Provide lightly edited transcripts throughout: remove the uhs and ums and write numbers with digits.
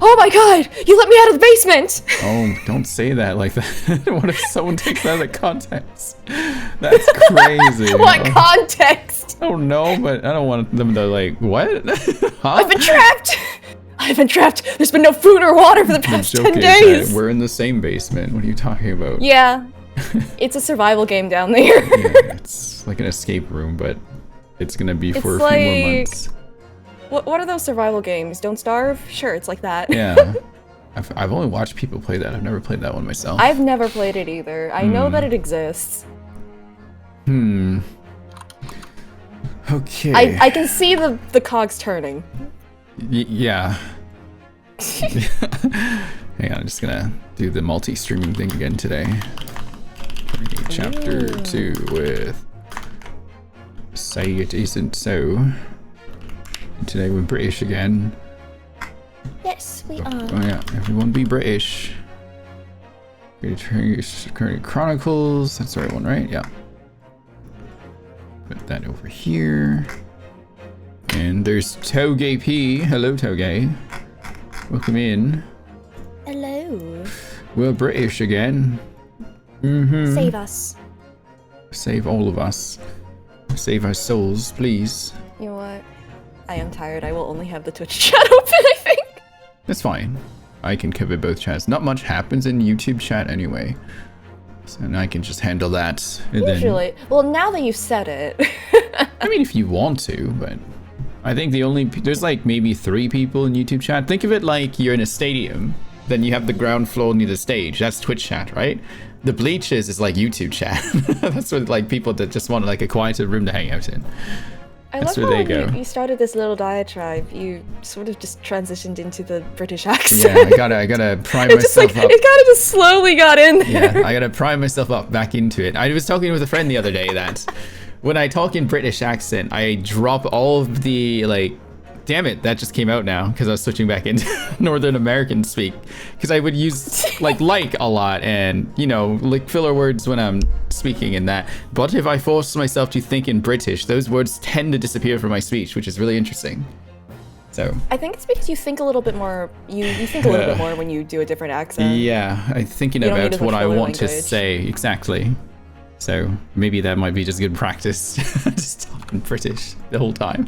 Oh my god! You let me out of the basement! Oh, don't say that like that. What if someone takes that out of context? That's crazy. What context? I don't know, but I don't want them to like, what? Huh? I've been trapped! I've been trapped! There's been no food or water for the past 10 days! We're in the same basement. What are you talking about? Yeah. It's a survival game down there. Yeah, it's like an escape room, but it's gonna be for a few more months. What are those survival games? Don't Starve? Sure, it's like that. Yeah. I've only watched people play that. I've never played that one myself. I've never played it either. I know that it exists. Okay. I can see the cogs turning. Yeah. Hang on, I'm just gonna do the multi-streaming thing again today. Chapter 2 with Say It Isn't So. And today we're British again. Yes, we are. Oh yeah, everyone be British. Chronicles, that's the right one, right? Yeah. Put that over here. And there's Toge P. Hello, Toge. Welcome in. Hello. We're British again. Save us. Save all of us. Save our souls, please. You know what? I am tired. I will only have the Twitch chat open, I think. That's fine. I can cover both chats. Not much happens in YouTube chat anyway. So now I can just handle that. And Usually. Well, now that you've said it. I mean, if you want to, but I think there's like maybe 3 people in YouTube chat. Think of it like you're in a stadium. Then you have the ground floor near the stage. That's Twitch chat, right? The bleachers is like YouTube chat. That's what like people that just want like a quieter room to hang out in. That's where they go. You started this little diatribe. You sort of just transitioned into the British accent. Yeah, I gotta prime myself up. It kind of just slowly got in there. Yeah, I gotta prime myself up back into it. I was talking with a friend the other day that when I talk in British accent, I drop all of the like. Damn it, that just came out now because I was switching back into Northern American speak. Because I would use like a lot and, you know, like filler words when I'm speaking and that. But if I force myself to think in British, those words tend to disappear from my speech, which is really interesting. So I think it's because you think a little bit more, you think a little bit more when you do a different accent. Yeah, I'm thinking about what I want to say, exactly. So maybe that might be just good practice, just talking British the whole time.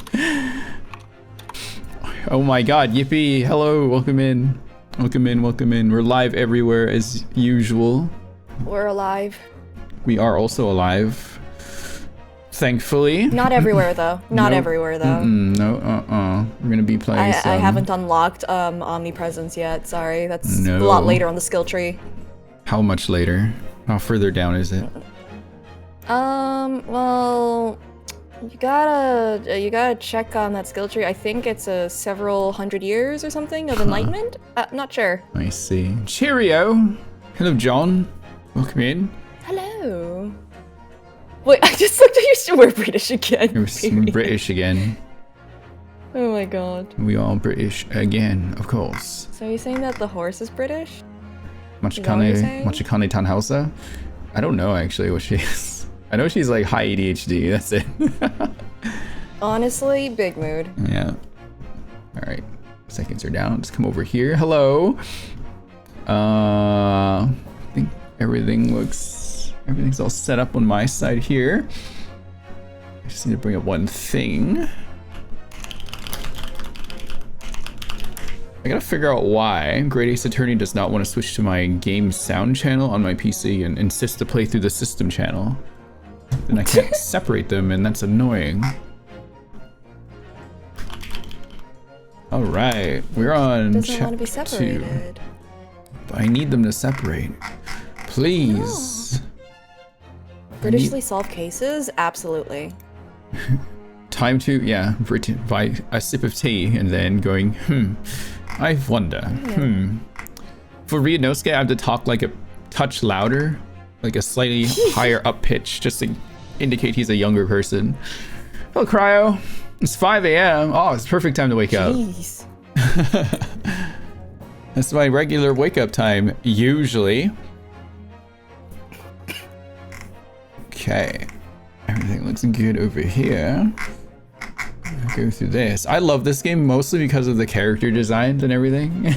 Oh my god, yippee, hello, welcome in. Welcome in, welcome in. We're live everywhere as usual. We're alive. We are also alive. Thankfully. Not everywhere though. Not everywhere though. No, We're gonna be playing I haven't unlocked omnipresence yet, sorry. That's a lot later on the skill tree. How much later? How further down is it? Well, you gotta check on that skill tree. I think it's a several hundred years or something of enlightenment. Not sure. I see. Cheerio. Hello, John. Welcome in. Hello. Wait, I just looked at you. We're British again. We're British again. Oh my god. We are British again, of course. So you're saying that the horse is British? Machikane Tanhausa? I don't know actually what she is. I know she's like high ADHD, that's it. Honestly, big mood. Yeah. Alright. Seconds are down. Just come over here. Hello. I think everything's all set up on my side here. I just need to bring up one thing. I gotta figure out why Great Ace Attorney does not want to switch to my game sound channel on my PC and insists to play through the system channel. And I can't separate them, and that's annoying. Alright, we're on chapter 2. But I need them to separate. Please. No. Britishly solve cases? Absolutely. Time to, yeah, buy a sip of tea and then going, I wonder, For Ryunosuke, I have to talk like a touch louder, like a slightly higher up pitch, just to indicate he's a younger person. Hello, Cryo. It's 5 a.m. Oh, it's perfect time to wake up. That's my regular wake up time, usually. Okay. Everything looks good over here. go through this. I love this game mostly because of the character designs and everything.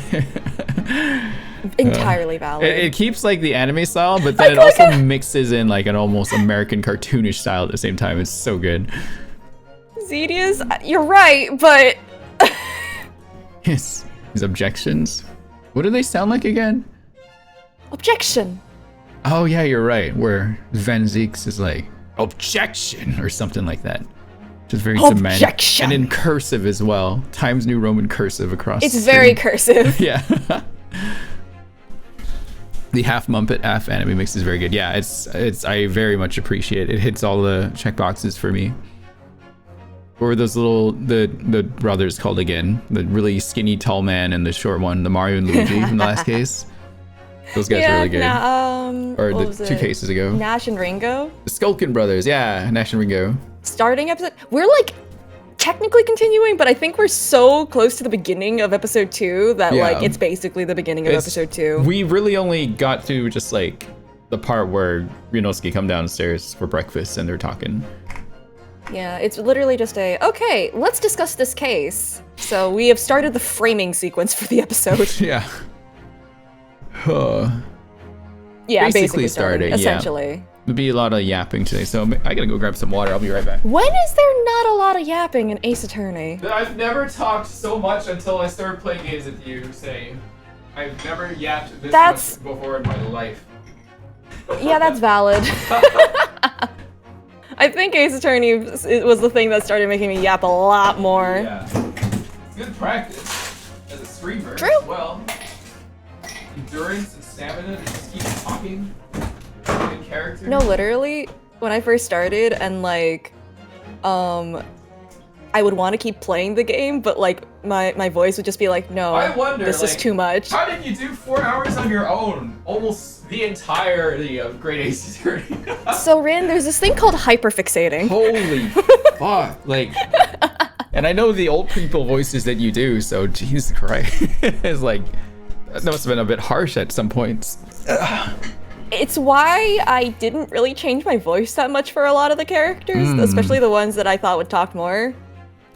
Entirely valid. It keeps like the anime style, but then it also mixes in like an almost American cartoonish style at the same time. It's so good. Zedius, you're right, but Yes. His objections. What do they sound like again? objection. Oh yeah, you're right. Where Van Zeeks is like objection or something like that. Just very semantic. Objection. And in cursive as well. Times New Roman cursive across. It's the very screen. cursive. Yeah. The half Muppet, half anime mix is very good. Yeah, it's I very much appreciate it. It hits all the check boxes for me. What were those little the brothers called again? The really skinny tall man and the short one, the Mario and Luigi from the last case. Those guys are really good. Or what the was two it? cases ago. Nash and Ringo. The Skulkin brothers, yeah, Nash and Ringo. Starting episode. We're like technically continuing, but I think we're so close to the beginning of episode 2 that Yeah. like it's basically the beginning of episode 2. We really only got to just like the part where Ryunosuke come downstairs for breakfast and they're talking. Yeah, it's literally just okay, let's discuss this case. So we have started the framing sequence for the episode. Yeah. Yeah, Basically basically starting, yeah. essentially. There'll be a lot of yapping today, so I gotta go grab some water. I'll be right back. When is there not a lot of yapping in Ace Attorney? I've never talked so much until I started playing games with you, saying I've never yapped this That's- much before in my life. Yeah, that's valid. I think Ace Attorney was the thing that started making me yap a lot more. Yeah. It's good practice as a streamer True. as well. Endurance and stamina to just keep talking. Good character. No, literally, when I first started and like, I would want to keep playing the game, but like my voice would just be like, no, I wonder, this is like, too much. How did you do 4 hours on your own? Almost the entirety of Great Ace Attorney. So Rin, there's this thing called hyperfixating. Holy fuck! Like, and I know the old people voices that you do, so Jesus Christ, it's like that must have been a bit harsh at some points. It's why I didn't really change my voice that much for a lot of the characters, especially the ones that I thought would talk more.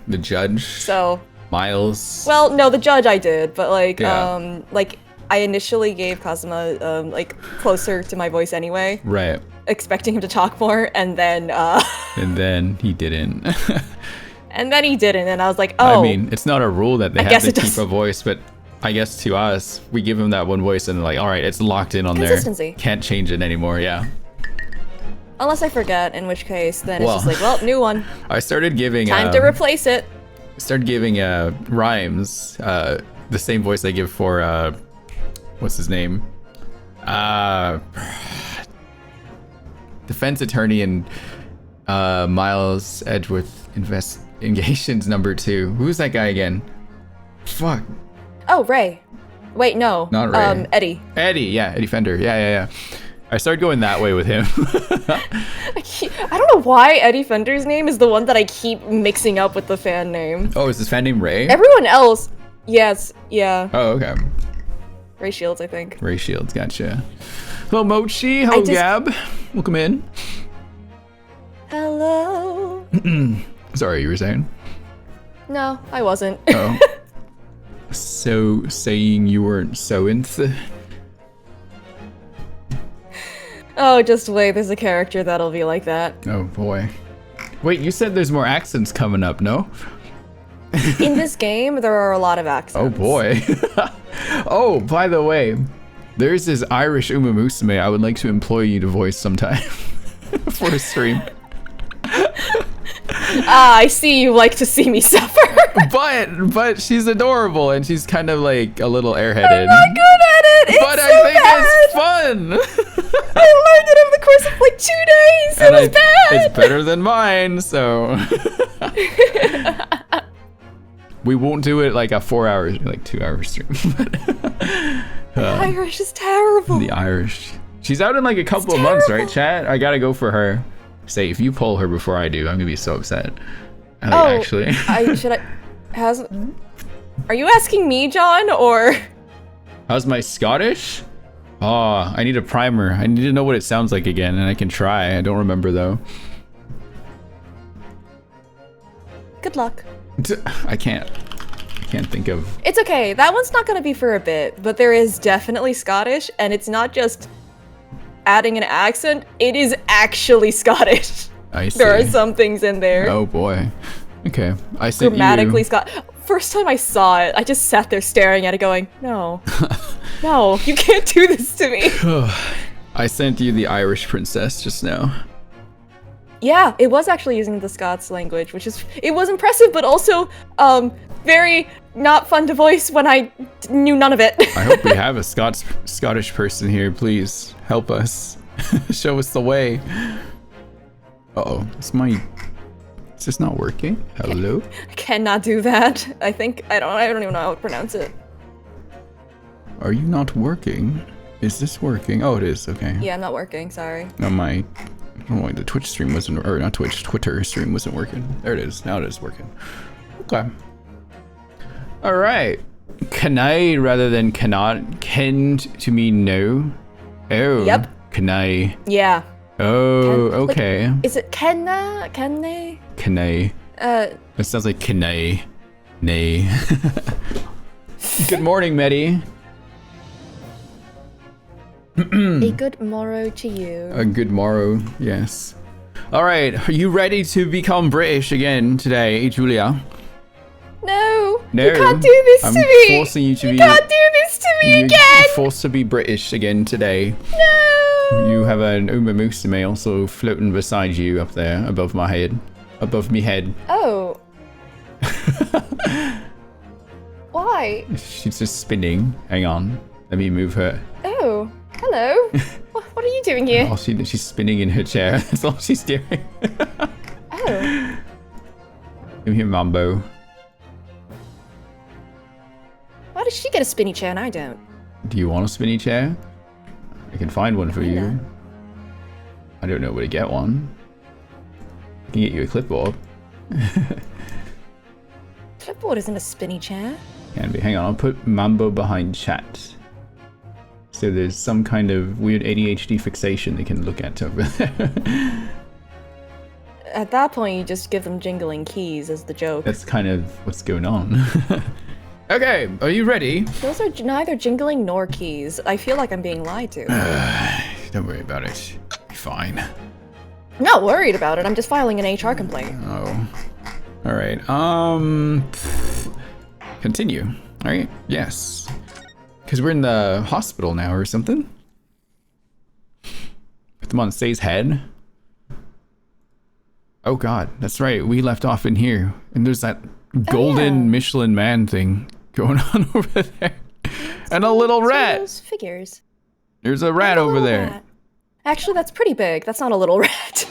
The judge, So, Miles. well, no, the judge I did, but like, Yeah. like I initially gave Kazuma like closer to my voice anyway, Right, expecting him to talk more, and then and then he didn't. and then he didn't, and I was like, oh, I mean, it's not a rule that they have guess to it keep does. a voice, but I guess to us, we give him that one voice and like, all right, it's locked in on Consistency. there. Can't change it anymore. Yeah. unless I forget, in which case then it's Well. just like, well, new one, I started giving. time to replace it. Started giving rhymes the same voice I give for what's his name, defense attorney and Miles Edgeworth Investigations #2. Who's that guy again? Fuck. Oh, Ray. Wait, no. Not Ray. Eddie. Eddie, yeah, Eddie Fender. Yeah. I started going that way with him. I don't know why Eddie Fender's name is the one that I keep mixing up with the fan name. Oh, is his fan name Ray? Everyone else, yes, yeah. Oh, okay. Ray Shields, I think. Ray Shields, gotcha. Hello, Mochi. Hello, just- Gab. Welcome in. Hello. Sorry, you were saying? No, I wasn't. Oh. So, saying you weren't so into... Oh, just wait, there's a character that'll be like that. Oh, boy. Wait, you said there's more accents coming up, no? In this game, there are a lot of accents. Oh, boy. Oh, by the way, there's this Irish Uma Musume I would like to employ you to voice sometime for a stream. Ah, I see you like to see me suffer. But she's adorable and she's kind of like a little airheaded. I'm good at it. It's But so I think bad. it's fun. I learned it over the course of like 2 days. It was bad. It's better than mine, so. We won't do it like a 4 hour, like 2 hour stream. Irish is terrible. The Irish. She's out in like a couple of months, right, chat? I gotta go for her. Say, if you pull her before I do, I'm gonna be so upset. I like, actually. Are you asking me, John, or? How's my Scottish? Oh, I need a primer. I need to know what it sounds like again, and I can try. I don't remember though. Good luck. I can't think of. It's okay. That one's not gonna be for a bit, but there is definitely Scottish, and it's not just adding an accent. It is actually Scottish. I see. There are some things in there. Oh boy. Okay. I sent Grammatically you. First time I saw it, I just sat there staring at it going, no. No, you can't do this to me. I sent you the Irish princess just now. Yeah, it was actually using the Scots language, it was impressive, but also very not fun to voice when I knew none of it. I hope we have a Scottish person here. Please help us. Show us the way. Uh-oh. Is this not working? Hello? I cannot do that. I don't even know how to pronounce it. Are you not working? Is this working? Oh, it is. Okay. Yeah, I'm not working, sorry. No, the Twitch stream wasn't, or not Twitch, Twitter stream wasn't working. There it is. Now it is working. Okay. All right. Can I rather than cannot? Can to mean no? Oh. Yep. Can I? Yeah. Oh, okay. Like, is it kenna? Kenne? Kane. It sounds like Kane. Nay. Good morning, Medi. A good morrow to you. A good morrow, yes. All right, are you ready to become British again today, Julia? No, No. you can't do this I'm to me. Forcing you to You be. can't do this to me You're again. forced to be British again today. No. You have an Uma Musume also floating beside you up there, above my head. Above me head. Oh. Why? She's just spinning. Hang on. Let me move her. Oh. Hello. What are you doing here? Oh, she's spinning in her chair. That's all she's doing. Oh. Give me a mambo. Why does she get a spinny chair and I don't? Do you want a spinny chair? I can find one for Kinda. you. I don't know where to get one. I can get you a clipboard. Clipboard isn't a spinny chair. Can be. Hang on, I'll put mambo behind chat. So there's some kind of weird ADHD fixation they can look at over there. At that point, you just give them jingling keys as the joke. That's kind of what's going on. Okay, are you ready? Those are neither jingling nor keys. I feel like I'm being lied to. Don't worry about it. Be fine. I'm not worried about it. I'm just filing an HR complaint. Oh. Alright, continue. Alright, yes. Because we're in the hospital now or something. Put them on Say's head. Oh god, that's right. We left off in here. And there's that golden Michelin man thing going on over there. And a little rat. Those figures. There's a rat over there. Rat. Actually, that's pretty big. That's not a little rat.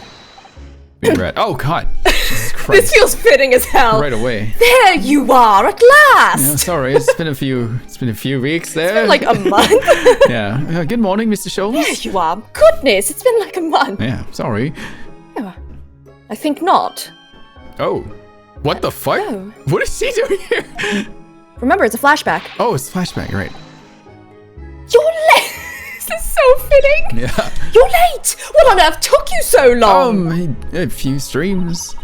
Big rat. Oh god. Jesus Christ. This feels fitting as hell. Right away. There you are at last. Yeah, sorry. It's been a few weeks there. It's been like a month. Yeah. Good morning, Mr. Scholes. There you are. Goodness, it's been like a month. Yeah. Sorry. Oh, I think not. Oh. What the fuck? Oh. What is she doing here? Remember, it's a flashback. Oh, it's flashback. You're right. You're late. This is so fitting. Yeah. You're late. What on earth took you so long? A few streams.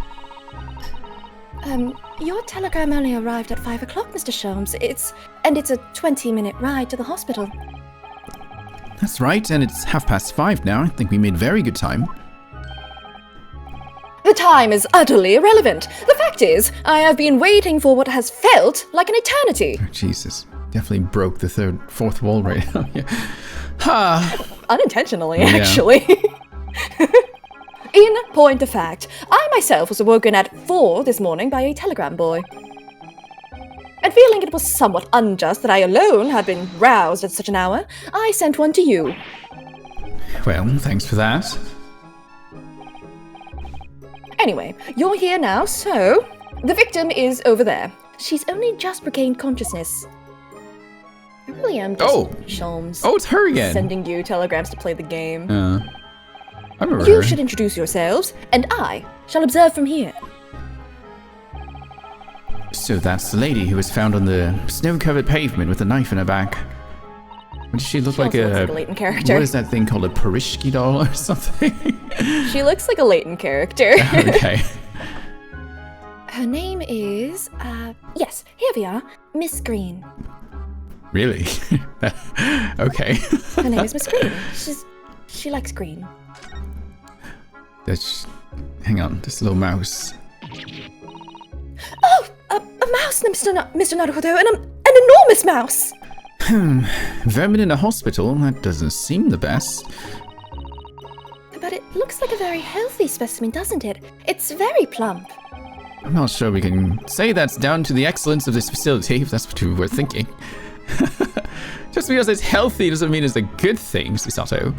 Your telegram only arrived at 5 o'clock, Mr. Sholmes. It's a 20-minute ride to the hospital. That's right, and it's 5:30 now. I think we made very good time. The time is utterly irrelevant. The fact is, I have been waiting for what has felt like an eternity. Oh, Jesus. Definitely broke the fourth wall right now. Yeah. Ha! Unintentionally, Yeah. actually. In point of fact, I myself was awoken at 4 this morning by a telegram boy. And feeling it was somewhat unjust that I alone had been roused at such an hour, I sent one to you. Well, thanks for that. Anyway, you're here now, so the victim is over there. She's only just regained consciousness. I really am just Sholmes. Oh, it's her again. Sending you telegrams to play the game. I remember You her. should introduce yourselves, and I shall observe from here. So that's the lady who was found on the snow-covered pavement with a knife in her back. What does she look like? Also looks like a latent character. What is that thing called? A Parishki doll or something? She looks like a latent character. Okay. Her name is, yes, here we are, Miss Green. Really? Okay. Her name is Miss Green. She likes green. Hang on, this little mouse. Oh, a mouse, Mr. Naruhodo, an enormous mouse! Vermin in a hospital? That doesn't seem the best. But it looks like a very healthy specimen, doesn't it? It's very plump. I'm not sure we can say that's down to the excellence of this facility, if that's what we were thinking. Just because it's healthy doesn't mean it's a good thing, Susato.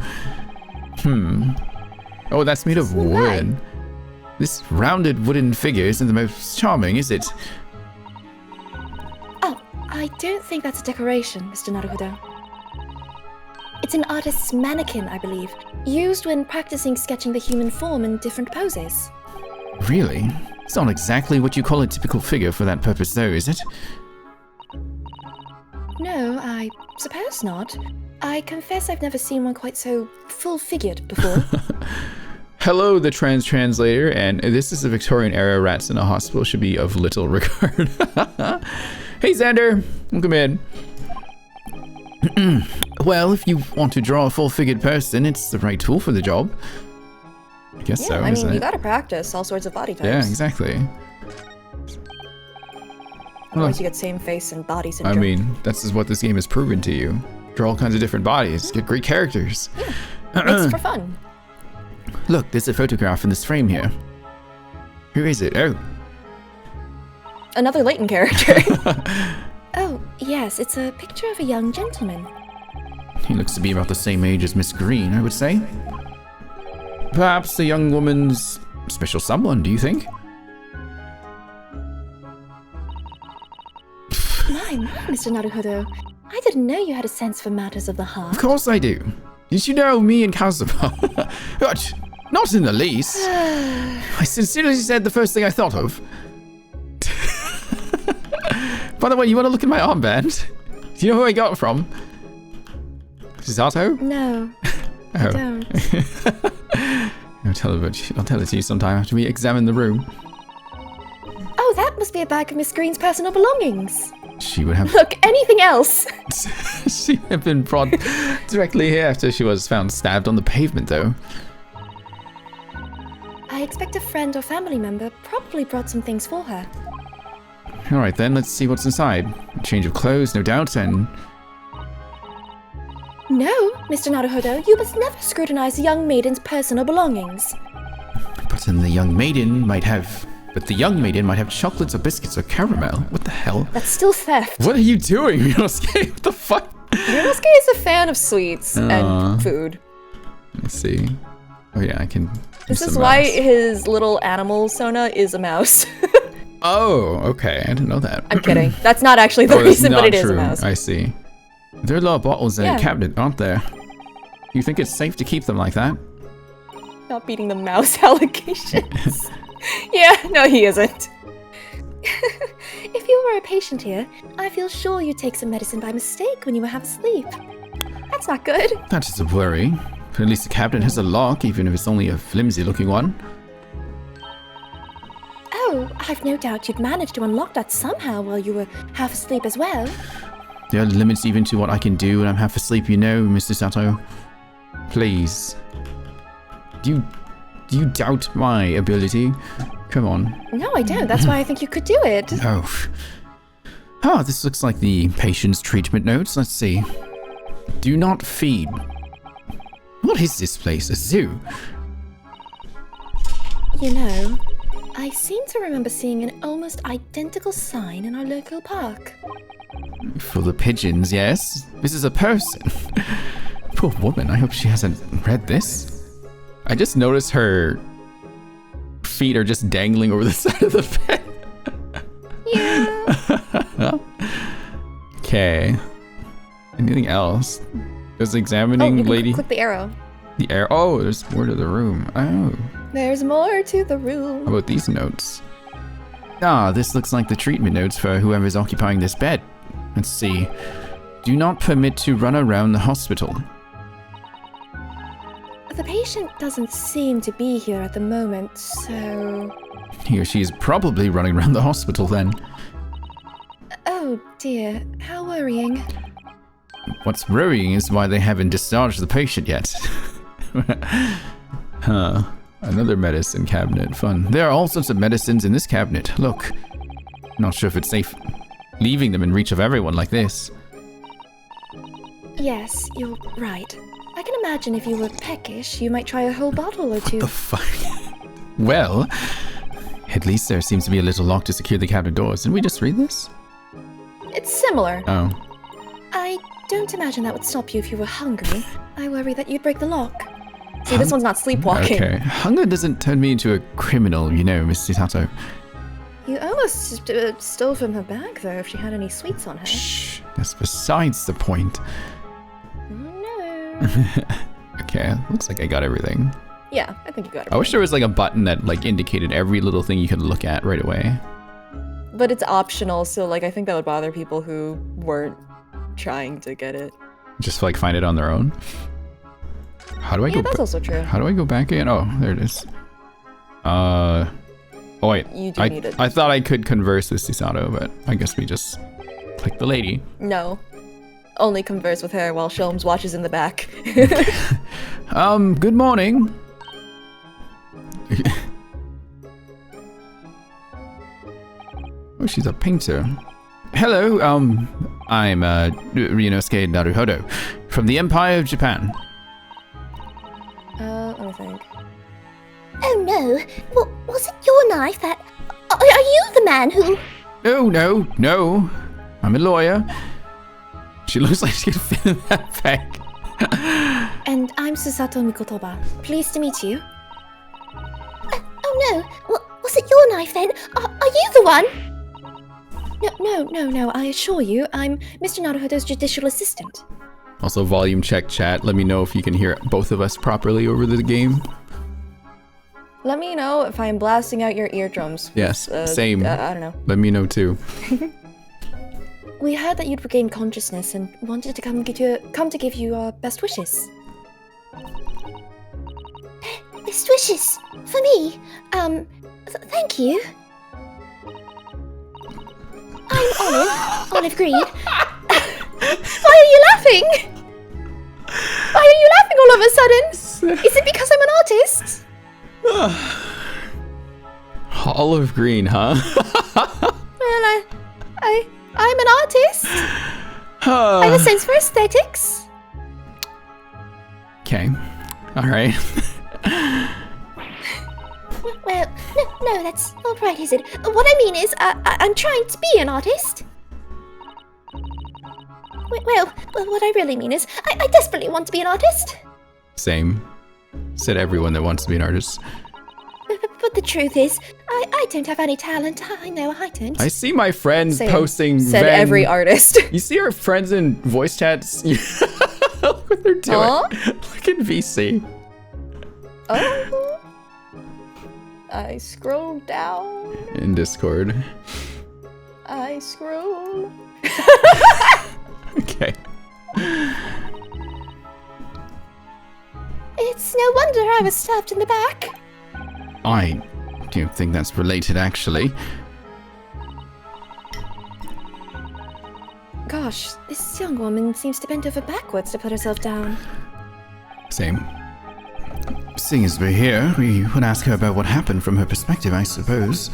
Oh, that's made of wood. This rounded wooden figure isn't the most charming, is it? Oh, I don't think that's a decoration, Mr. Naruhodo. It's an artist's mannequin, I believe, used when practicing sketching the human form in different poses. Really? It's not exactly what you call a typical figure for that purpose, though, is it? No, I suppose not. I confess I've never seen one quite so full-figured before. Hello, the translator, and this is the Victorian-era rats in a hospital should be of little regard. Hey, Xander, welcome in. Well, if you want to draw a full-figured person, it's the right tool for the job. I guess so, isn't it? You gotta practice all sorts of body types. Yeah, exactly. Otherwise you get same face and body syndrome. I mean, this is what this game has proven to you. Draw all kinds of different bodies, get great characters. Yeah, it's for fun. Look, there's a photograph in this frame here. Who is it? Oh. Another Leighton character. Oh, yes, it's a picture of a young gentleman. He looks to be about the same age as Miss Green, I would say. Perhaps the young woman's special someone, do you think? My, Mr. Naruhodo. I didn't know you had a sense for matters of the heart. Of course I do. Did you know me and Kazuma? But not in the least. I sincerely said the first thing I thought of. By the way, you want to look at my armband? Do you know who I got it from? Susato? No, I don't. I'll tell it to you sometime after we examine the room. Oh, that must be a bag of Miss Green's personal belongings. She would have... Look, anything else? She would have been brought directly here after she was found stabbed on the pavement, though. I expect a friend or family member probably brought some things for her. Alright then, let's see what's inside. A change of clothes, no doubt, and... No, Mr. Naruhodo, you must never scrutinize a young maiden's personal belongings. But then the young maiden might have chocolates or biscuits or caramel. What the hell? That's still theft. What are you doing, Ryunosuke? What the fuck? Ryunosuke is a fan of sweets and food. Let's see. Oh yeah, I can... This is why his little animal Sona is a mouse. Oh, okay. I didn't know that. I'm kidding. That's not actually the reason, but it is a mouse. I see. There are a lot of bottles in a cabinet, aren't there? You think it's safe to keep them like that? Not beating the mouse allegations. Yeah, no, he isn't. If you were a patient here, I feel sure you take some medicine by mistake when you were half asleep. That's not good. That is a worry. But at least the cabinet has a lock, even if it's only a flimsy-looking one. Oh, I've no doubt you'd managed to unlock that somehow while you were half asleep as well. There are limits even to what I can do when I'm half asleep, you know, Mr. Sato. Please. Do you doubt my ability? Come on. No, I don't. That's why I think you could do it. Oh. Ah, this looks like the patient's treatment notes. Let's see. Do not feed. What is this place? A zoo? You know, I seem to remember seeing an almost identical sign in our local park. For the pigeons, yes. This is a person. Poor woman, I hope she hasn't read this. I just noticed her feet are just dangling over the side of the bed. Yeah. Okay. Anything else? There's examining lady. Click the arrow. The arrow. Oh, there's more to the room. Oh. There's more to the room. How about these notes? Ah, this looks like the treatment notes for whoever's occupying this bed. Let's see. Do not permit to run around the hospital. the patient doesn't seem to be here at the moment, so... He or she is probably running around the hospital then. Oh dear, how worrying. What's worrying is why they haven't discharged the patient yet. Huh. Another medicine cabinet. Fun. There are all sorts of medicines in this cabinet. Look. Not sure if it's safe leaving them in reach of everyone like this. Yes, you're right. I can imagine if you were peckish, you might try a whole bottle or two. The fuck? Well, at least there seems to be a little lock to secure the cabinet doors. Didn't we just read this? It's similar. Oh. I don't imagine that would stop you if you were hungry. I worry that you'd break the lock. See, this one's not sleepwalking. Okay. Hunger doesn't turn me into a criminal, you know, Miss Sato. You almost stole from her bag, though, if she had any sweets on her. Shh. That's besides the point. Oh, no. Okay, looks like I got everything. Yeah, I think you got it. I wish there was like a button that like indicated every little thing you could look at right away. But it's optional, so like I think that would bother people who weren't trying to get it. Just like find it on their own. How do I go? Yeah, that's also true. How do I go back in? Oh, there it is. Oh wait. You do need it. I thought I could converse with Sato, but I guess we just click the lady. No. Only converse with her while Sholmes watches in the back. Good morning. Oh, she's a painter. Hello, I'm, Ryunosuke Naruhodo, from the Empire of Japan. Let me think. Oh no, was it your knife that... Are you the man who... Oh, no. I'm a lawyer. She looks like she could fit in that bag. And I'm Susato Mikotoba. Pleased to meet you. Oh no, was it your knife then? Are you the one? No, I assure you, I'm Mr. Naruhodo's judicial assistant. Also, volume check chat. Let me know if you can hear both of us properly over the game. Let me know if I'm blasting out your eardrums. Yes, same. I don't know. Let me know too. We heard that you'd regained consciousness and wanted to come to give you our best wishes. Best wishes? For me? Thank you. I'm Olive Green. Why are you laughing? Why are you laughing all of a sudden? Is it because I'm an artist? Olive green, huh? Well, I'm an artist. I have a sense for aesthetics. Okay. Alright. Well, no, that's not right, is it? What I mean is, I'm trying to be an artist. Well, what I really mean is, I desperately want to be an artist. Same. Said everyone that wants to be an artist. But the truth is, I don't have any talent. I know I don't. I see my friends Same. posting Said every artist. You see our friends in voice chats? Look what they're doing. Huh? Look at VC. Oh. I scroll down. In Discord. I scroll. Okay. It's no wonder I was stabbed in the back. I don't think that's related, actually. Gosh, this young woman seems to bend over backwards to put herself down. Same. Seeing as we're here, we would ask her about what happened from her perspective, I suppose.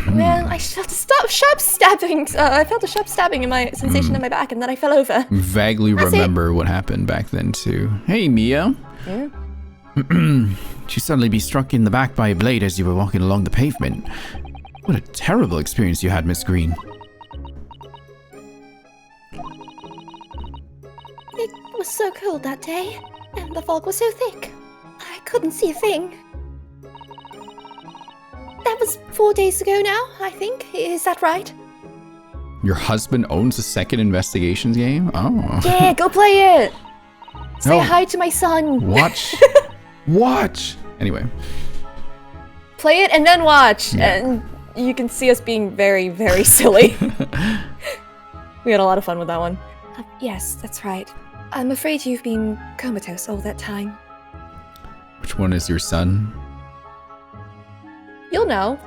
Well, I felt a sharp stabbing. I felt a sharp stabbing in my sensation in my back, and then I fell over. Vaguely That's remember what happened back then, too. Hey, Mia. Yeah. You suddenly be struck in the back by a blade as you were walking along the pavement. What a terrible experience you had, Miss Green. It was so cold that day, and the fog was so thick. I couldn't see a thing. That was 4 days ago now, I think. Is that right? Your husband owns a second investigations game? Oh. Yeah, go play it. Say No. hi to my son. Watch. Watch. Anyway. Play it and then watch, Yeah. and you can see us being very, very silly. We had a lot of fun with that one. Yes, that's right. I'm afraid you've been comatose all that time. Which one is your son? You'll know.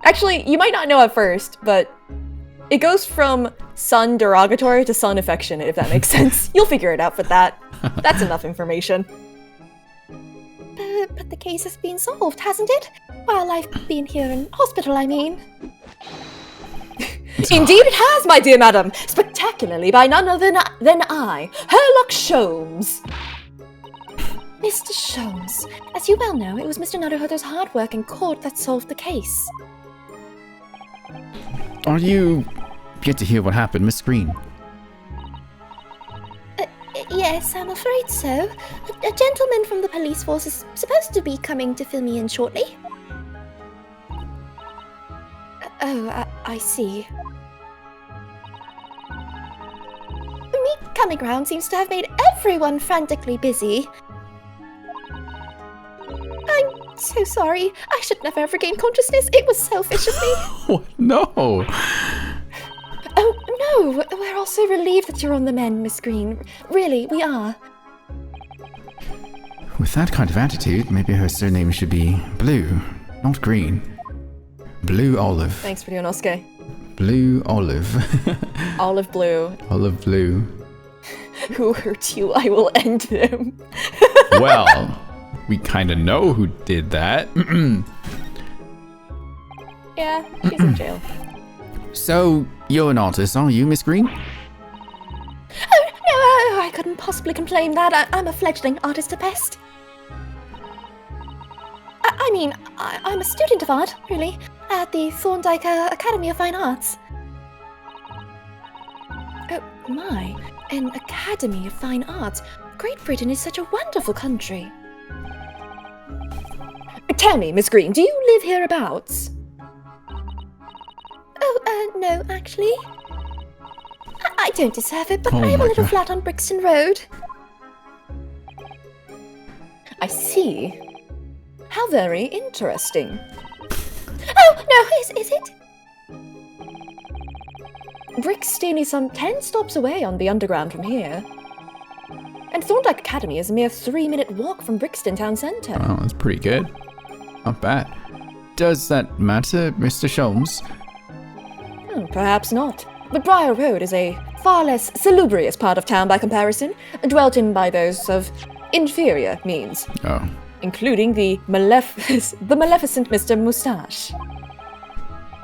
Actually, you might not know at first, but it goes from son derogatory to son affectionate, if that makes sense. You'll figure it out for that. That's enough information. But the case has been solved, hasn't it? While I've been here in hospital, I mean. Indeed it has, my dear madam. Spectacularly by none other than I, Herlock Sholmes. Mr. Sholmes, as you well know, it was Mr. Naruhodo's hard work in court that solved the case. Are you yet to hear what happened, Miss Green? Yes, I'm afraid so. A gentleman from the police force is supposed to be coming to fill me in shortly. I see. Me coming round seems to have made everyone frantically busy. I'm so sorry. I should never have regained consciousness. It was selfish of me. Oh, no. Oh, no. We're all so relieved that you're on the mend, Miss Green. Really, we are. With that kind of attitude, maybe her surname should be Blue, not Green. Blue Olive. Thanks for doing Osuke. Blue Olive. Olive Blue. Olive Blue. Who hurt you? I will end them. Well, we kind of know who did that. Yeah, she's in jail. So, you're an artist, are you, Miss Green? Oh, no, I couldn't possibly complain that. I'm a fledgling artist at best. I mean, I'm a student of art, really, at the Thorndike Academy of Fine Arts. Oh, my. An Academy of Fine Arts. Great Britain is such a wonderful country. Tell me, Miss Green, do you live hereabouts? Oh, no, actually. I don't deserve it, but Oh I have a my little God. flat on Brixton Road. I see. How very interesting. Oh, no, is it? Brixton is some 10 stops away on the underground from here. And Thorndike Academy is a mere 3-minute walk from Brixton town centre. Oh, that's pretty good. Not bad. Does that matter, Mr. Sholmes? Perhaps not. But Briar Road is a far less salubrious part of town by comparison, dwelt in by those of inferior means, Oh. including the maleficent Mr. Moustache.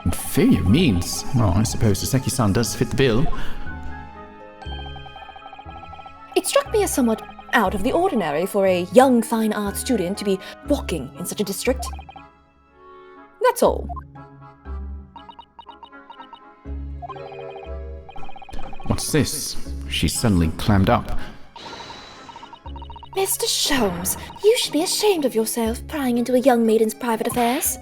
Inferior means? Well, I suppose Seki-san does fit the bill. It struck me as somewhat out of the ordinary for a young fine art student to be walking in such a district. That's all. What's this? She suddenly clammed up. Mr. Sholmes, you should be ashamed of yourself prying into a young maiden's private affairs.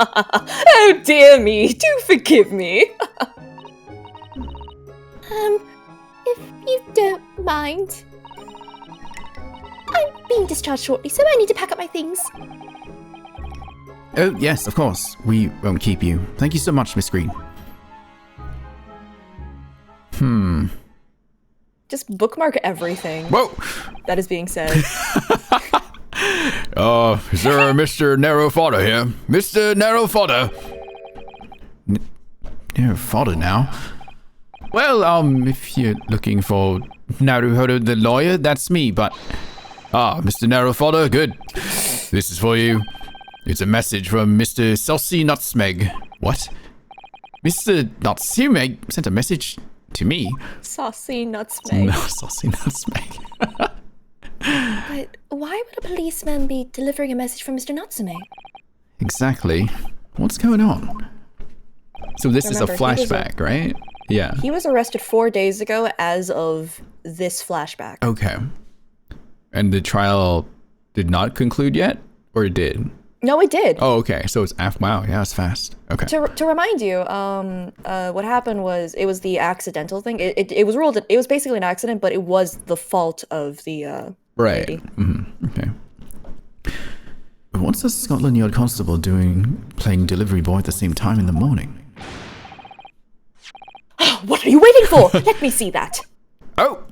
Oh dear me, do forgive me. If you don't mind. I'm being discharged shortly, so I need to pack up my things. Oh, yes, of course. We won't keep you. Thank you so much, Miss Green. Just bookmark everything Whoa! that is being said. Is there a Mr. Narrow Fodder here? Mr. Narrow Fodder! You're fodder now. Well, if you're looking for Naruhodo the lawyer, that's me, but... Ah, Mr. Narrow Fodder, good. This is for you. It's a message from Mr. Saucy Nutsmeg. What? Mr. Natsume sent a message to me. Saucy Nutsmeg. No, Saucy Nutsmeg. But why would a policeman be delivering a message from Mr. Natsume? Exactly. What's going on? So this is a Remember, he was flashback, right? Yeah. He was arrested 4 days ago as of this flashback. Okay. And the trial did not conclude yet? Or it did? No, it did. Oh, okay. So it's after. Wow, yeah, it's fast. Okay. To remind you, what happened was it was the accidental thing. It was ruled that it was basically an accident, but it was the fault of the Right. lady. Okay. What's a Scotland Yard constable doing playing delivery boy at the same time in the morning? waiting for? Let me see that. Oh!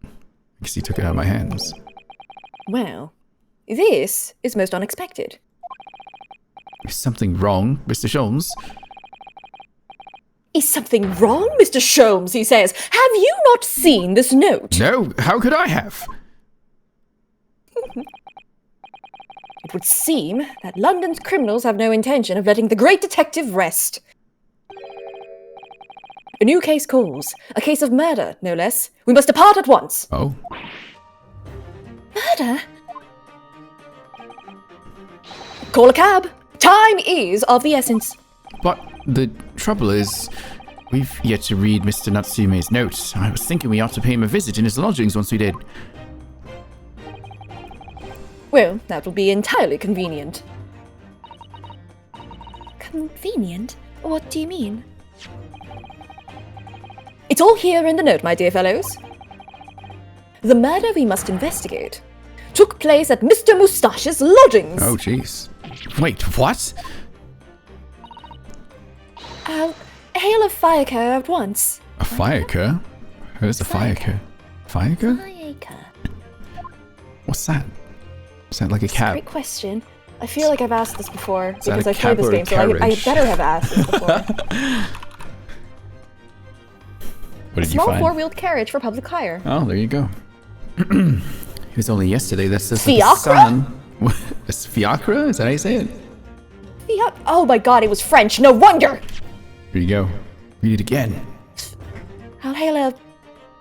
I guess he took it out of my hands. Well, this is most unexpected. Is something wrong, Mr. Sholmes? Is something wrong, Mr. Sholmes, he says. Have you not seen this note? No, how could I have? It would seem that London's criminals have no intention of letting the great detective rest. A new case calls. A case of murder, no less. We must depart at once. Oh. Murder? Call a cab. Time is of the essence. But the trouble is, we've yet to read Mr. Natsume's note. I was thinking we ought to pay him a visit in his lodgings once we did. Well, that will be entirely convenient. Convenient? What do you mean? It's all here in the note, my dear fellows. The murder we must investigate took place at Mr. Moustache's lodgings. Oh, jeez. Wait, what? I'll hail a fire car at once. A fire car? Where's a fire car? Fire car? Firecracker. What's that? Is that like a It's a cab? great question. I feel like I've asked this before that because a I've played this cab or a game, so I carriage? better have asked this before. What did you Small find? four-wheeled carriage for public hire. Oh, there you go. It was only yesterday that says like a Fiacre? sun. It's Fiacre? Is that how you say it? Oh my god, it was French. No wonder. Here you go. Read it again. I'll hail a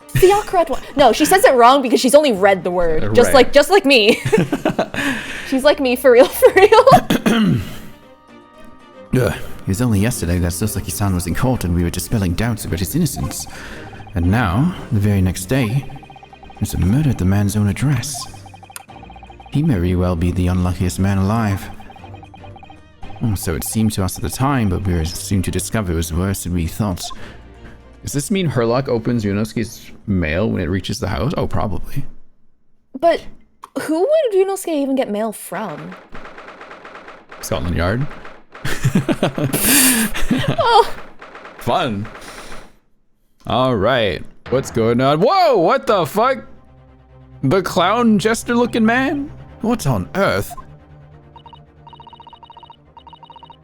fiacre at once. No, she says it wrong because she's only read the word. Just Right. like me. She's like me for real, for real. It was only yesterday that Sosaki-san was in court and we were dispelling doubts about his innocence. And now, the very next day, there's a murder at the man's own address. He may very well be the unluckiest man alive. Oh, so it seemed to us at the time, but we were soon to discover it was worse than we thought. Does this mean Herlock opens Yunosuke's mail when it reaches the house? Oh, probably. But who would Ryunosuke even get mail from? Scotland Yard. Oh, Fun. All right. What's going on? Whoa, what the fuck? The clown jester looking man? What on earth?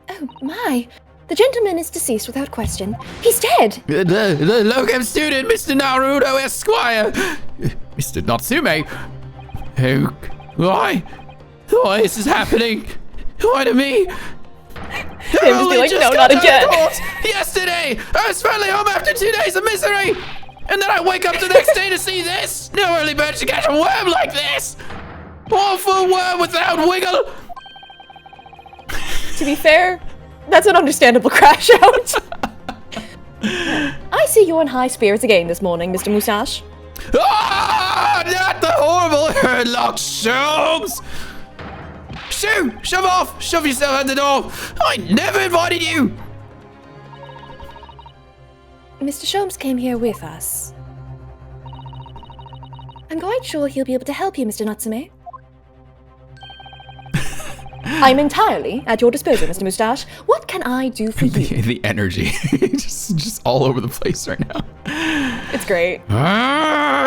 Oh my! The gentleman is deceased without question. He's dead! The locum student, Mr. Naruto Esquire! Mr. Natsume! Why? Why is this happening? Why to me? Him just be like, no, not again. Yesterday! I was finally home after 2 days of misery! And then I wake up the next day to see this! No early bird should catch a worm like this! Awful worm without wiggle! To be fair, that's an understandable crash out. I see you're in high spirits again this morning, Mr. Moustache. Ah! Not the horrible Herlock Sholmes! Shoo! Shove off! Shove yourself out the door! I never invited you! Mr. Sholmes came here with us. I'm quite sure he'll be able to help you, Mr. Natsume. I'm entirely at your disposal, Mr. Moustache. What can I do for you? The energy. just all over the place right now. It's great. Ah!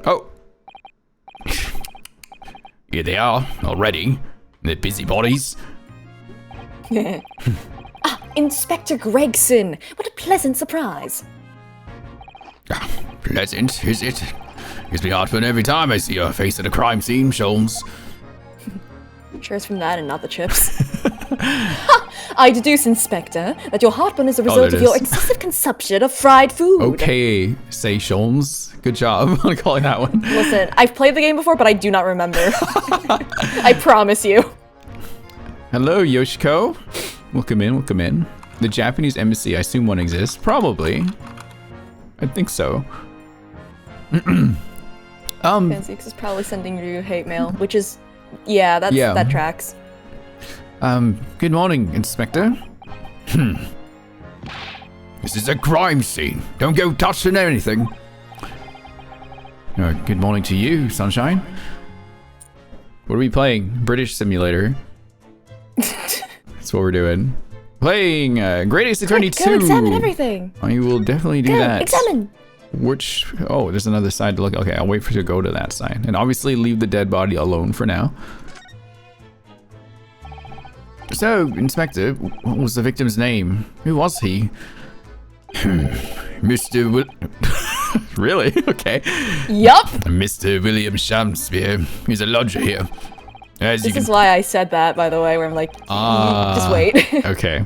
Oh. Here they are, already. They're busybodies. Inspector Gregson. What a pleasant surprise. Ah, pleasant, is it? Gives me heartburn every time I see your face at a crime scene, Sholmes. Sure it's from that and not the chips. I deduce, Inspector, that your heartburn is a result there of your it is. excessive consumption of fried food. Okay, say Sholmes. Good job on calling that one. Listen, I've played the game before, but I do not remember. I promise you. Hello, Yoshiko. Welcome in, welcome in. The Japanese embassy, I assume one exists. Probably. I think so. Fancy X is probably sending you hate mail, which is, yeah, that tracks. Good morning, Inspector. This is a crime scene. Don't go touching anything. Good morning to you, Sunshine. What are we playing? British Simulator. That's what we're doing. Playing Great Ace Attorney 2. Go examine everything. I will definitely do Go that. examine. Which, oh, there's another side to look. Okay, I'll wait for you to go to that side. And obviously leave the dead body alone for now. So, Inspector, what was the victim's name? Who was he? Mr. Really? Okay. Yup. Mr. William Shamspeare. He's a lodger here. As you This can is why I said that, by the way, where I'm like, just wait. Okay.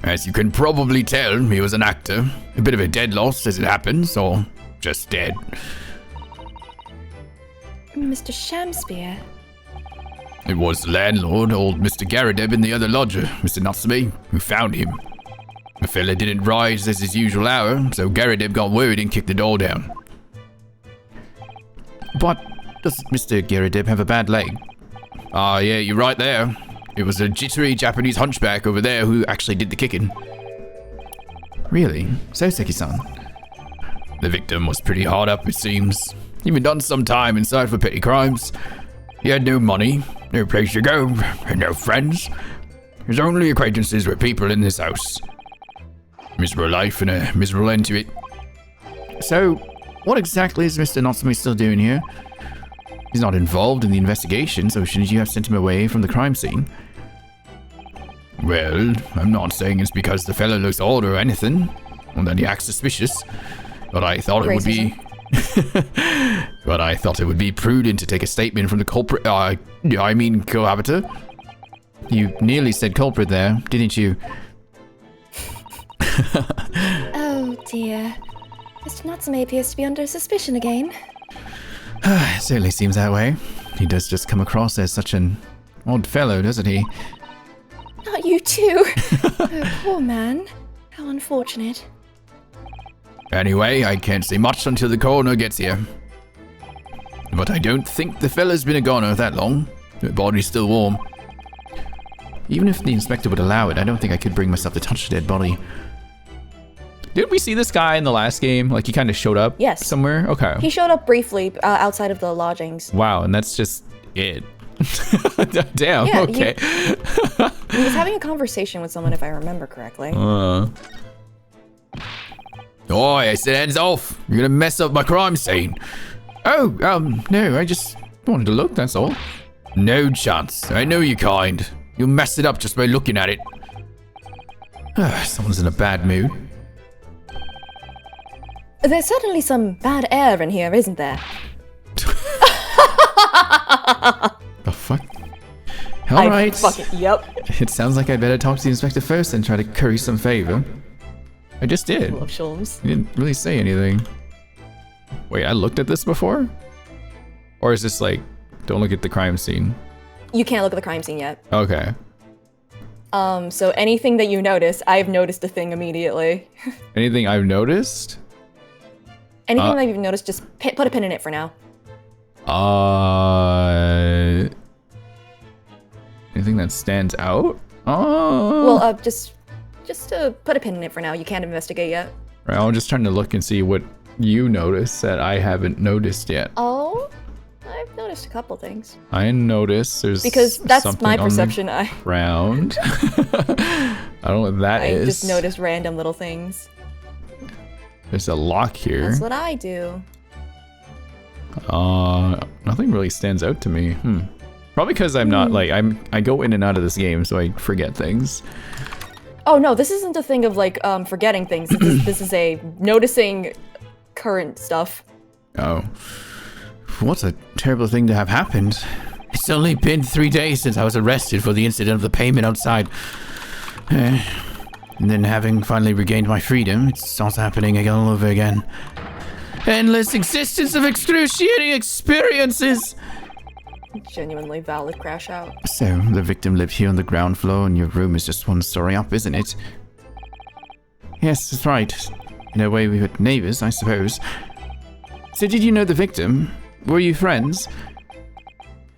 As you can probably tell, he was an actor. A bit of a dead loss as it happens, or just dead. Mr. Shamspeare. It was the landlord, old Mr. Garadeb, and the other lodger, Mr. Natsume, who found him. The fella didn't rise as his usual hour, so Garadeb got worried and kicked the door down. But does Mr. Garadeb have a bad leg? Ah, yeah, you're right there. It was a jittery Japanese hunchback over there who actually did the kicking. Really? So, Seki-san? The victim was pretty hard up, it seems. Even done some time inside for petty crimes. He had no money, no place to go, and no friends. His only acquaintances were people in this house. Miserable life and a miserable end to it. So, what exactly is Mr. Natsume still doing here? He's not involved in the investigation, so shouldn't you have sent him away from the crime scene? Well, I'm not saying it's because the fellow looks odd or anything, or that he acts suspicious, but I thought it would be... but I thought it would be prudent to take a statement from the culprit, I mean cohabiter. You nearly said culprit there, didn't you? Oh dear. Mr. Natsume appears to be under suspicion again. It certainly seems that way. He does just come across as such an odd fellow, doesn't he? Not you too. Oh, poor man. How unfortunate. Anyway, I can't say much until the coroner gets here. But I don't think the fella's been a goner that long. The body's still warm. Even if the inspector would allow it, I don't think I could bring myself to touch the dead body. Did we see this guy in the last game? Like, he kind of showed up Yes. somewhere? Okay. He showed up briefly outside of the lodgings. Wow, and that's just it. Damn, Yeah, okay. He was having a conversation with someone, if I remember correctly. Oh, I said hands off. You're gonna mess up my crime scene. Oh, no, I just wanted to look, that's all. No chance. I know you're kind. You'll mess it up just by looking at it. Someone's in a bad mood. There's certainly some bad air in here, isn't there? The fuck? Alright. Yep. It sounds like I better talk to the inspector first and try to curry some favor. I just did. Love Sholmes. He didn't really say anything. Wait, I looked at this before? Or is this like, don't look at the crime scene? You can't look at the crime scene yet. Okay. So anything that you notice, I've noticed a thing immediately. Anything I've noticed? Anything that you've noticed, just put a pin in it for now. Anything that stands out? Oh. Well, just put a pin in it for now. You can't investigate yet. Right, I'm just trying to look and see what you noticed that I haven't noticed yet. Oh, I've noticed a couple things. I noticed there's Because that's something my on the perception. ground. I don't know what that is. I just noticed random little things. There's a lock here. That's what I do. Nothing really stands out to me. Probably because I'm not like I go in and out of this game, so I forget things. Oh no, this isn't a thing of like forgetting things. This is a noticing current stuff. Oh. What a terrible thing to have happened. It's only been 3 days since I was arrested for the incident of the payment outside. And then having finally regained my freedom, it starts happening again all over again. Endless existence of excruciating experiences! Genuinely valid crash out. So, the victim lived here on the ground floor and your room is just one story up, isn't it? Yes, that's right. In a way we were neighbors, I suppose. So did you know the victim? Were you friends?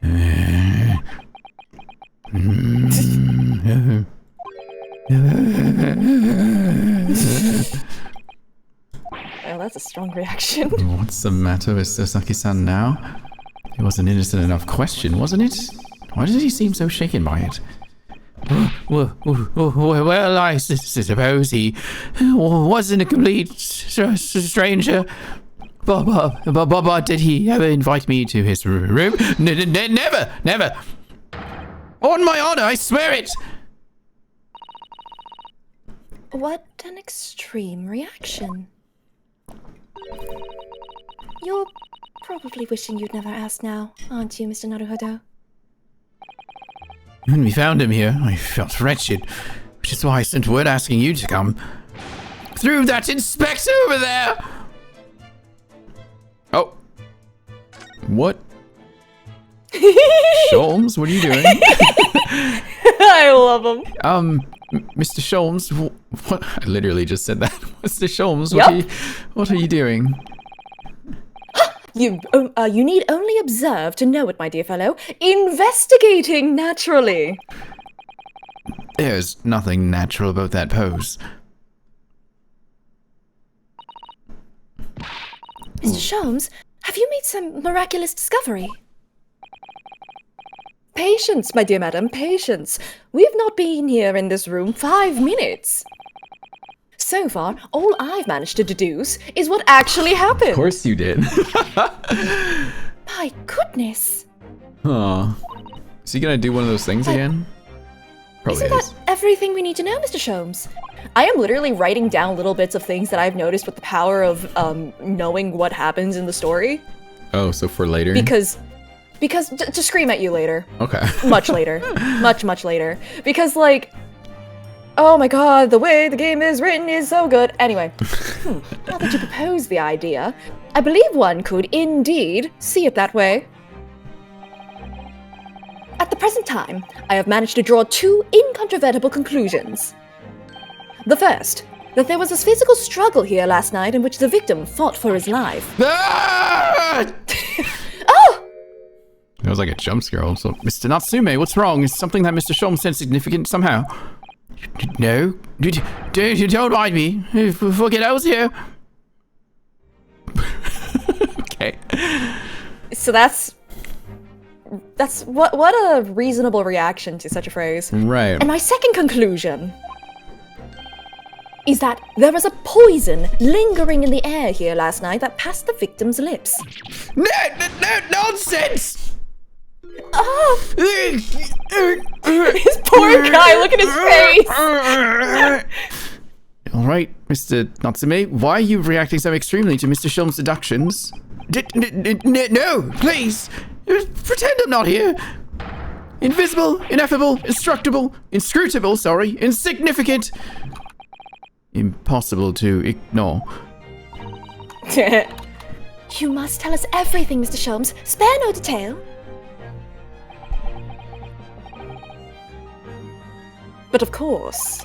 Well, that's a strong reaction. What's the matter with Sasaki-san now? It was an innocent enough question, wasn't it? Why did he seem so shaken by it? Well, I suppose he wasn't a complete stranger. But did he ever invite me to his room? Never. On my honor, I swear it. What an extreme reaction. You're probably wishing you'd never asked now, aren't you, Mr. Naruhodo? When we found him here, I felt wretched, which is why I sent word asking you to come. Through that inspector over there! Oh. What? Sholmes, what are you doing? I love him. Mr. Sholmes, what? I literally just said that. Mr. Sholmes, Yup. what are you doing? You need only observe to know it, my dear fellow. Investigating, naturally. There's nothing natural about that pose. Mr. Sholmes, have you made some miraculous discovery? Patience, my dear madam, patience. We've not been here in this room 5 minutes. So far, all I've managed to deduce is what actually happened. Of course you did. My goodness. Aw. Is he gonna do one of those things again? Probably Isn't is. that everything we need to know, Mr. Sholmes? I am literally writing down little bits of things that I've noticed with the power of knowing what happens in the story. Oh, so for later? Because to scream at you later. Okay. Much later. Much later. Because, like, oh my god, the way the game is written is so good. Anyway, now that you propose the idea, I believe one could indeed see it that way. At the present time, I have managed to draw 2 incontrovertible conclusions. The first, that there was a physical struggle here last night in which the victim fought for his life. Ah! Oh! That was like a jump scare also. Mr. Natsume, what's wrong? Is something that Mr. Sholmes said significant somehow? No? Don't mind me. Forget I was here. Okay. So that's what a reasonable reaction to such a phrase. Right. And my second conclusion is that there was a poison lingering in the air here last night that passed the victim's lips. No, nonsense! Oh! This poor guy, look at his face! All right, Mr. Natsume, why are you reacting so extremely to Mr. Sholmes' deductions? No, please! Pretend I'm not here! Invisible, ineffable, inscrutable, insignificant, impossible to ignore. You must tell us everything, Mr. Sholmes. Spare no detail. But of course,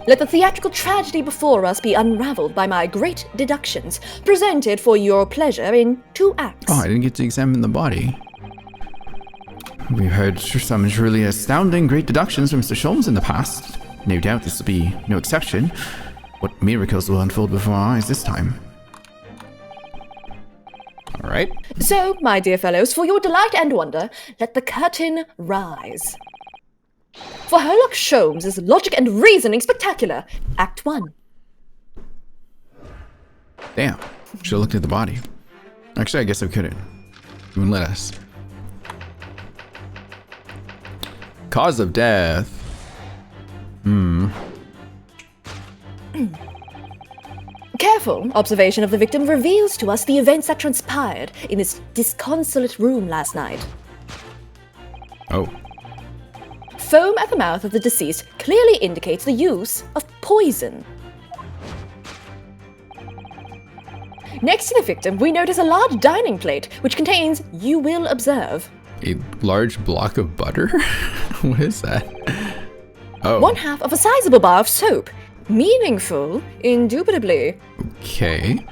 let the theatrical tragedy before us be unraveled by my great deductions, presented for your pleasure in 2 acts. Oh, I didn't get to examine the body. We've heard some truly astounding great deductions from Mr. Sholmes in the past. No doubt this will be no exception. What miracles will unfold before our eyes this time? All right. So, my dear fellows, for your delight and wonder, let the curtain rise. For Herlock Sholmes' logic and reasoning spectacular, Act 1. Damn. Should have looked at the body. Actually, I guess I couldn't. You wouldn't let us. Cause of death. Careful observation of the victim reveals to us the events that transpired in this disconsolate room last night. Oh. Foam at the mouth of the deceased clearly indicates the use of poison. Next to the victim, we notice a large dining plate, which contains, you will observe, A large block of butter? What is that? Oh. 1/2 of a sizable bar of soap. Meaningful, indubitably. Okay.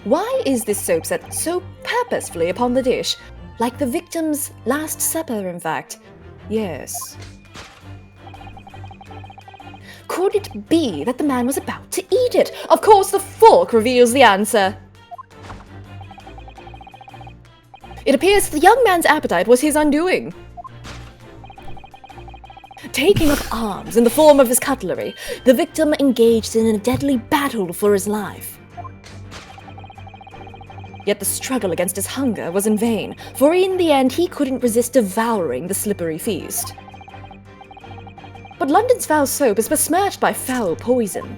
Why is this soap set so purposefully upon the dish? Like the victim's Last Supper, in fact. Yes. Could it be that the man was about to eat it? Of course, the fork reveals the answer. It appears the young man's appetite was his undoing. Taking up arms in the form of his cutlery, the victim engaged in a deadly battle for his life. Yet the struggle against his hunger was in vain, for in the end he couldn't resist devouring the slippery feast. But London's foul soap is besmirched by foul poison.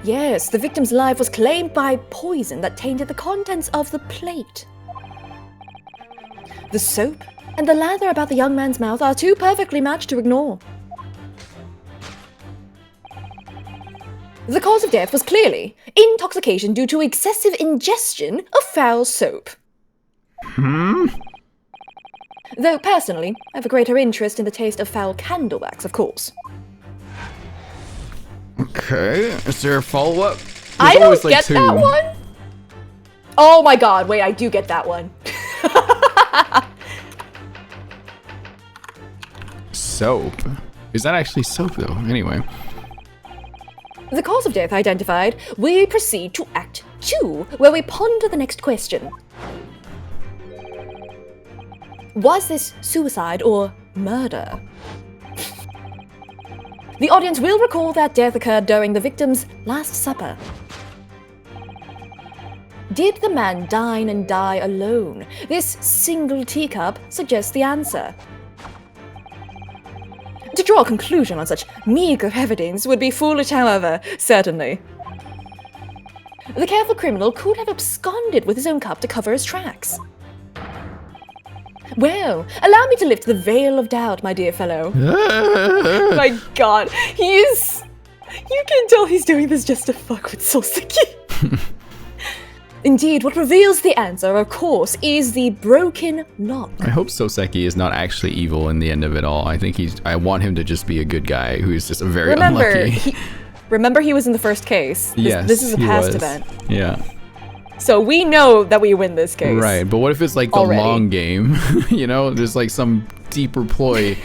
Yes, the victim's life was claimed by poison that tainted the contents of the plate. The soap and the lather about the young man's mouth are too perfectly matched to ignore. The cause of death was clearly intoxication due to excessive ingestion of foul soap. Though personally, I have a greater interest in the taste of foul candle wax, of course. Okay, is there a follow-up? I don't get that one. Oh my god, wait, I do get that one. Soap? Is that actually soap, though? Anyway. The cause of death identified, we proceed to Act 2, where we ponder the next question. Was this suicide or murder? The audience will recall that death occurred during the victim's Last Supper. Did the man dine and die alone? This single teacup suggests the answer. To draw a conclusion on such meager evidence would be foolish, however, certainly. The careful criminal could have absconded with his own cup to cover his tracks. Well, allow me to lift the veil of doubt, my dear fellow. My god, he is... You can tell he's doing this just to fuck with Soseki. Indeed, what reveals the answer, of course, is the broken lock. I hope Soseki is not actually evil in the end of it all. I want him to just be a good guy who's just a very unlucky. Remember he was in the first case. Yes, this is a past event. Yeah. So we know that we win this case. Right, but what if it's like the long game? You know, there's like some deeper ploy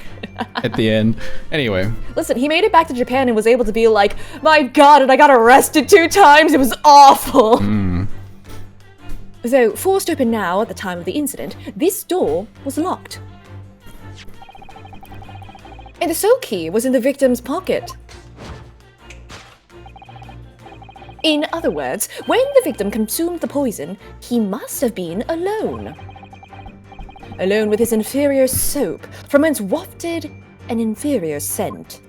at the end. Anyway. Listen, he made it back to Japan and was able to be like, my god, and I got arrested 2 times, it was awful. Though forced open now at the time of the incident, this door was locked. And the sole key was in the victim's pocket. In other words, when the victim consumed the poison, he must have been alone. Alone with his inferior soap, from whence wafted an inferior scent.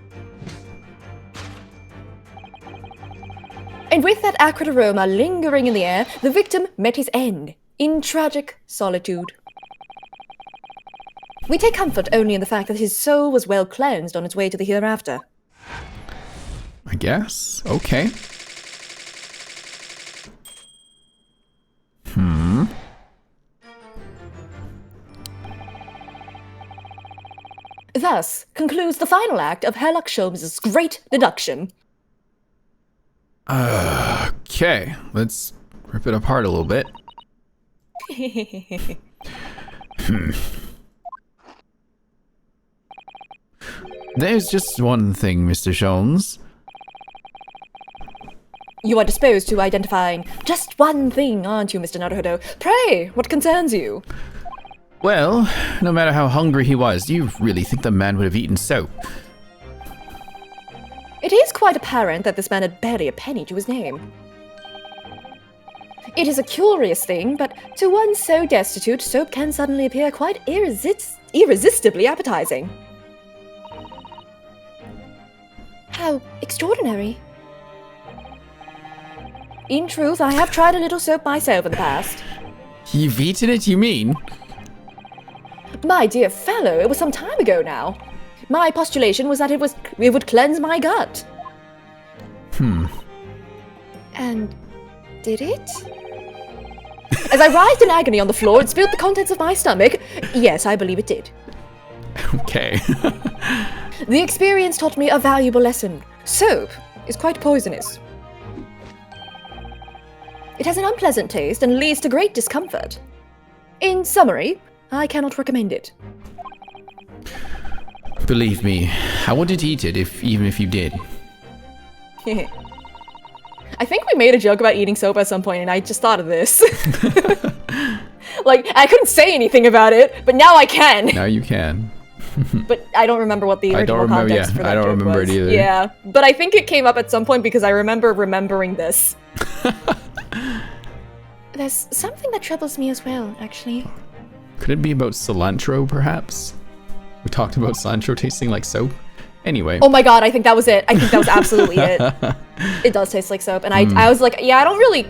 And with that acrid aroma lingering in the air, the victim met his end, in tragic solitude. We take comfort only in the fact that his soul was well cleansed on its way to the hereafter. I guess. Okay. Thus concludes the final act of Herlock Sholmes' great deduction. Okay, let's rip it apart a little bit. There's just one thing, Mr. Sholmes. You are disposed to identifying just one thing, aren't you, Mr. Naruhodo? Pray, what concerns you? Well, no matter how hungry he was, do you really think the man would have eaten soap? It is quite apparent that this man had barely a penny to his name. It is a curious thing, but to one so destitute, soap can suddenly appear quite irresistibly appetizing. How extraordinary. In truth, I have tried a little soap myself in the past. You've eaten it, you mean? My dear fellow, it was some time ago now. My postulation was that it would cleanse my gut. And did it? As I writhed in agony on the floor and spilled the contents of my stomach, yes, I believe it did. Okay. The experience taught me a valuable lesson. Soap is quite poisonous. It has an unpleasant taste and leads to great discomfort. In summary, I cannot recommend it. Believe me, I wouldn't eat it even if you did. I think we made a joke about eating soap at some point, and I just thought of this. Like, I couldn't say anything about it, but now I can. Now you can. But I don't remember what the original context for that I don't joke remember was. it either. Yeah, but I think it came up at some point because I remember remembering this. There's something that troubles me as well, actually. Could it be about cilantro, perhaps? We talked about cilantro tasting like soap. Anyway. Oh my god, I think that was it. I think that was absolutely it. It does taste like soap, and I was like, yeah, I don't really.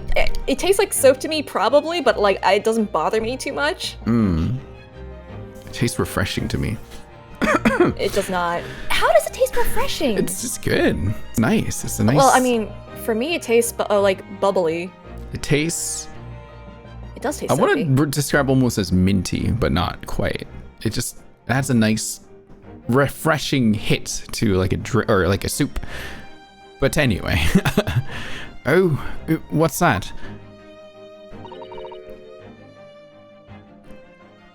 It tastes like soap to me, probably, but like, it doesn't bother me too much. It tastes refreshing to me. It does not. How does it taste refreshing? It's just good. It's nice. It's a nice. Well, I mean, for me, it tastes like bubbly. It tastes. It does taste. I soapy. want to describe almost as minty, but not quite. It just adds a nice, refreshing hit to like a or like a soup. But anyway, oh, what's that?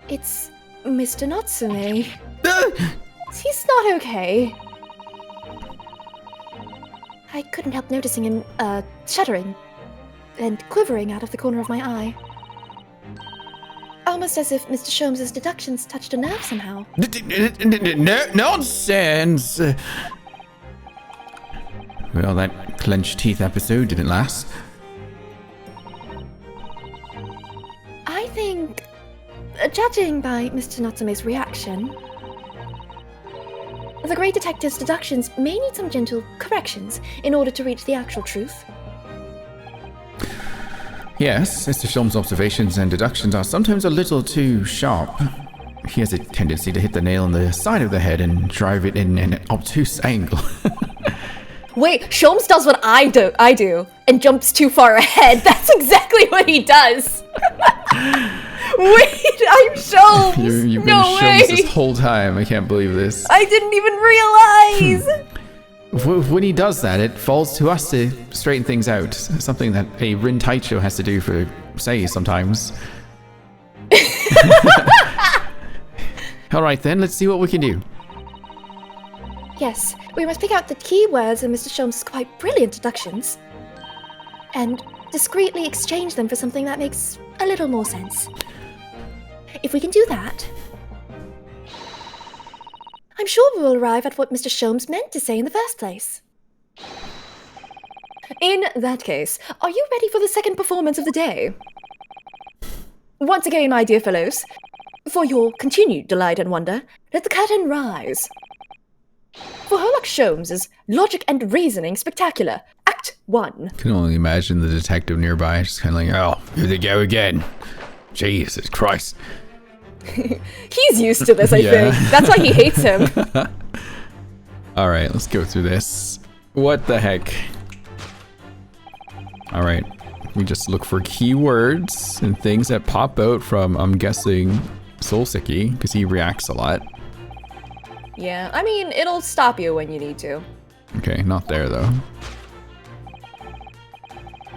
It's Mr. Natsume. Ah! He's not okay. I couldn't help noticing him, shuddering and quivering out of the corner of my eye. Almost as if Mr. Sholmes' deductions touched a nerve somehow. Nonsense! Well, that clenched teeth episode didn't last. I think, judging by Mr. Natsume's reaction, the great detective's deductions may need some gentle corrections in order to reach the actual truth. Yes, Mr. Sholmes' observations and deductions are sometimes a little too sharp. He has a tendency to hit the nail on the side of the head and drive it in an obtuse angle. Wait, Sholmes does what I do, and jumps too far ahead. That's exactly what he does. Wait, I'm Sholmes. You've been no way. Sholmes this whole time. I can't believe this. I didn't even realize. When he does that, it falls to us to straighten things out. Something that a Rin Taicho has to do for Sei sometimes. Alright then, let's see what we can do. Yes, we must pick out the key words in Mr. Sholmes' quite brilliant deductions and discreetly exchange them for something that makes a little more sense. If we can do that, I'm sure we will arrive at what Mr. Sholmes meant to say in the first place. In that case, are you ready for the second performance of the day? Once again, my dear fellows, for your continued delight and wonder, let the curtain rise. For Herlock Sholmes' Logic and Reasoning Spectacular, Act 1. I can only imagine the detective nearby, just kind of like, oh, here they go again. Jesus Christ. He's used to this, I Yeah. think. That's why he hates him. Alright, let's go through this. What the heck? Alright, we just look for keywords and things that pop out from, I'm guessing, Soulsicky, because he reacts a lot. Yeah, I mean, it'll stop you when you need to. Okay, not there though.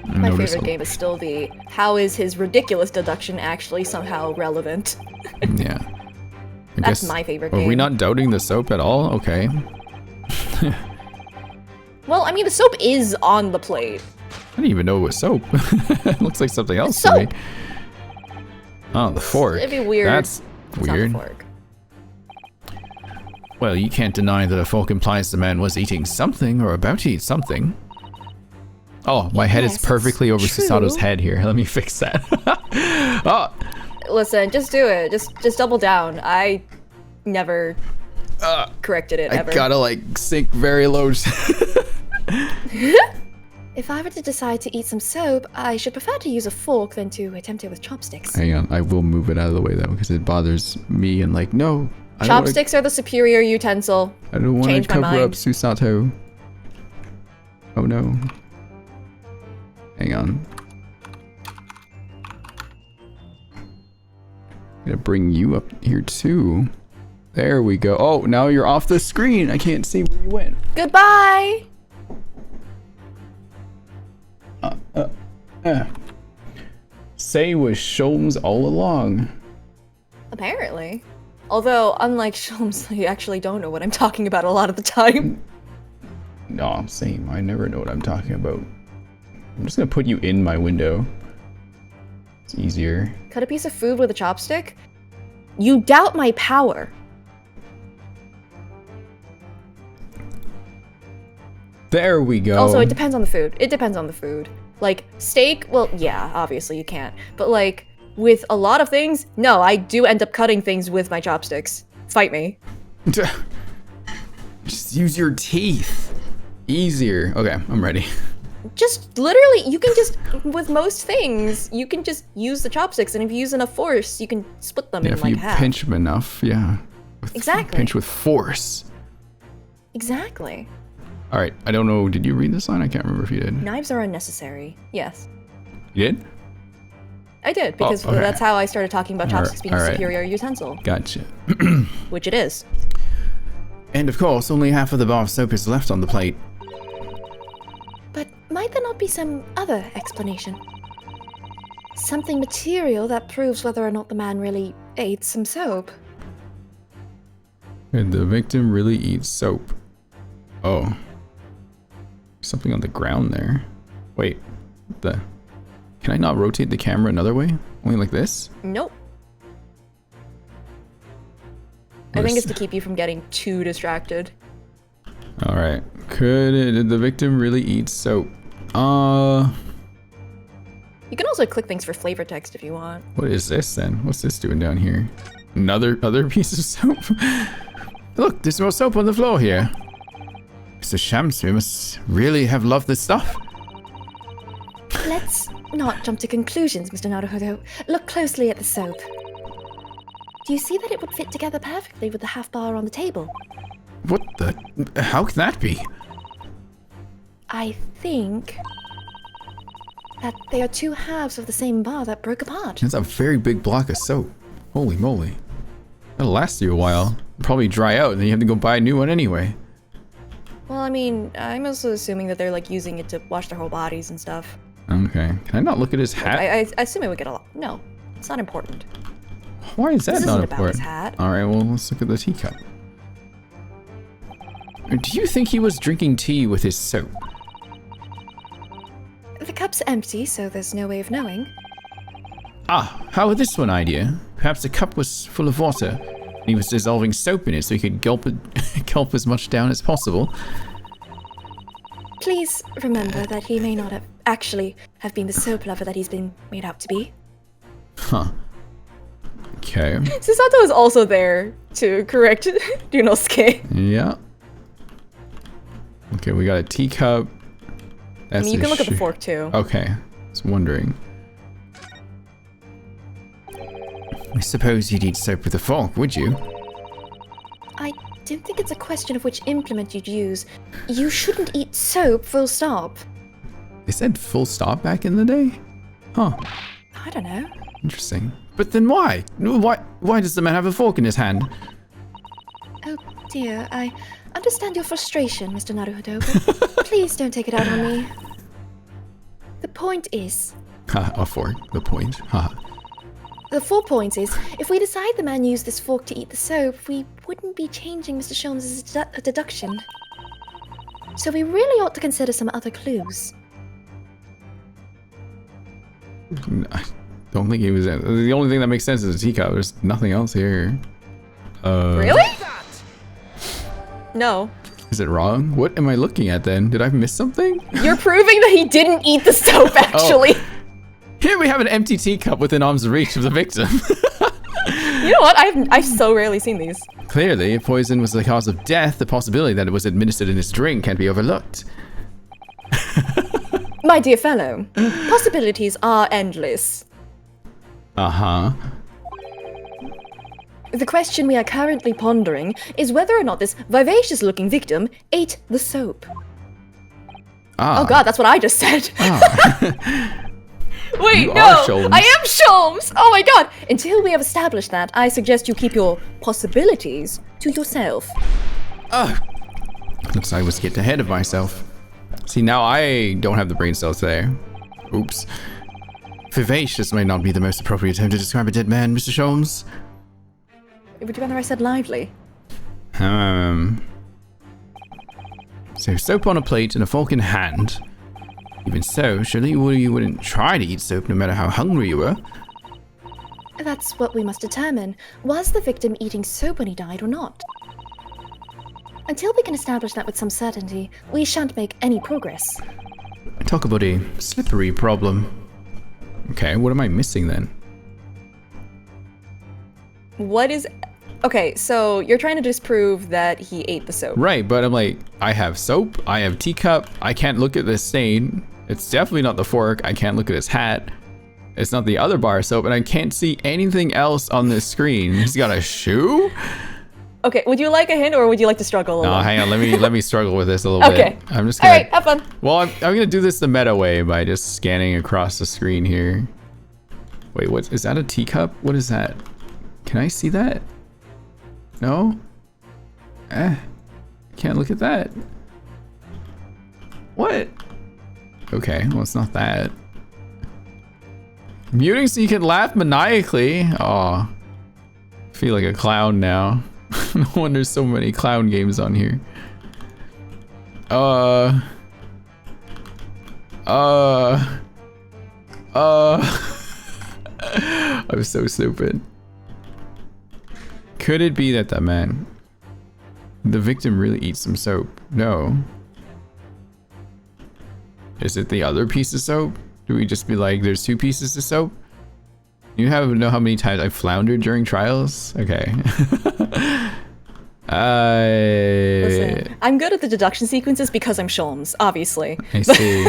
My favorite game is still the how is his ridiculous deduction actually somehow relevant? Yeah. That's my favorite Are game. we not doubting the soap at all? Okay. Well, I mean, the soap is on the plate. I didn't even know it was soap. It looks like something else to Soap. me. Oh, the fork. It'd be weird. That's It's not a weird. fork. Well, you can't deny that a fork implies the man was eating something or about to eat something. Oh, my head is Yes, perfectly over true. Susato's head here. Let me fix that. Oh, Listen, just do it. Just double down. I never corrected it I ever. gotta like sink very low. If I were to decide to eat some soap, I should prefer to use a fork than to attempt it with chopsticks. Hang on, I will move it out of the way though because it bothers me and like no. I don't wanna- Chopsticks are the superior utensil. I don't want to Change my cover up mind. Susato. Oh no. Hang on. Gonna bring you up here too. There we go. Oh, now you're off the screen. I can't see where you went. Goodbye. Say was Sholmes all along. Apparently. Although, unlike Sholmes, I actually don't know what I'm talking about a lot of the time. No, same. I never know what I'm talking about. I'm just gonna put you in my window. It's easier. Cut a piece of food with a chopstick? You doubt my power. There we go. Also, it depends on the food. It depends on the food. Like, steak, well, yeah, obviously you can't. But, like, with a lot of things, no, I do end up cutting things with my chopsticks. Fight me. Just use your teeth. Easier. Okay, I'm ready. Just, literally, you can just, with most things, you can just use the chopsticks, and if you use enough force, you can split them Yeah, in, if like, you half. pinch them enough, yeah. Exactly. Pinch with force. Exactly. All right, I don't know. Did you read this line? I can't remember if you did. Knives are unnecessary. Yes. You did? I did, because okay. that's how I started talking about chopsticks being a alright. superior utensil. Gotcha. Which it is. And of course, only half of the bar of soap is left on the plate. But might there not be some other explanation? Something material that proves whether or not the man really ate some soap. Did the victim really eat soap? Oh. Something on the ground there. Wait. Can I not rotate the camera another way? Only like this? Nope. I think it's to keep you from getting too distracted. Alright. Did the victim really eat soap? You can also click things for flavor text if you want. What is this then? What's this doing down here? Other piece of soap? Look, there's more soap on the floor here. Mr. Shams, we must really have loved this stuff. Let's not jump to conclusions, Mr. Naruhodo. Look closely at the soap. Do you see that it would fit together perfectly with the half bar on the table? What the? How can that be? I think that they are two halves of the same bar that broke apart. That's a very big block of soap. Holy moly. That'll last you a while. Probably dry out and then you have to go buy a new one anyway. Well, I mean, I'm also assuming that they're like using it to wash their whole bodies and stuff. Okay. Can I not look at his hat? I assume it would get a lot. No, it's not important. Why is that This not isn't about his important? hat. Alright, well, let's look at the teacup. Do you think he was drinking tea with his soap? The cup's empty, so there's no way of knowing. Ah, how about this one idea? Perhaps the cup was full of water, and he was dissolving soap in it so he could gulp as much down as possible. Please remember that he may not have actually have been the soap lover that he's been made out to be. Huh. Okay. Susato is also there to correct Ryunosuke. Yeah. Okay, we got a teacup. I That's mean, you a can look at the sh- fork too. Okay. I was wondering. I suppose you'd eat soap with a fork, would you? I don't think it's a question of which implement you'd use. You shouldn't eat soap, full stop. They said full stop back in the day? Huh. I don't know. Interesting. But then why? Why does the man have a fork in his hand? Oh dear, I understand your frustration, Mr. Naruhodo, but please don't take it out on me. The point is, Ha, a fork. The point. Ha. the 4 points is, if we decide the man used this fork to eat the soap, we wouldn't be changing Mr. Sholmes' deduction. So we really ought to consider some other clues. I don't think he was. The only thing that makes sense is a teacup. There's nothing else here. Really? No. Is it wrong? What am I looking at then? Did I miss something? You're proving that he didn't eat the soap, actually. Here we have an empty teacup within arm's reach of the victim. You know what? I've so rarely seen these. Clearly, if poison was the cause of death, the possibility that it was administered in his drink can't be overlooked. My dear fellow, possibilities are endless. Uh-huh. The question we are currently pondering is whether or not this vivacious-looking victim ate the soap. Ah. Oh god, that's what I just said. Ah. Wait, You no! are Sholmes. I am Sholmes! Oh my god! Until we have established that, I suggest you keep your possibilities to yourself. Oh. Looks like I was getting ahead of myself. See, now I don't have the brain cells there. Oops. Vivacious may not be the most appropriate term to describe a dead man, Mr. Sholmes. Would you rather I said lively? So soap on a plate and a fork in hand. Even so, surely you wouldn't try to eat soap no matter how hungry you were. That's what we must determine. Was the victim eating soap when he died or not? Until we can establish that with some certainty, we shan't make any progress. Talk about a slippery problem. Okay, what am I missing then? What is... Okay, so you're trying to disprove that he ate the soap. Right, but I'm like, I have soap, I have teacup, I can't look at this stain. It's definitely not the fork, I can't look at his hat. It's not the other bar of soap, and I can't see anything else on this screen. He's got a shoe? Okay, would you like a hint or would you like to struggle a little? No, hang on, let me struggle with this a little bit. Okay. I'm just gonna... Alright, have fun. Well, I'm gonna do this the meta way by just scanning across the screen here. Wait, what is that, a teacup? What is that? Can I see that? No? Can't look at that. What? Okay, well, it's not that. Muting so you can laugh maniacally. Aw. I feel like a clown now. No wonder there's so many clown games on here. I'm so stupid. Could it be that the victim really eats some soap? No. Is it the other piece of soap? Do we just be like, there's two pieces of soap? You know how many times I've floundered during trials? Okay. Listen, I'm good at the deduction sequences because I'm Sholmes, obviously. I see.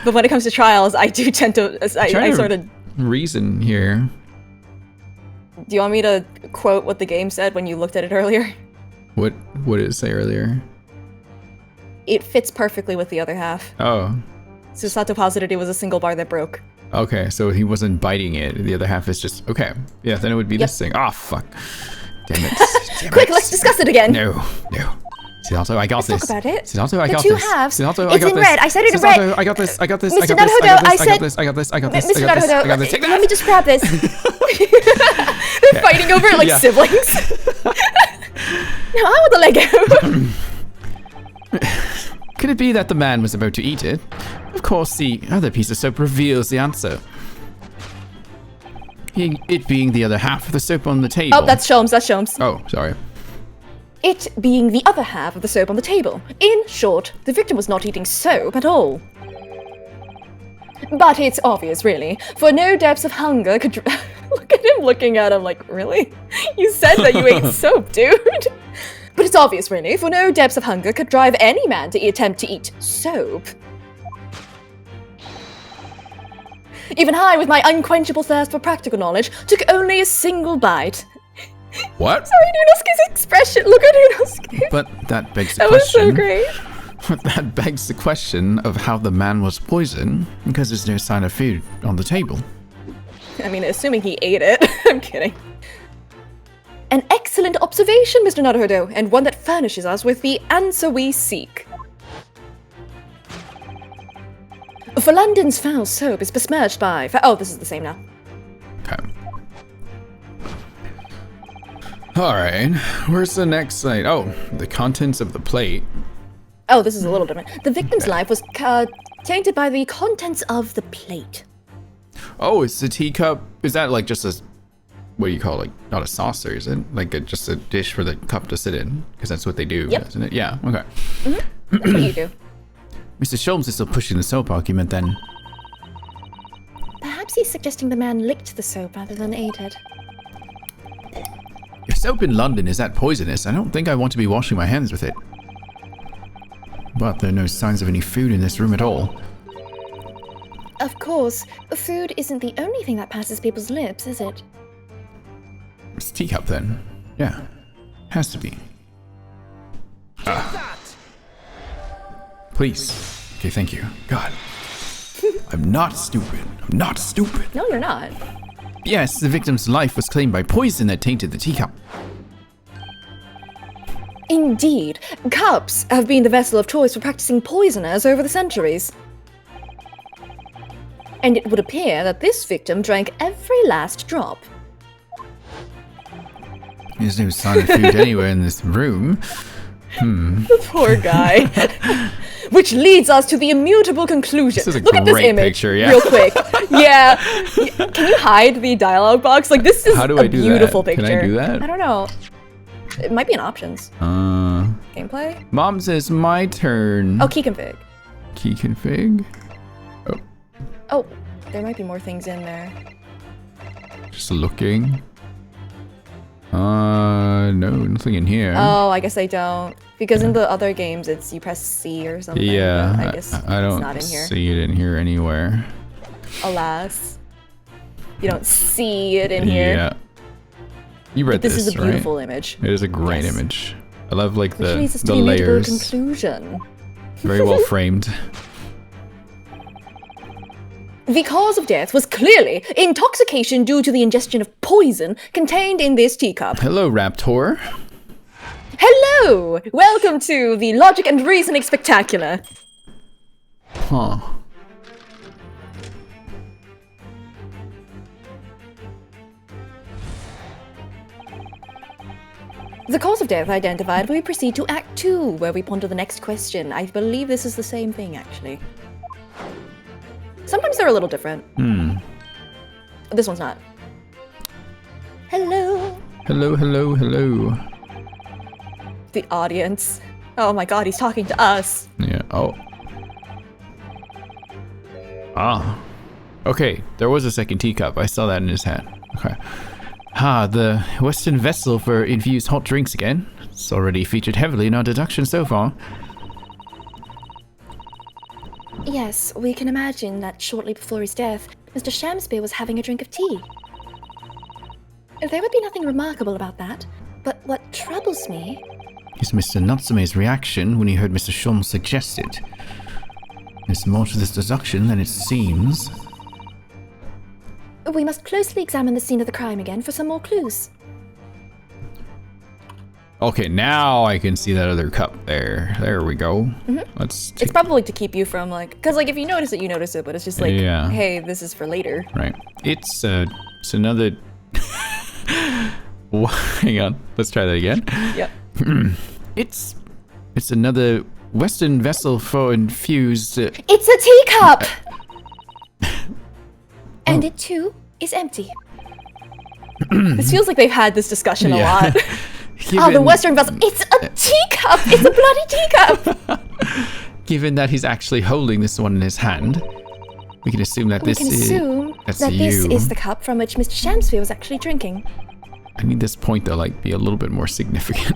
But when it comes to trials, I do tend to... I sort of... reason here. Do you want me to quote what the game said when you looked at it earlier? What did it say earlier? It fits perfectly with the other half. Oh. Susato posited it was a single bar that broke. Okay, so he wasn't biting it. The other half is just... Okay. Yeah, then it would be this thing. Oh, fuck. Damn it. Damn Quick, it. let's discuss it again! No. Sidato, I got Let's this. talk about it. Sidato, I The got two this. halves. Sidato, I It's got in this. red. I said it in Sidato, red. I got this. I got this. Mr. I got this. Naruhodo, I got I this. I said- got this. I got this. I got this. Mr. I got this. I got Naruhodo, this. Take let that. me just grab this. They're fighting over it like Yeah. siblings. No, I want the Lego. Could it be that the man was about to eat it? Of course, the other piece of soap reveals the answer. It being the other half of the soap on the table. Oh, that's Sholmes, that's Sholmes. Oh, sorry. It being the other half of the soap on the table. In short, the victim was not eating soap at all. But it's obvious, really, for no depths of hunger could... Look at him looking at him like, really? You said that you ate soap, dude! But it's obvious, really, for no depths of hunger could drive any man to attempt to eat soap. Even I, with my unquenchable thirst for practical knowledge, took only a single bite. What? Sorry, Unosuke's expression. Look at Unosuke. But that begs the That was question. so great. That begs the question of how the man was poisoned, because there's no sign of food on the table. I mean, assuming he ate it. I'm kidding. An excellent observation, Mr. Naruhodo, and one that furnishes us with the answer we seek. For London's foul soap is besmirched by... Oh, this is the same now. Okay. Alright. Where's the next slide? Oh, the contents of the plate. Oh, this is a little different. The victim's life was tainted by the contents of the plate. Oh, it's the teacup. Is that like just a... What do you call it? Like, not a saucer, is it? Like just a dish for the cup to sit in? Because that's what they do, Yep. isn't it? Yeah, okay. That's what you do. Mr. Sholmes is still pushing the soap argument then. Perhaps he's suggesting the man licked the soap rather than ate it. If soap in London is that poisonous, I don't think I want to be washing my hands with it. But there are no signs of any food in this room at all. Of course, food isn't the only thing that passes people's lips, is it? It's a teacup then. Yeah. Has to be. Please. Okay, thank you. God. I'm not stupid. I'm not stupid. No, you're not. Yes, the victim's life was claimed by poison that tainted the teacup. Indeed, cups have been the vessel of choice for practicing poisoners over the centuries. And it would appear that this victim drank every last drop. There's no sign of food anywhere in this room. Poor guy. which leads us to the immutable conclusion. This is a Look at this great image picture, yeah. real quick. Yeah. Can you hide the dialogue box? Like, this is How do a I do beautiful that? picture. Can I do that? I don't know. It might be in options. Gameplay? Mom says my turn. Oh, key config. Key config. Oh, there might be more things in there. Just looking. No, nothing in here. Oh, I guess I don't. Because in the other games, it's you press C or something. Yeah, but I guess I don't it's not in here. see it in here anywhere. Alas. You don't see it in here. Yeah. You read This this, is a right? beautiful image. It is a great Yes. image. I love like Which leads us to the the immutable layers. conclusion. Very well framed. The cause of death was clearly intoxication due to the ingestion of poison contained in this teacup. Hello, Raptor. Hello! Welcome to the Logic and Reasoning Spectacular. Huh. The cause of death identified, we proceed to Act 2, where we ponder the next question. I believe this is the same thing, actually. Sometimes they're a little different. This one's not. Hello. Hello, hello, hello. The audience. Oh my god, he's talking to us. Yeah. Oh. Ah. Okay, there was a second teacup. I saw that in his hand. Okay. Ah, the Western vessel for infused hot drinks again. It's already featured heavily in our deduction so far. Yes, we can imagine that shortly before his death, Mr. Shamspeare was having a drink of tea. There would be nothing remarkable about that, but what troubles me... is Mr. Natsume's reaction when he heard Mr. Shum suggest it. There's more to this deduction than it seems. We must closely examine the scene of the crime again for some more clues. Okay, now I can see that other cup there. There we go. Let's It's probably to keep you from, like... Because, like, if you notice it, you notice it, but it's just like, Yeah. hey, this is for later. right. It's another. Hang on. Let's try that again. Yep. It's another Western vessel for infused. It's a teacup! And it too is empty. This feels like they've had this discussion a Yeah. lot. Oh, the Given- Western vessel. It's a teacup! It's a bloody teacup! Given that he's actually holding this one in his hand, we can assume that We this can is. assume That's that this you. is the cup from which Mr. Shamspeare was actually drinking. I need this point to like be a little bit more significant.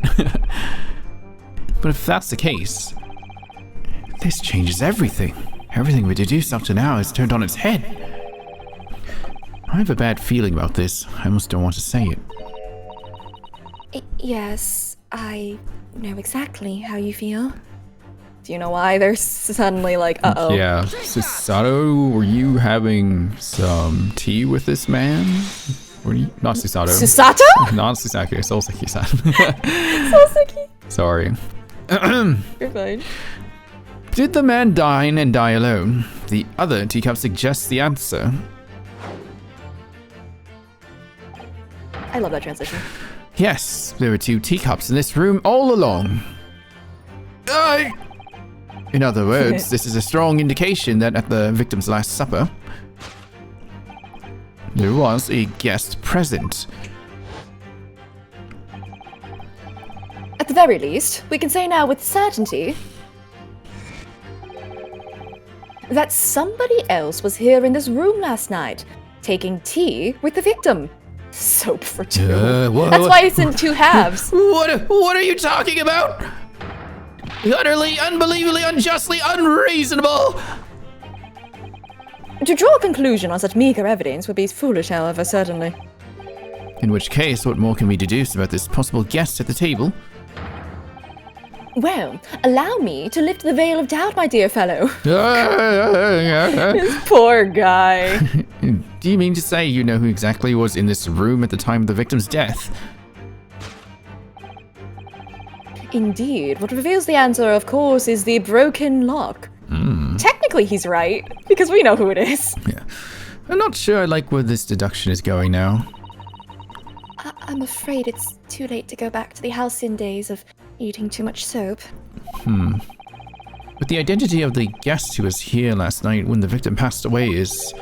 But if that's the case, this changes everything. Everything we deduced up to now is turned on its head. I have a bad feeling about this. I almost don't want to say it. Yes, I know exactly how you feel. Do you know why they're suddenly like, uh-oh? Yeah. Susato, were you having some tea with this man? Were you not Susato? Susato? Not Susaki, Souseki-san. Soseki. Sorry. You're fine. Did the man dine and die alone? The other teacup suggests the answer. I love that transition. Yes, there were two teacups in this room all along. In other words, this is a strong indication that at the victim's last supper, there was a guest present. At the very least, we can say now with certainty that somebody else was here in this room last night, taking tea with the victim. Soap for two. That's why it's in two halves. What are you talking about? Utterly, unbelievably, unjustly, unreasonable! To draw a conclusion on such meager evidence would be foolish, however, certainly. In which case, what more can we deduce about this possible guest at the table? Well, allow me to lift the veil of doubt, my dear fellow. This poor guy. Do you mean to say you know who exactly was in this room at the time of the victim's death? Indeed. What reveals the answer, of course, is the broken lock. Technically, he's right, because we know who it is. Yeah. I'm not sure I like where this deduction is going now. I'm afraid it's too late to go back to the halcyon days of eating too much soap. But the identity of the guest who was here last night when the victim passed away is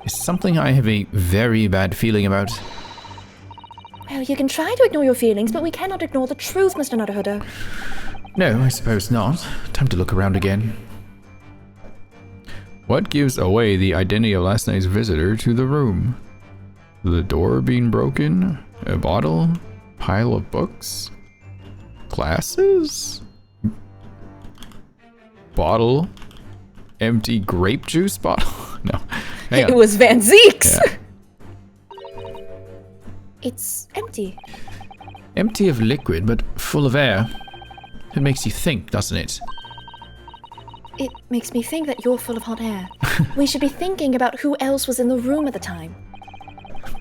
something I have a very bad feeling about. Well, you can try to ignore your feelings, but we cannot ignore the truth, Mr. Naruhodo. No, I suppose not. Time to look around again. What gives away the identity of last night's visitor to the room? The door being broken? A bottle? Pile of books? Glasses? Bottle? Empty grape juice bottle? No. Hang on. It was Van Zeek's! Yeah. It's empty. Empty of liquid, but full of air. It makes you think, doesn't it? It makes me think that you're full of hot air. We should be thinking about who else was in the room at the time.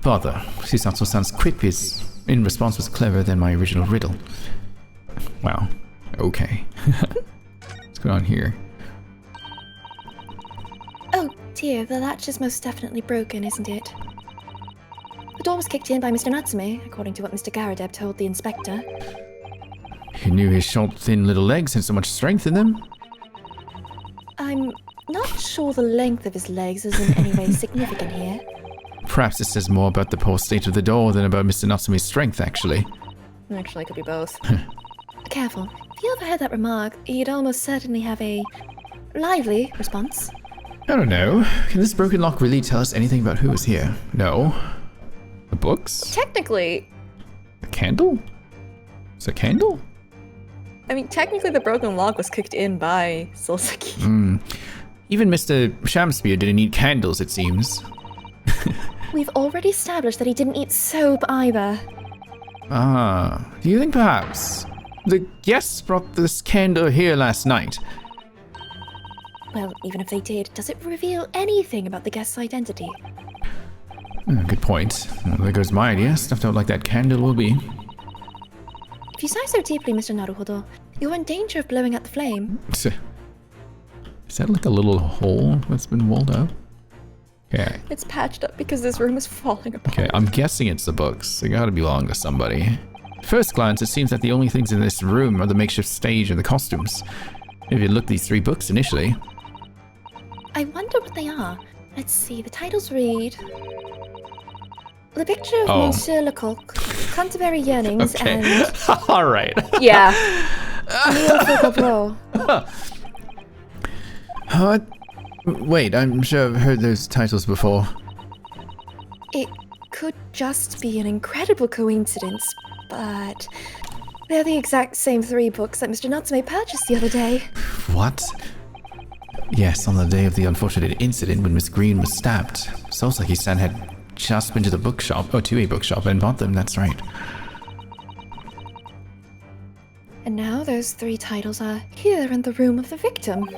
Bother. Susanoo-san's quip is, in response, was cleverer than my original riddle. Wow. Okay. What's going on here? Oh dear, the latch is most definitely broken, isn't it? The door was kicked in by Mr. Natsume, according to what Mr. Garadeb told the inspector. He knew his short, thin little legs had so much strength in them. I'm not sure the length of his legs is in any way significant here. Perhaps this says more about the poor state of the door than about Mr. Natsume's strength, actually. Actually, it could be both. Careful. If you overheard that remark, you'd almost certainly have a lively response. I don't know. Can this broken lock really tell us anything about who was here? No. The books? Technically, The candle? It's a candle? I mean, technically the broken lock was kicked in by Soseki. Even Mr. Shamspear didn't need candles, it seems. We've already established that he didn't eat soap either. Ah, do you think perhaps the guests brought this candle here last night? Well, even if they did, does it reveal anything about the guest's identity? Good point. Well, there goes my idea. Stuffed out like that candle will be. If you sigh so deeply, Mr. Naruhodo, you're in danger of blowing out the flame. Is that like a little hole that's been walled out? Okay. It's patched up because this room is falling apart. Okay, I'm guessing it's the books. They gotta belong to somebody. First glance, it seems that the only things in this room are the makeshift stage and the costumes. If you look at these 3 books initially. I wonder what they are. Let's see, the titles read... The Picture of Oh. Monsieur Lecoq, Canterbury Yearnings, Okay. and Alright. Yeah. Neil Foucault. Wait, I'm sure I've heard those titles before. It could just be an incredible coincidence, but they're the exact same 3 books that Mr. Natsume purchased the other day. What? Yes, on the day of the unfortunate incident when Miss Green was stabbed. Soseki-san had just been to the bookshop, to a bookshop, and bought them, that's right. And now those 3 titles are here in the room of the victim.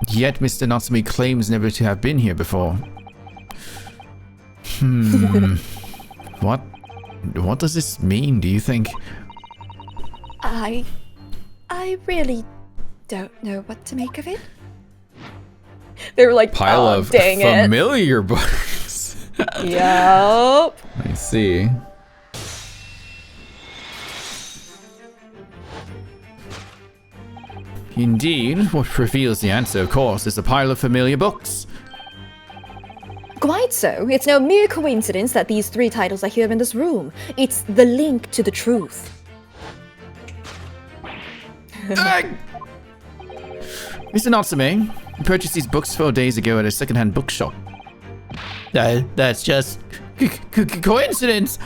Yet Mr. Natsume claims never to have been here before. What does this mean, do you think? I really don't know what to make of it. They were like, Pile oh, of dang it. familiar books. Yup. I see. Indeed, what reveals the answer, of course, is a pile of familiar books. Quite so. It's no mere coincidence that these 3 titles are here in this room. It's the link to the truth. Mr. Natsume purchased these books 4 days ago at a second-hand bookshop. That's just coincidence.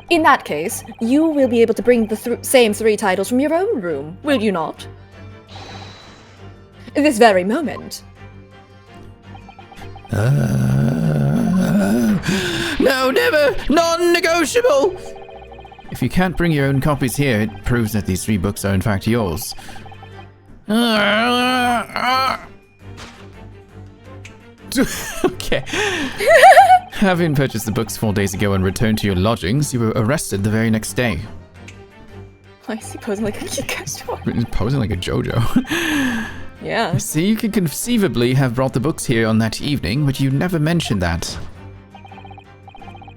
In that case, you will be able to bring the same 3 titles from your own room, will you not? This very moment. No, never! Non-negotiable! If you can't bring your own copies here, it proves that these 3 books are in fact yours. Okay. Having purchased the books 4 days ago and returned to your lodgings, you were arrested the very next day. Why is he posing like a Kika store? He's posing like a JoJo. Yeah. See, you could conceivably have brought the books here on that evening, but you never mentioned that.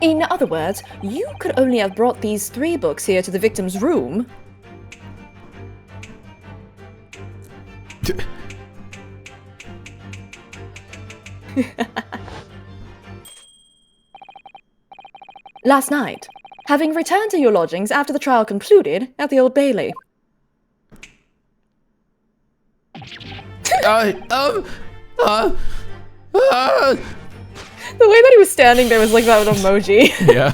In other words, you could only have brought these 3 books here to the victim's room. Last night, having returned to your lodgings after the trial concluded at the Old Bailey. uh, The way that he was standing there was like that emoji. yeah.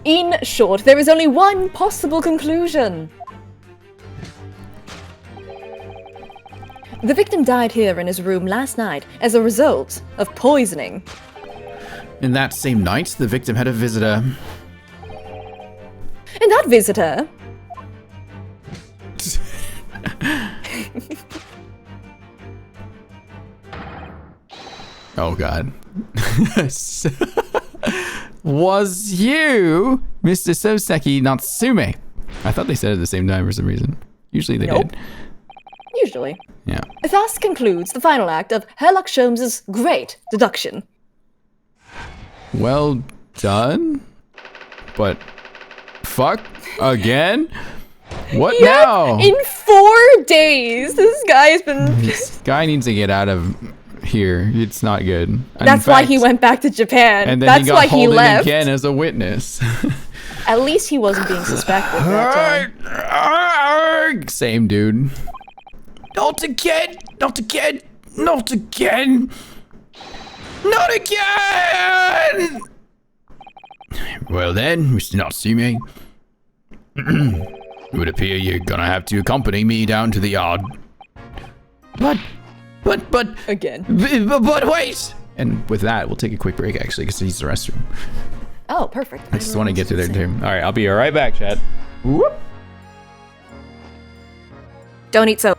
In short, there is only one possible conclusion. The victim died here in his room last night as a result of poisoning. In that same night, the victim had a visitor. And that visitor... Oh god. Was you Mr. Soseki Natsume? I thought they said it at the same time for some reason. Usually they Nope. did. Usually. Yeah. Thus concludes the final act of Herlock Sholmes's great deduction. Well done. But fuck again? What now? In 4 days, this guy has been... This guy needs to get out of here. It's not good. And That's in why fact- he went back to Japan. And then That's he got why hauled he in left. again as a witness. At least he wasn't being suspected that time. Same dude. Not again! Not again! Not again! Not again! Well then, Mr. Natsume, it would appear you're gonna have to accompany me down to the yard. But Again. but wait! And with that, we'll take a quick break actually because he's the restroom. Oh, perfect. I just want to get to there too. All right, I'll be right back, chat. Whoop. Don't eat so.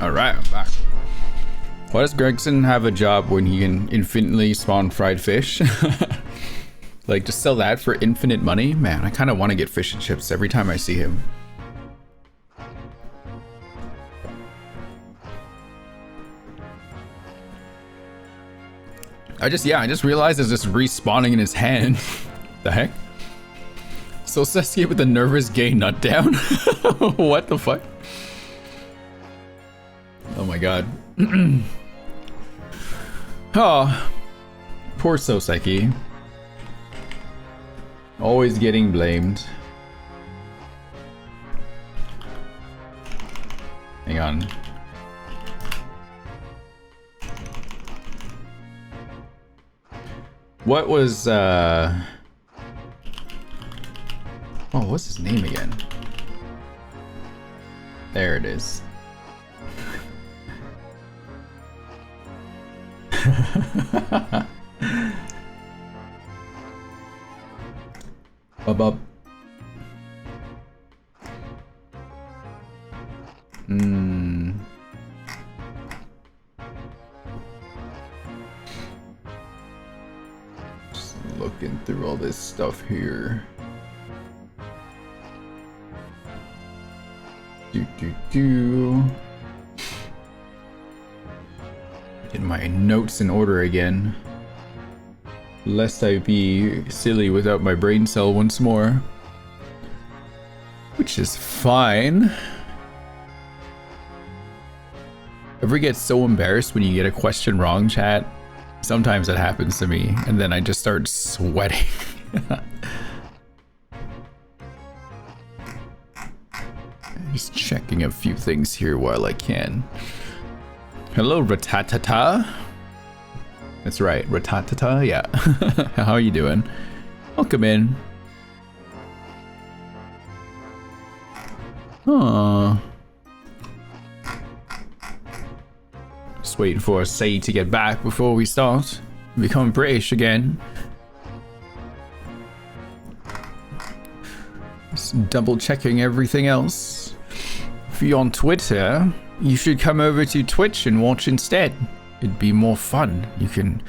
All right, I'm back. Why does Gregson have a job when he can infinitely spawn fried fish? Like, just sell that for infinite money? Man, I kind of want to get fish and chips every time I see him. I just realized it's just respawning in his hand. The heck? So Sasuke with the nervous gay nut down? What the fuck? Oh my god. Oh, poor Soseki. Always getting blamed. Hang on. What was Oh, what's his name again? There it is. Up. Just looking through all this stuff here. Get my notes in order again, lest I be silly without my brain cell once more, which is fine. Ever get so embarrassed when you get a question wrong, chat? Sometimes it happens to me, and then I just start sweating. Just checking a few things here while I can. Hello, Ratatata. That's right, Ratatata, yeah. How are you doing? Welcome in. Aww. Just waiting for Say to get back before we start. Become British again. Just double checking everything else. If you're on Twitter, you should come over to Twitch and watch instead. It'd be more fun. You can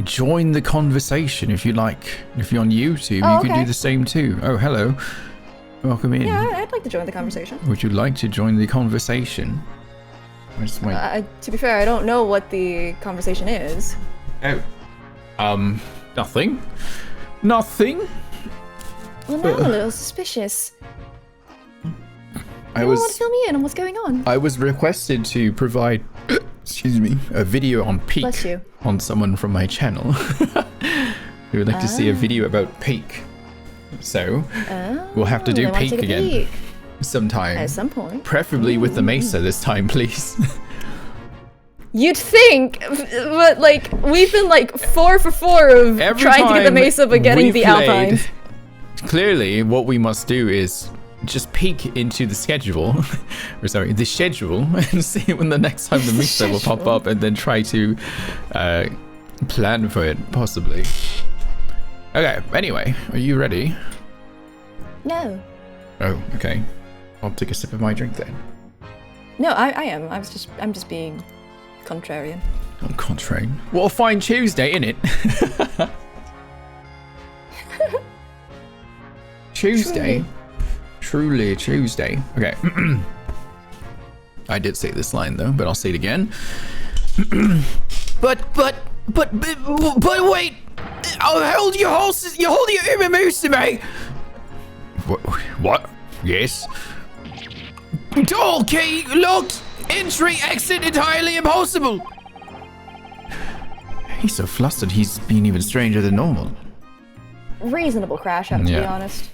join the conversation if you like. If you're on YouTube, you can do the same too. Oh, hello. Welcome in. Yeah, I'd like to join the conversation. Would you like to join the conversation? To be fair, I don't know what the conversation is. Oh. Nothing. Nothing. Well, now I'm a little suspicious. I want to fill me in on what's going on. I was requested to provide, excuse me, a video on Peak on someone from my channel. Who would like to see a video about Peak. So, we'll have to do Peak again. Sometime. At some point. Preferably with the Mesa this time, please. You'd think, but like, we've been like 4 for 4 of trying to get the Mesa but getting the Alpines. Clearly, what we must do is just peek into the schedule, or sorry, the schedule, and see when the next time the Mesa will pop up, and then try to plan for it, possibly. Okay, anyway, are you ready? No. Oh, okay. I'll take a sip of my drink then. No, I am. I'm just being contrarian. I'm contrarian. What a fine Tuesday, innit? Tuesday? Truly a Tuesday. Okay. I did say this line though, but I'll say it again. But wait! I'll hold your horses. You hold your Uber Moose to me. What? Yes. Door key locked. Entry exit entirely impossible. He's so flustered. He's been even stranger than normal. Reasonable crash out, to be honest.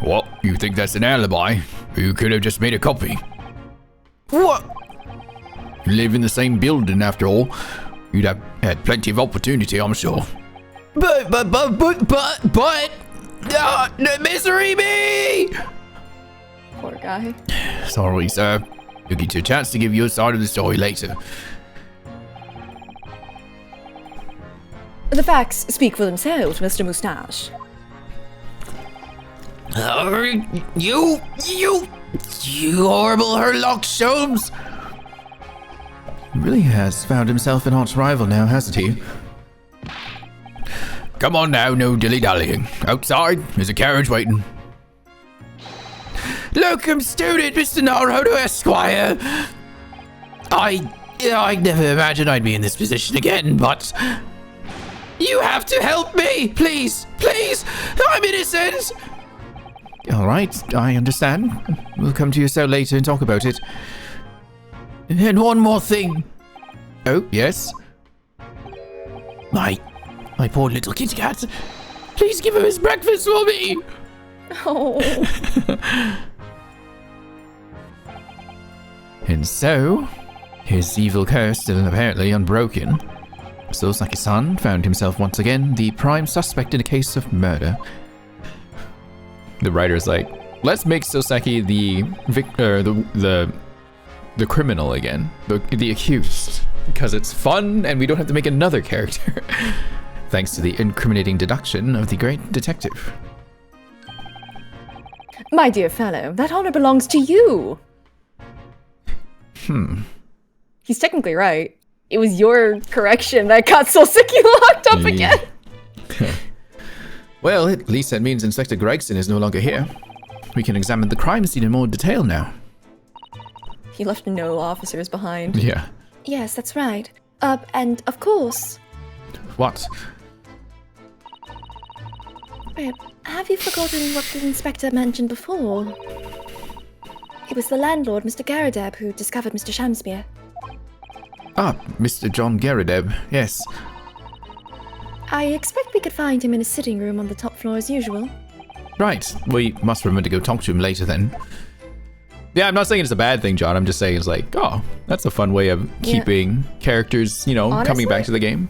What? You think that's an alibi? You could have just made a copy. What? You live in the same building after all. You'd have had plenty of opportunity, I'm sure. But, misery me! Poor guy. Sorry, sir. You'll get your chance to give your side of the story later. The facts speak for themselves, Mr. Moustache. You horrible Herlock Sholmes! He really has found himself an arch rival now, hasn't he? Come on now, no dilly-dallying. Outside, there's a carriage waiting. Locum student, Mr. Naruto Esquire. I never imagined I'd be in this position again, but you have to help me, please, I'm innocent. All right, I understand. We'll come to your cell later and talk about it. And one more thing. Oh, yes? My poor little kitty cat. Please give him his breakfast for me. Oh. And so, his evil curse still apparently unbroken, Sosaki-san found himself once again the prime suspect in a case of murder. The writer's like, let's make Soseki the criminal again, the accused, because it's fun and we don't have to make another character. Thanks to the incriminating deduction of the great detective. My dear fellow, that honor belongs to you. He's technically right. It was your correction that got Soseki locked up again. Well, at least that means Inspector Gregson is no longer here. We can examine the crime scene in more detail now. He left no officers behind. Yeah. Yes, that's right. And of course, What? have you forgotten what the inspector mentioned before? It was the landlord, Mr. Garadeb, who discovered Mr. Shamspeare. Ah, Mr. John Garadeb, yes. I expect we could find him in his sitting room on the top floor as usual. Right, we must remember to go talk to him later then. Yeah, I'm not saying it's a bad thing, John. I'm just saying it's like, oh, that's a fun way of keeping characters, you know, Honestly, coming back to the game.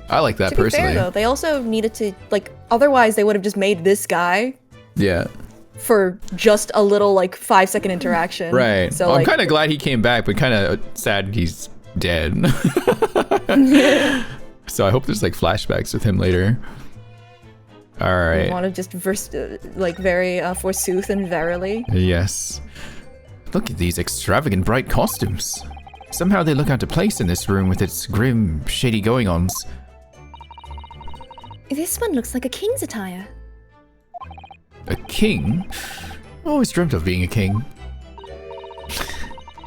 I like that To be personally. fair, though, they also needed to, like, otherwise they would have just made this guy Yeah. for just a little, like, 5-second interaction. Right. So, Well, I'm like, kind of glad he came back, but kind of sad he's dead. So I hope there's like flashbacks with him later. All right. want to just very forsooth and verily. Yes. Look at these extravagant bright costumes. Somehow they look out of place in this room with its grim, shady going-ons. This one looks like a king's attire. A king? Always dreamt of being a king.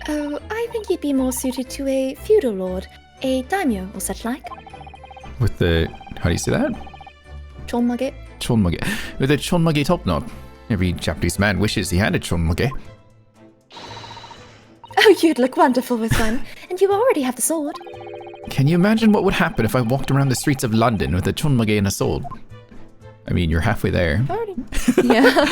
Oh, I think you'd be more suited to a feudal lord, a daimyo or such like. With the, how do you say that? Chonmage. Chonmage. With a chonmage top knot. Every Japanese man wishes he had a chonmage. Oh, you'd look wonderful with one, and you already have the sword. Can you imagine what would happen if I walked around the streets of London with a chonmage and a sword? I mean, you're halfway there. Yeah.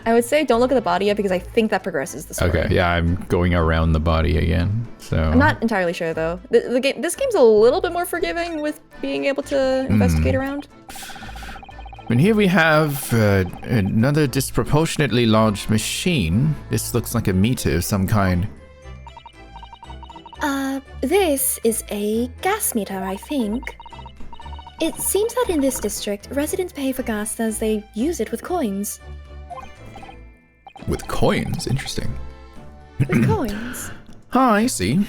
I would say don't look at the body yet because I think that progresses the story. Okay, yeah, I'm going around the body again. So I'm not entirely sure though. This game's a little bit more forgiving with being able to investigate around. And here we have another disproportionately large machine. This looks like a meter of some kind. This is a gas meter, I think. It seems that in this district, residents pay for gas as they use it with coins. with coins, interesting. With coins? Ah, I see.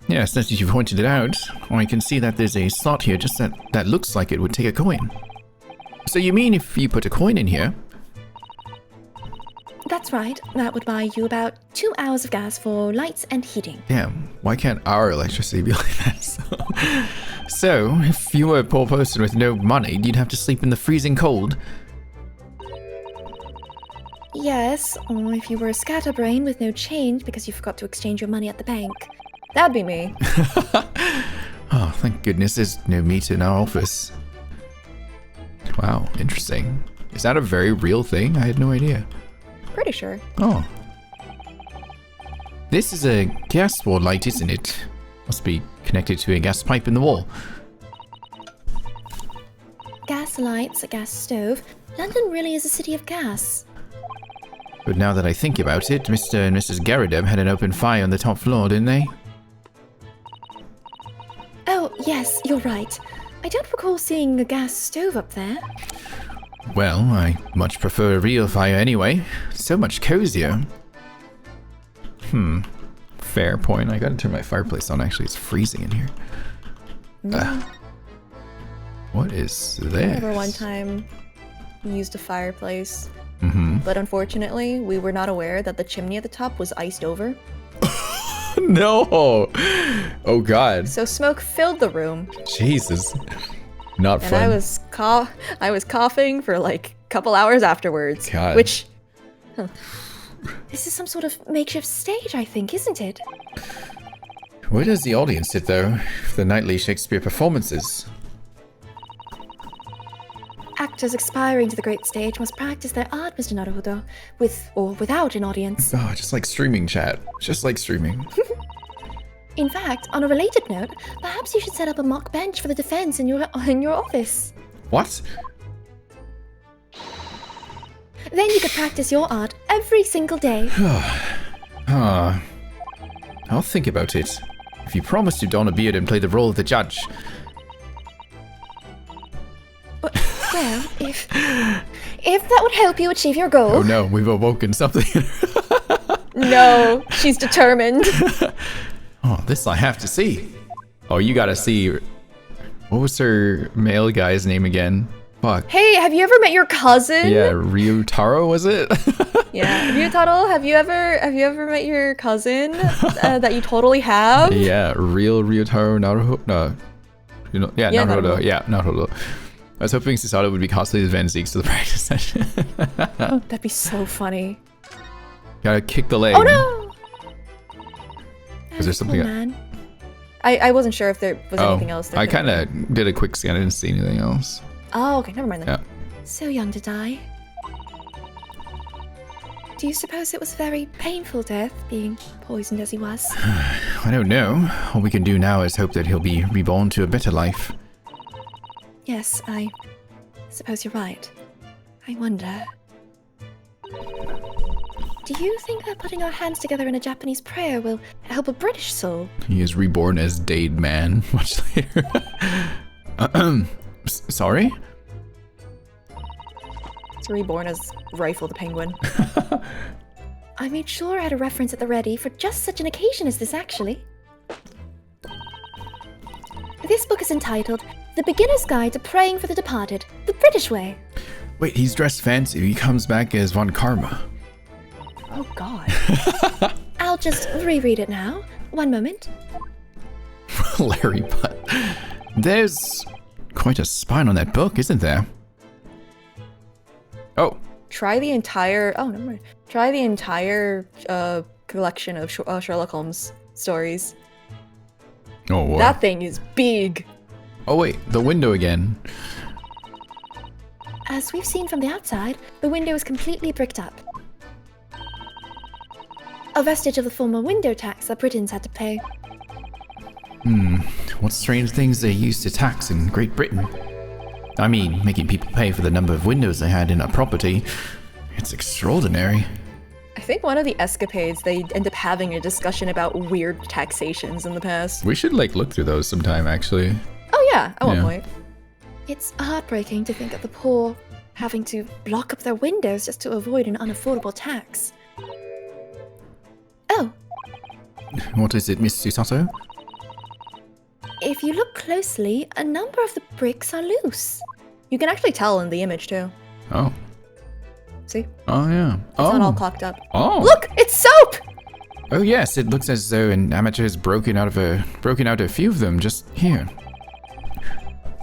Yes, now that you've pointed it out, I can see that there's a slot here just that looks like it would take a coin. So you mean if you put a coin in here? That's right. That would buy you about 2 hours of gas for lights and heating. Damn, why can't our electricity be like that? So, if you were a poor person with no money, you'd have to sleep in the freezing cold. Yes, or if you were a scatterbrain with no change because you forgot to exchange your money at the bank. That'd be me. Oh, thank goodness there's no meter in our office. Wow, interesting. Is that a very real thing? I had no idea. Pretty sure. Oh, This is a gas wall light, isn't it? Must be connected to a gas pipe in the wall. Gas lights, a gas stove. London really is a city of gas. But now that I think about it, Mr. and Mrs. Garadeb had an open fire on the top floor, didn't they? Oh, yes, you're right. I don't recall seeing a gas stove up there. Well, I much prefer a real fire anyway. So much cozier. fair point. I gotta turn my fireplace on. Actually, it's freezing in here. What is I this? remember one time we used a fireplace, but unfortunately we were not aware that the chimney at the top was iced over. No! Oh god. So smoke filled the room, Jesus. Not and fun. I was coughing for like a couple hours afterwards. God. Which This is some sort of makeshift stage, I think, isn't it? Where does the audience sit, though, for the nightly Shakespeare performances? Actors aspiring to the great stage must practice their art, Mr. Naruhodo, with or without an audience. Oh, just like streaming chat. Just like streaming. In fact, on a related note, perhaps you should set up a mock bench for the defense in your office. What? Then you could practice your art every single day. I'll think about it. If you promise to don a beard and play the role of the judge. Well, if that would help you achieve your goal. Oh no, we've awoken something. No, she's determined. Oh, this I have to see. Oh, you gotta see. What was her male guy's name again? Fuck. Hey, have you ever met your cousin? Yeah, Ryutaro, was it? Yeah. Ryutaro, have you ever met your cousin that you totally have? Yeah, real Ryutaro Naruto. No. You know, yeah, Yeah, Naruto. Naruto. Yeah, Naruto. I was hoping Susato would be cosplayed as Van Zeeks to the practice session. That'd be so funny. Gotta kick the leg. Oh no! Was there something? Oh, man. I wasn't sure if there was anything else. That I could- kind of did a quick scan. I didn't see anything else. Oh, okay, never mind then. Yeah. So young to die. Do you suppose it was a very painful death, being poisoned as he was? I don't know. All we can do now is hope that he'll be reborn to a better life. Yes, I suppose you're right. I wonder. Do you think that putting our hands together in a Japanese prayer will help a British soul? He is reborn as Dade Man much later. Sorry? It's reborn as Rifle the Penguin. I made sure I had a reference at the ready for just such an occasion as this, actually. This book is entitled The Beginner's Guide to Praying for the Departed, the British Way. Wait, he's dressed fancy. He comes back as Von Karma. Oh God. I'll just reread it now. One moment. Larry Butt. There's quite a spine on that book, isn't there? Oh, Try the entire. Oh, never mind. Try the entire collection of Sherlock Holmes stories. oh, what? That thing is big. Oh wait, the window again. As we've seen from the outside, the window is completely bricked up. A vestige of the former window tax that Britons had to pay. What strange things they used to tax in Great Britain. I mean, making people pay for the number of windows they had in a property. It's extraordinary. I think one of the escapades they end up having a discussion about weird taxations in the past. We should like look through those sometime, actually. Oh yeah, at one Yeah. point. It's heartbreaking to think of the poor having to block up their windows just to avoid an unaffordable tax. Oh, What is it, Miss Susato? if you look closely, a number of the bricks are loose. You can actually tell in the image too. Oh. See? Oh yeah. It's not all clocked up. Oh. Look, it's soap! Oh yes, it looks as though an amateur has broken out a few of them just here.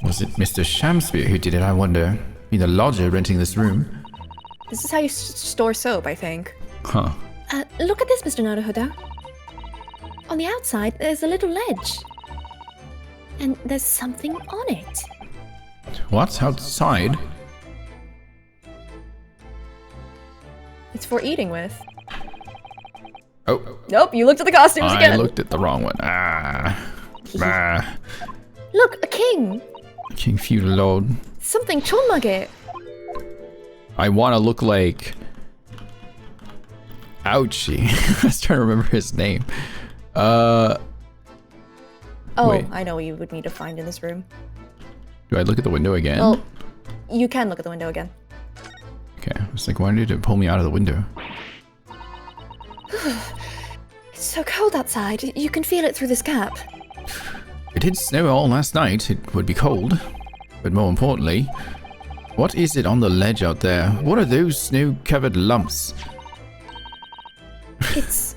Was it Mr. Shamspeare who did it, I wonder? Be the lodger renting this room? This is how you store soap, I think. Huh. Look at this, Mr. Naruhodo. On the outside, there's a little ledge. And there's something on it. What? Outside? It's for eating with. Oh, Nope, you looked at the costumes I again. looked at the wrong one. Ah. Look, a king! King Feudal Lord. Something chonmage. I want to look like. Ouchie. I was trying to remember his name. Oh, Wait. I know what you would need to find in this room. Do I look at the window again? Well, you can look at the window again. Okay. I was like, why did it pull me out of the window? It's so cold outside. You can feel it through this gap. It did snow all last night. It would be cold. But more importantly, what is it on the ledge out there? What are those snow-covered lumps? It's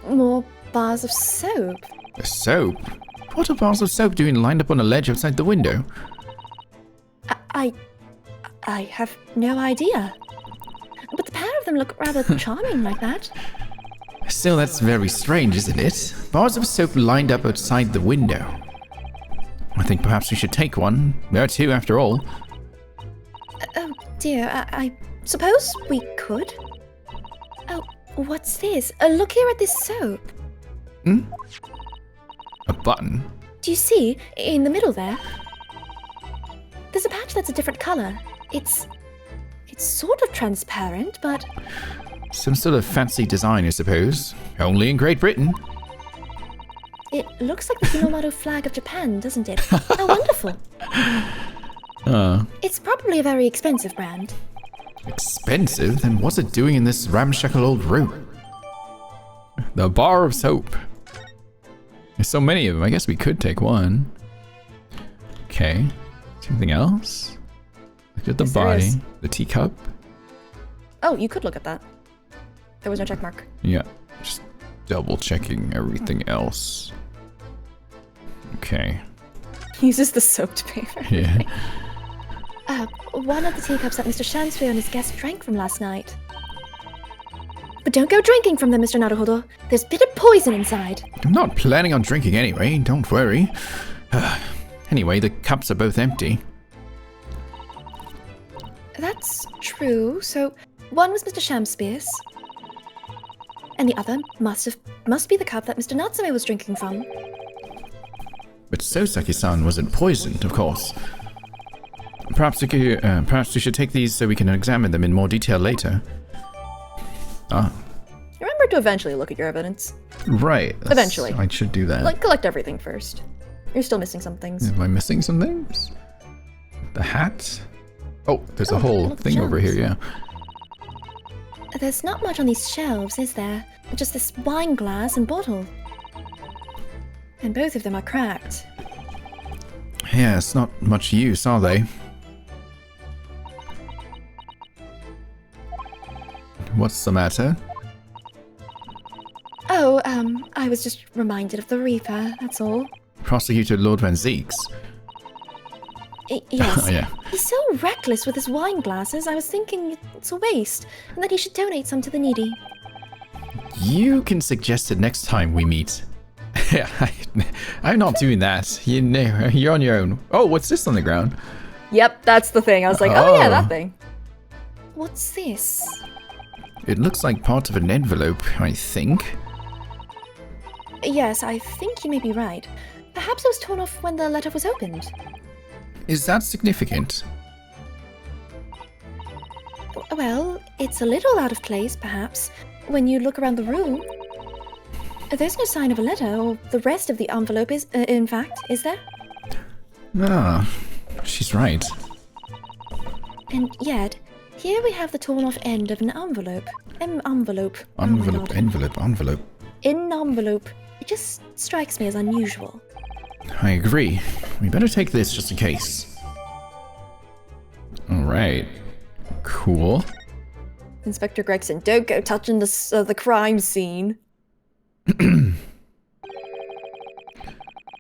more bars of soap. Soap? What are bars of soap doing lined up on a ledge outside the window? I have no idea. But the pair of them look rather charming like that. Still, that's very strange, isn't it? Bars of soap lined up outside the window. I think perhaps we should take one. There are two, after all. Oh dear, I suppose we could. Oh, what's this? Look here at this soap. A button. Do you see, in the middle there? There's a patch that's a different color. It's It's sort of transparent, but Some sort of fancy design, I suppose. Only in Great Britain. it looks like the Hinomaru flag of Japan, doesn't it? How wonderful. It's probably a very expensive brand. Expensive? Then what's it doing in this ramshackle old room? The bar of soap. There's so many of them. I guess we could take one. Okay. Anything else? Look at the Yes, there body. is. The teacup. Oh, you could look at that. There was no check mark. Yeah. Just double checking everything else. Okay. Uses the soaked paper. Yeah. One of the teacups that Mr. Shansui and his guest drank from last night. But don't go drinking from them, Mr. Naruhodo. There's bitter poison inside. I'm not planning on drinking anyway, don't worry. Anyway, the cups are both empty. That's true. So, one was Mr. Shamspear's, and the other must be the cup that Mr. Natsume was drinking from. But Sosaki-san wasn't poisoned, of course. Perhaps we should take these so we can examine them in more detail later. Ah, Remember to eventually look at your evidence. right. Eventually. I should do that. Like, collect everything first. You're still missing some things. Am I missing some things? The hat? Oh, there's a Oh, whole look, thing over here, yeah. There's not much on these shelves, is there? Just this wine glass and bottle. And both of them are cracked. Yeah, it's not much use, are they? What's the matter? Oh, I was just reminded of the Reaper, that's all. Prosecutor Lord Van Zeeks. Yes. Oh, yeah. He's so reckless with his wine glasses, I was thinking it's a waste, and that he should donate some to the needy. You can suggest it next time we meet. Yeah, I'm not doing that. You're on your own. Oh, what's this on the ground? Yep, that's the thing. I was like, oh yeah, Oh. that thing. What's this? It looks like part of an envelope, I think. Yes, I think you may be right. Perhaps it was torn off when the letter was opened. Is that significant? Well, it's a little out of place, perhaps, when you look around the room. There's no sign of a letter, or the rest of the envelope is, in fact, is there? Ah, she's right. And yet, here we have the torn off end of an envelope. Envelope. Oh my Envelope, God. envelope. In envelope. It just strikes me as unusual. I agree. We better take this just in case. Alright. Cool. Inspector Gregson, don't go touching the crime scene.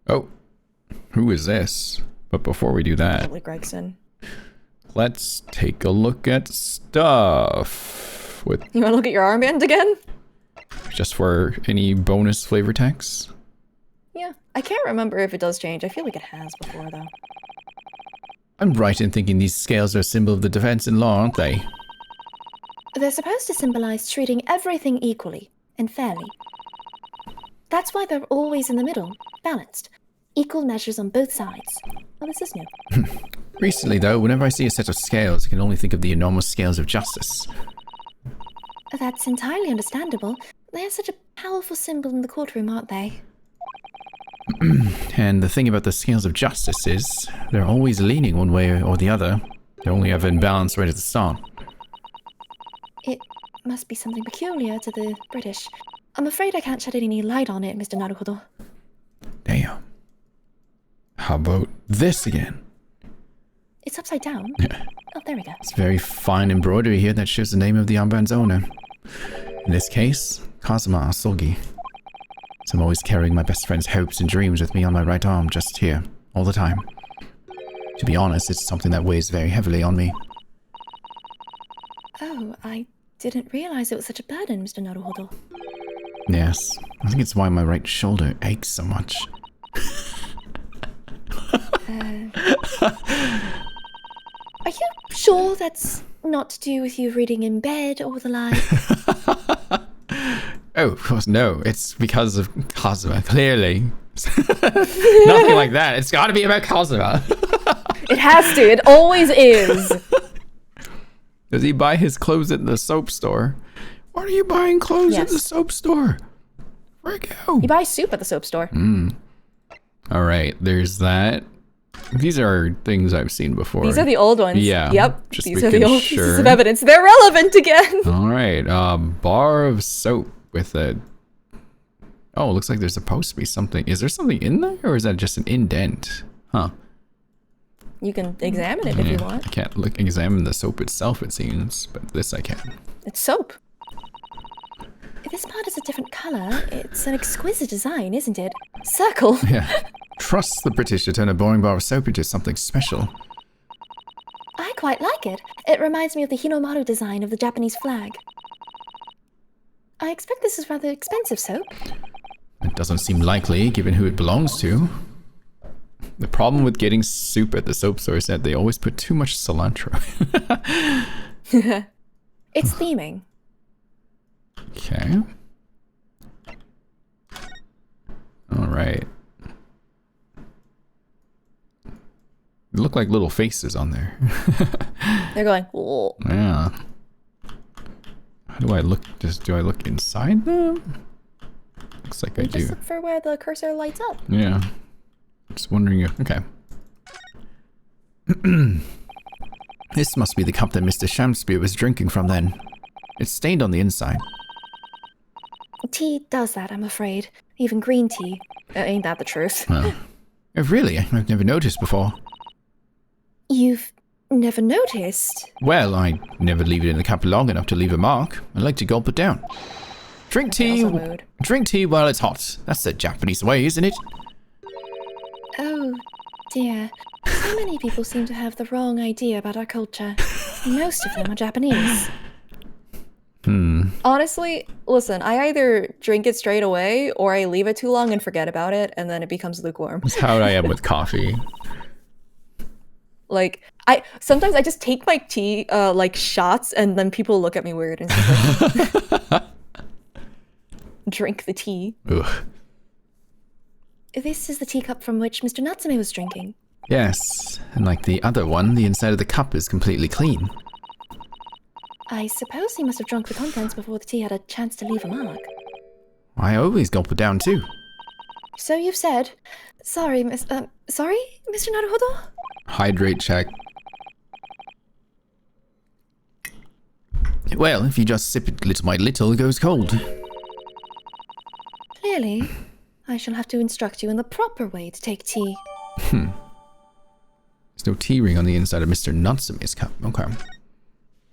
Oh. Who is this? But before we do that, Probably Gregson. let's take a look at stuff. With You want to look at your armband again? just for any bonus flavor text. Yeah. I can't remember if it does change. I feel like it has before, though. I'm right in thinking these scales are a symbol of the defense in law, aren't they? They're supposed to symbolize treating everything equally and fairly. That's why they're always in the middle, balanced. Equal measures on both sides. Oh, this is new. Recently, though, whenever I see a set of scales, I can only think of the enormous scales of justice. That's entirely understandable. They're such a powerful symbol in the courtroom, aren't they? And the thing about the scales of justice is, they're always leaning one way or the other. They're only ever in balance right at the start. It must be something peculiar to the British. I'm afraid I can't shed any light on it, Mr. Naruhodo. Damn. How about this again? It's upside down. Oh, there we go. It's very fine embroidery here that shows the name of the armband's owner. In this case, Kazuma Asogi. So I'm always carrying my best friend's hopes and dreams with me on my right arm, just here, all the time. To be honest, it's something that weighs very heavily on me. Oh, I didn't realize it was such a burden, Mr. Naruhodo. Yes, I think it's why my right shoulder aches so much. Are you sure that's not to do with you reading in bed or the like? Oh, of course, no. It's because of Kazuma, clearly. Nothing like that. It's got to be about Kazuma. It has to. It always is. Does he buy his clothes at the soap store? Why are you buying clothes at the Yes. soap store? Where'd it go? You buy soup at the soap store. All right, there's that. These are things I've seen before. These are the old ones. Yeah, Yep. just These are the making old pieces sure. of evidence. They're relevant again. All right, bar of soap with a... Oh, it looks like there's supposed to be something. Is there something in there, or is that just an indent? Huh. You can examine it if you want. I can't examine the soap itself, it seems, but this I can. It's soap. This part is a different color. It's an exquisite design, isn't it? Circle. Yeah. Trust the British to turn a boring bar of soap into something special. I quite like it. It reminds me of the Hinomaru design of the Japanese flag. I expect this is rather expensive soap. It doesn't seem likely, given who it belongs to. The problem with getting soup at the soap store is that they always put too much cilantro. It's theming. Okay. All right. They look like little faces on there. They're going, "Oh." Yeah. How do I look? Do I look inside them? Looks like I You just do. look for where the cursor lights up. Yeah. Just wondering if... Okay. This must be the cup that Mr. Shamspeare was drinking from then. It's stained on the inside. Tea does that, I'm afraid. Even green tea. Ain't that the truth? Well, Oh, really? I've never noticed before. You've never noticed? Well, I never leave it in the cup long enough to leave a mark. I like to gulp it down. Drink tea. Also mood. Drink tea while it's hot. That's the Japanese way, isn't it? Oh, dear. So many people seem to have the wrong idea about our culture. Most of them are Japanese. Honestly, listen, I either drink it straight away or I leave it too long and forget about it and then it becomes lukewarm. that's how I am with coffee. Like, sometimes I just take my tea, like shots, and then people look at me weird and just like, drink the tea. Ugh. This is the teacup from which Mr. Natsume was drinking. Yes, and like the other one, the inside of the cup is completely clean. I suppose he must have drunk the contents before the tea had a chance to leave a mark. I always gulp it down too. So you've said. Sorry, sorry, Mr. Naruhodo? Hydrate check. Well, if you just sip it little by little, it goes cold. Clearly, I shall have to instruct you in the proper way to take tea. There's no tea ring on the inside of Mr. Natsume's cup. Okay.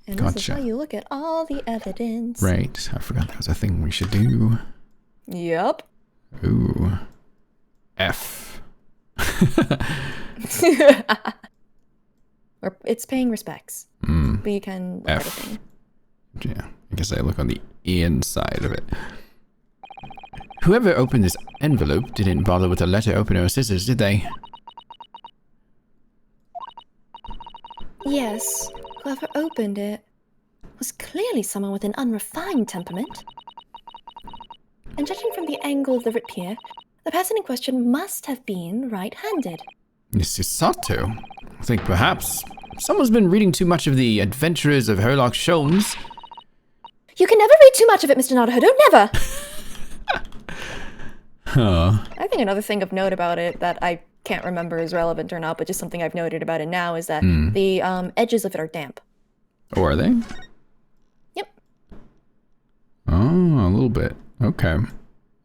And this is Gotcha. how you look at all the evidence. Right. I forgot that was a thing we should do. Yep. Ooh. F. Or it's paying respects. But you can look at a F. thing. Yeah. I guess I look on the inside of it. Whoever opened this envelope didn't bother with a letter opener or scissors, did they? Yes, whoever opened it was clearly someone with an unrefined temperament. And judging from the angle of the rip here, the person in question must have been right-handed. This is Sato. I think perhaps someone's been reading too much of the Adventurers of Herlock Sholmes. You can never read too much of it, Mr. Naruhodo. Never! Huh. I think another thing of note about it that I can't remember is relevant or not, but just something I've noted about it now is that the edges of it are damp. Oh, are they? Yep. Oh, a little bit. Okay.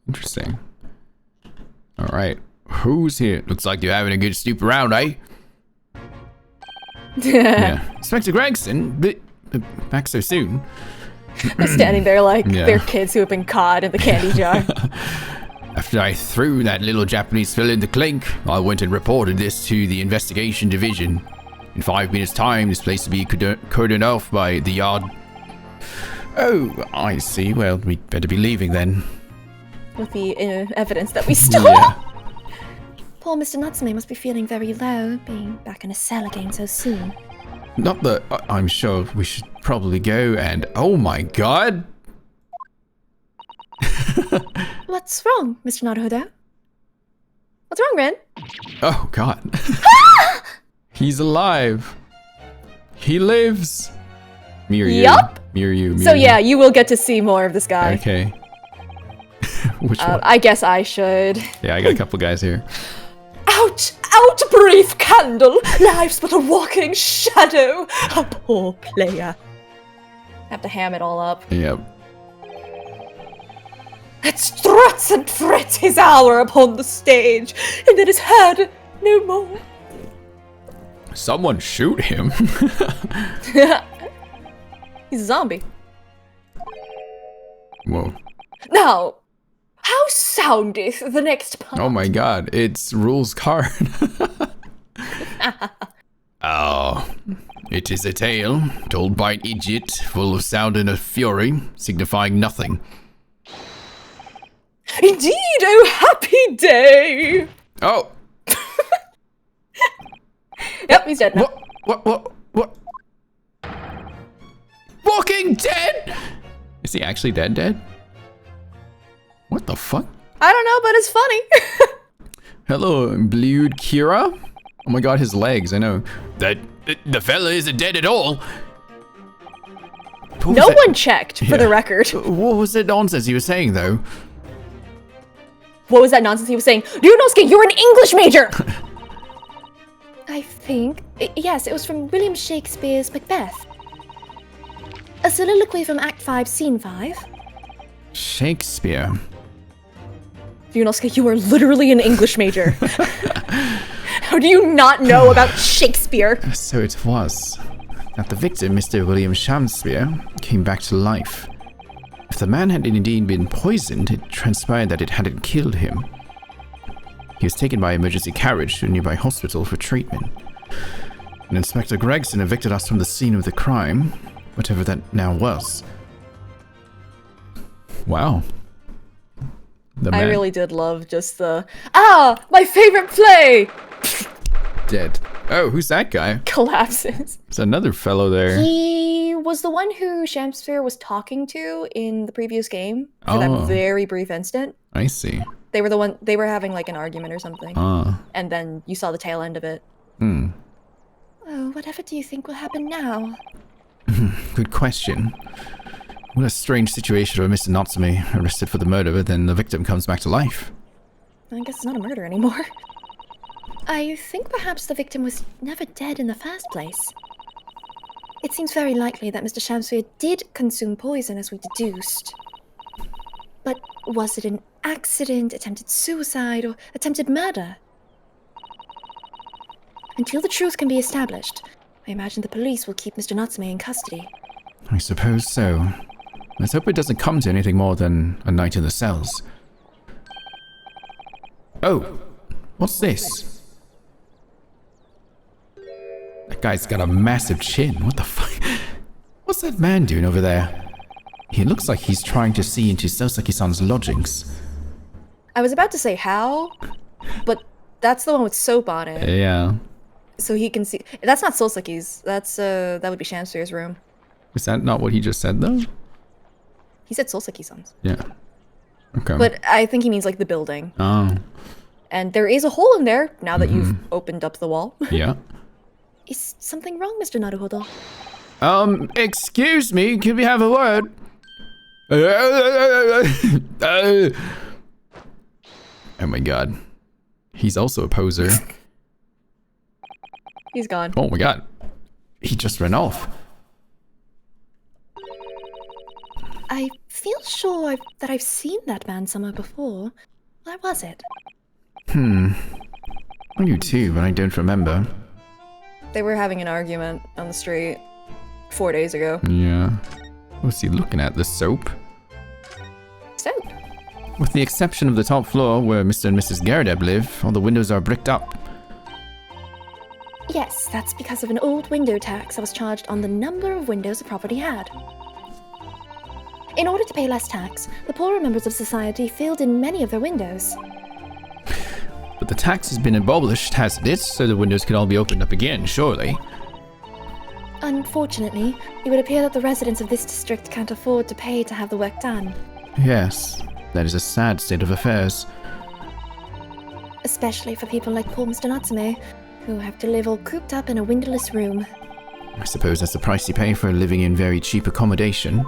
Interesting. All right. Who's here? Looks like you're having a good snoop around, eh? Yeah. Inspector Gregson, but back so soon. They're standing there like Yeah. they're kids who have been caught in the candy jar. After I threw that little Japanese fella in the clink, I went and reported this to the investigation division. In 5 minutes' time, this place will be cordoned off by the yard. Oh, I see. Well, we'd better be leaving then. With the evidence that we stole. Yeah. Poor Mr. Natsume must be feeling very low, being back in a cell again so soon. Not that I'm sure we should probably go and... Oh my god! What's wrong, Mr. Naruhodo? What's wrong, Ren? Oh god. He's alive. He lives. Me or you? Yup. Me or you? Me So or you? yeah, you will get to see more of this guy. Okay. Which one? I guess I should. Yeah, I got a couple guys here. Out, out, brief candle! Life's but a walking shadow! A poor player. Have to ham it all up. Yep. It struts and frets his hour upon the stage, and then is heard no more. Someone shoot him. He's a zombie. Whoa. Now, how soundeth the next part? Oh my god, it's Rule's card. Oh, it is a tale told by an idiot, full of sound and of fury, signifying nothing. Indeed, oh happy day! Oh, Yep, he's dead now. what? Walking Dead? Is he actually dead? What the fuck? I don't know, but it's funny. Hello, Blued Kira? Oh my god, his legs, I know. The fella isn't dead at all. No one checked, for the record. What was that nonsense he was saying, though? What was that nonsense he was saying? Ryunosuke, you're an English major! I think... Yes, it was from William Shakespeare's Macbeth. A soliloquy from Act 5, Scene 5. Shakespeare. Ryunosuke, you are literally an English major. How do you not know about Shakespeare? So it was that the victim, Mr. William Shakespeare, came back to life. If the man had indeed been poisoned, it transpired that it hadn't killed him. He was taken by emergency carriage to a nearby hospital for treatment. And Inspector Gregson evicted us from the scene of the crime, whatever that now was. Wow. I really did love just the, my favorite play! Dead. Oh, who's that guy? Collapses. There's another fellow there. He was the one who Shakespeare was talking to in the previous game for that very brief instant. I see. They were having like an argument or something. And then you saw the tail end of it. Oh, whatever do you think will happen now? Good question. What a strange situation where Mr. Natsume arrested for the murder, but then the victim comes back to life. I guess it's not a murder anymore. I think perhaps the victim was never dead in the first place. It seems very likely that Mr. Shakespeare did consume poison, as we deduced. But was it an accident, attempted suicide, or attempted murder? Until the truth can be established, I imagine the police will keep Mr. Natsume in custody. I suppose so. Let's hope it doesn't come to anything more than a night in the cells. Oh, what's this? That guy's got a massive chin. What the fuck? What's that man doing over there? He looks like he's trying to see into Soseki-san's lodgings. I was about to say how, but that's the one with soap on it. Yeah. So he can see. That's not Soseki's. That would be Shakespeare's room. Is that not what he just said, though? He said Soseki-san's. Yeah. Okay. But I think he means like the building. Oh. And there is a hole in there now that you've opened up the wall. Yeah. Is something wrong, Mr. Naruhodo? Excuse me, can we have a word? Oh my god. He's also a poser. He's gone. Oh my god. He just ran off. I feel sure that I've seen that man somewhere before. Where was it? I do too, but I don't remember. They were having an argument on the street 4 days ago. Yeah. What's he looking at? The soap? Soap? With the exception of the top floor where Mr. and Mrs. Garadeb live, all the windows are bricked up. Yes, that's because of an old window tax that was charged on the number of windows the property had. In order to pay less tax, the poorer members of society filled in many of their windows. But the tax has been abolished, hasn't it? So the windows can all be opened up again, surely. Unfortunately, it would appear that the residents of this district can't afford to pay to have the work done. Yes, that is a sad state of affairs. Especially for people like poor Mr. Natsume, who have to live all cooped up in a windowless room. I suppose that's the price you pay for living in very cheap accommodation.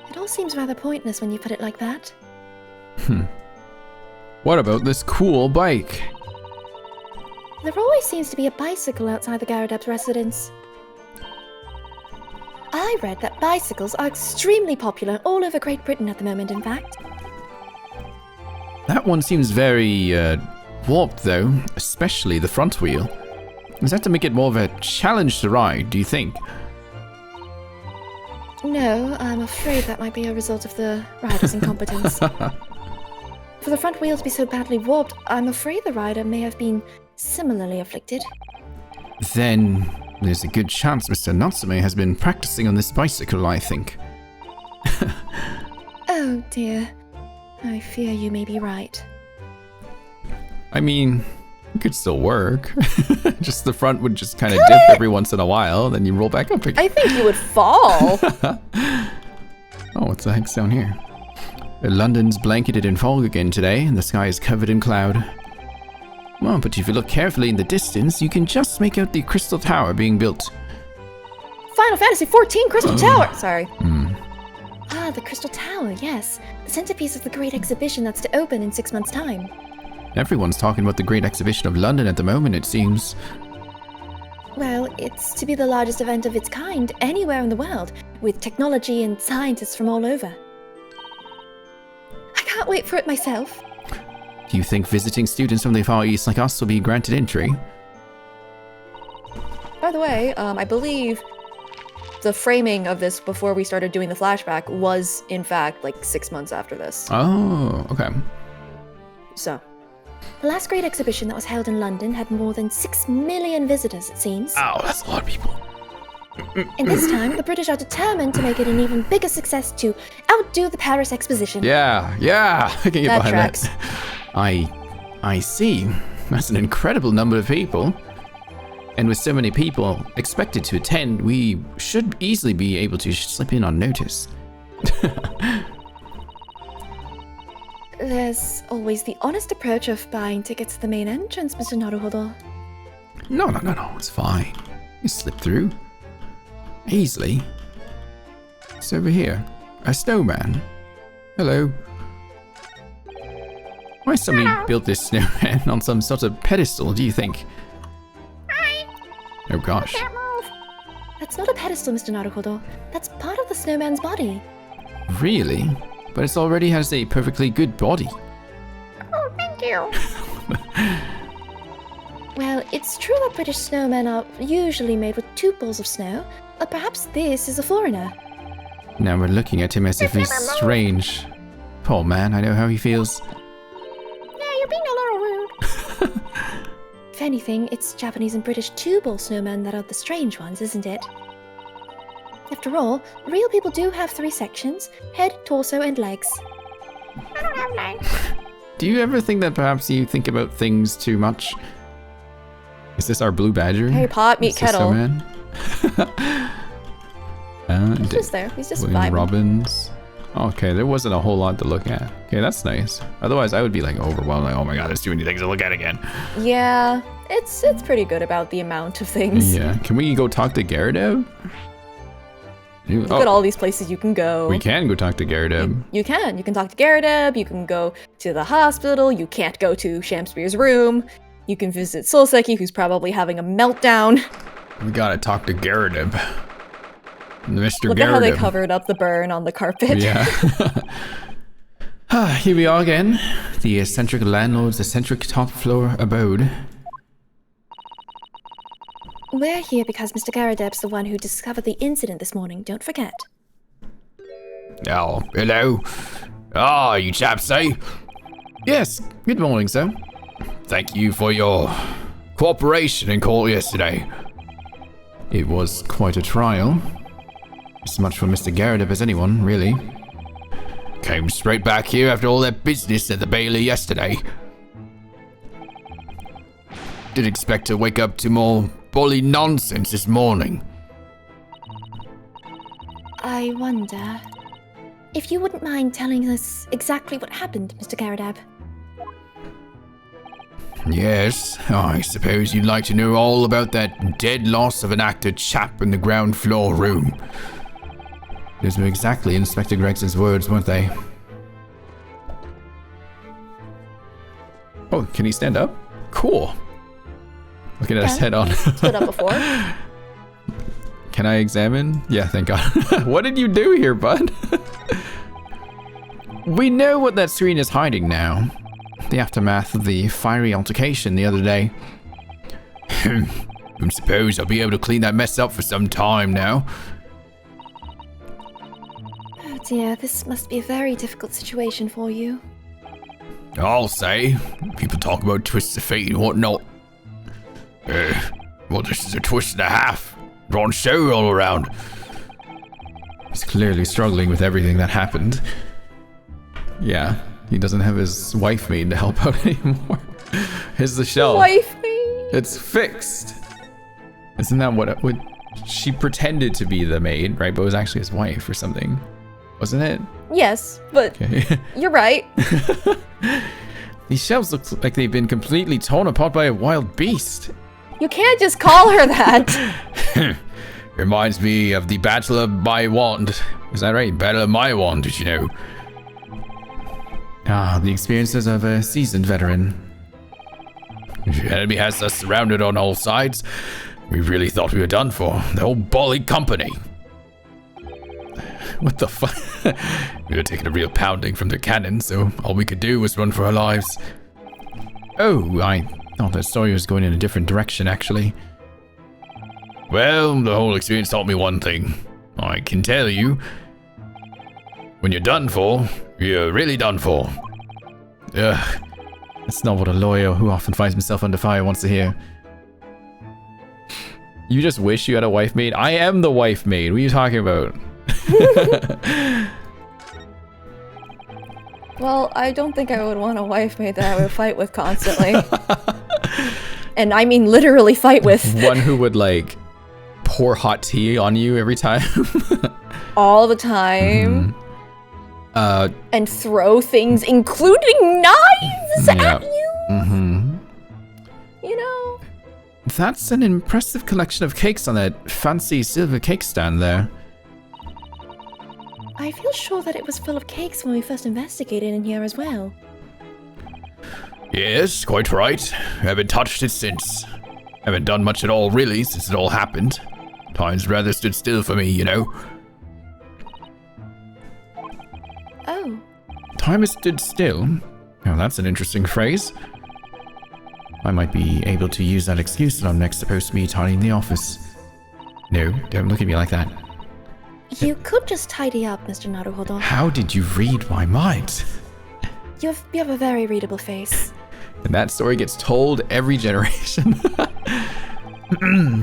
It all seems rather pointless when you put it like that. What about this cool bike? There always seems to be a bicycle outside the Garadeb's residence. I read that bicycles are extremely popular all over Great Britain at the moment, in fact. That one seems very, warped though, especially the front wheel. Is that to make it more of a challenge to ride, do you think? No, I'm afraid that might be a result of the rider's incompetence. For the front wheel to be so badly warped, I'm afraid the rider may have been similarly afflicted. Then there's a good chance Mr. Natsume has been practicing on this bicycle, I think. Oh dear. I fear you may be right. I mean, it could still work. Just the front would just kind of dip every once in a while, then you roll back up again. I think you would fall. Oh, what's the heck's down here? London's blanketed in fog again today, and the sky is covered in cloud. Well, but if you look carefully in the distance, you can just make out the Crystal Tower being built. Final Fantasy XIV Crystal Tower! Sorry. Ah, the Crystal Tower, yes. The centerpiece of the great exhibition that's to open in 6 months' time. Everyone's talking about the Great Exhibition of London at the moment, it seems. Well, it's to be the largest event of its kind anywhere in the world, with technology and scientists from all over. I can't wait for it myself. Do you think visiting students from the Far East like us will be granted entry? By the way, I believe the framing of this before we started doing the flashback was, in fact, like 6 months after this. Oh, okay. So. The last great exhibition that was held in London had more than 6 million visitors, it seems. Ow, that's a lot of people. And this time, the British are determined to make it an even bigger success to outdo the Paris Exposition. Yeah, I can get That behind tracks. that. I see. That's an incredible number of people. And with so many people expected to attend, we should easily be able to slip in on notice. There's always the honest approach of buying tickets to the main entrance, Mr. Naruhodo. No, it's fine. You slip through. Easily. It's over here. A snowman. Hello. Why somebody built this snowman on some sort of pedestal, do you think? Oh gosh. That's not a pedestal, Mr. Naruhodo. That's part of the snowman's body. Really? But it already has a perfectly good body. Oh, thank you. Well, it's true that British snowmen are usually made with 2 balls of snow, but perhaps this is a foreigner. Now we're looking at him as if he's strange. Poor man, I know how he feels. Yeah, you're being a little rude. If anything, it's Japanese and British 2-ball snowmen that are the strange ones, isn't it? After all, real people do have 3 sections: head, torso, and legs. I don't have legs. Do you ever think that perhaps you think about things too much? Is this our blue badger? Hey, pot, meet Is this kettle. Snowman? He's just there. He's just William vibing. Robbins. Okay, there wasn't a whole lot to look at. Okay, that's nice. Otherwise, I would be like overwhelmed. Like, oh my god, there's too many things to look at again. Yeah, it's pretty good about the amount of things. Yeah, can we go talk to Garadeb? Look at all these places you can go. We can go talk to Garadeb. You can. You can talk to Garadeb. You can go to the hospital. You can't go to Shamspeare's room. You can visit Solseki, who's probably having a meltdown. We gotta talk to Garadeb. Mr. Look Garadeb. at how they covered up the burn on the carpet. Yeah. Here we are again. The eccentric landlord's eccentric top floor abode. We're here because Mr. Garadeb's the one who discovered the incident this morning, don't forget. Oh, hello. Ah, you chaps, eh? Yes, good morning, sir. Thank you for your cooperation in court yesterday. It was quite a trial. As much for Mr. Garadeb as anyone, really. Came straight back here after all that business at the Bailey yesterday. Didn't expect to wake up to more bully nonsense this morning. I wonder if you wouldn't mind telling us exactly what happened, Mr. Garadeb. Yes, I suppose you'd like to know all about that dead loss of an actor chap in the ground floor room. Those were exactly Inspector Gregson's words, weren't they? Oh, can he stand up? Cool. Looking at his head on. Stood up before. Can I examine? Yeah, thank God. What did you do here, bud? We know what that screen is hiding now. The aftermath of the fiery altercation the other day. I suppose I'll be able to clean that mess up for some time now. Oh dear, this must be a very difficult situation for you. I'll say. People talk about twists of fate and whatnot. Well, this is a twist and a half. Wrong show all around. He's clearly struggling with everything that happened. Yeah, he doesn't have his wife maid to help out anymore. Here's the shelf. Wife maid. It's fixed. Isn't that what she pretended to be the maid, right? But it was actually his wife or something. Wasn't it? Yes, but Okay. you're right. These shelves look like they've been completely torn apart by a wild beast. You can't just call her that. Reminds me of the Battle of my wand. Is that right? Battle of my wand, did you know? Ah, the experiences of a seasoned veteran. The enemy has us surrounded on all sides. We really thought we were done for. The whole Bolly company. What the fuck? We were taking a real pounding from their cannon, so all we could do was run for our lives. Oh, I thought that story was going in a different direction, actually. Well, the whole experience taught me one thing. I can tell you, when you're done for, you're really done for. Ugh. That's not what a lawyer who often finds himself under fire wants to hear. You just wish you had a wife maid? I am the wife maid. What are you talking about? Well, I don't think I would want a wife maid that I would fight with constantly. And I mean literally fight with. One who would like pour hot tea on you every time. All the time. Mm-hmm. And throw things, including knives Yeah. at you. Mm-hmm. You know? That's an impressive collection of cakes on that fancy silver cake stand there. I feel sure that it was full of cakes when we first investigated in here as well. Yes, quite right. Haven't touched it since. Haven't done much at all, really, since it all happened. Time's rather stood still for me, you know. Oh, Time has stood still. Now that's an interesting phrase. I might be able to use that excuse when I'm next supposed to be tidying the office. No, don't look at me like that. you could just tidy up, Mr. Naruhodo. How did you read my mind? You have a very readable face. And that story gets told every generation.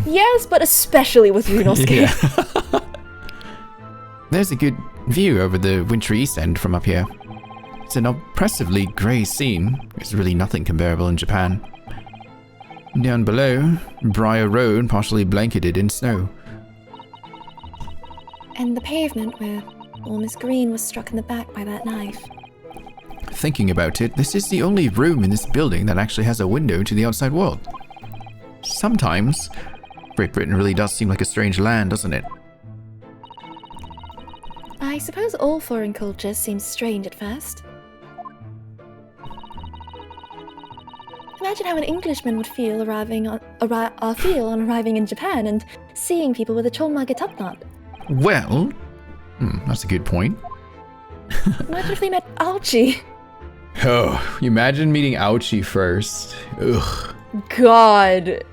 Yes, but especially with Runosuke. Yeah. There's a good view over the wintry East End from up here. It's an oppressively grey scene. There's really nothing comparable in Japan. Down below, Briar Road partially blanketed in snow. And the pavement where old Miss Green was struck in the back by that knife. Thinking about it, this is the only room in this building that actually has a window to the outside world. Sometimes, Great Britain really does seem like a strange land, doesn't it? I suppose all foreign cultures seem strange at first. Imagine how an Englishman would feel arriving on arriving in Japan and seeing people with a chonmage topknot. Well, that's a good point. Imagine if they met Archie. Oh, you imagine meeting Ouchie first. Ugh, God.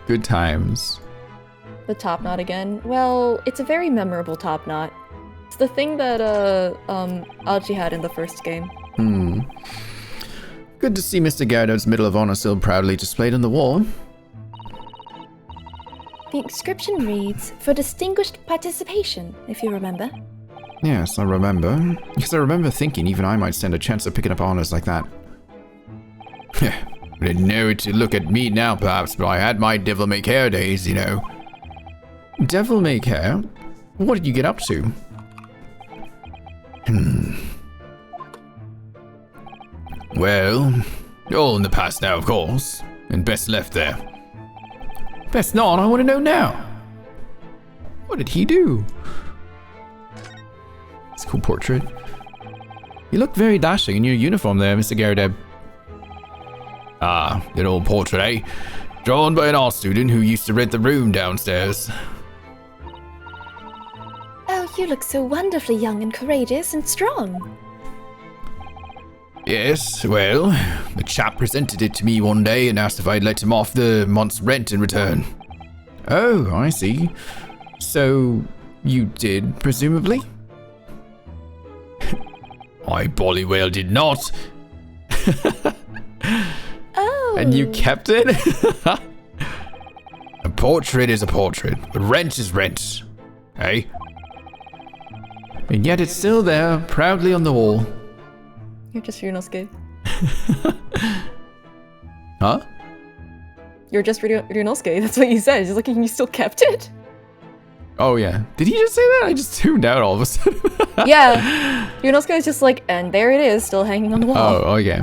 good times. The top knot again. Well, it's a very memorable top knot. It's the thing that Algie had in the first game. Good to see Mr. Gyarados' Medal of Honor still proudly displayed on the wall. The inscription reads, "For distinguished participation," if you remember. Yes, I remember. Because I remember thinking even I might stand a chance of picking up honors like that. I didn't know to look at me now, perhaps, but I had my devil-may-care days, you know. Devil may care. What did you get up to? Well, All in the past now, of course, and best left there. Best not, I want to know now. What did he do? It's a cool portrait. You look very dashing in your uniform there, Mr. Garadeb. Ah, an old portrait, eh? Drawn by an art student who used to rent the room downstairs. Oh, you look so wonderfully young and courageous and strong. Yes, well, the chap presented it to me one day and asked if I'd let him off the month's rent in return. Oh, I see. So, you did, presumably? I bolly well did not. Oh. And you kept it? A portrait is a portrait, but rent is rent. Hey? And yet it's still there, proudly on the wall. You're just Ryunosuke. Huh? You're just Ryunosuke. That's what you said. It's like you still kept it. Oh yeah. Did he just say that? I just tuned out all of a sudden. Yeah. Ryunosuke is just like, and there it is, still hanging on the wall. Oh, okay.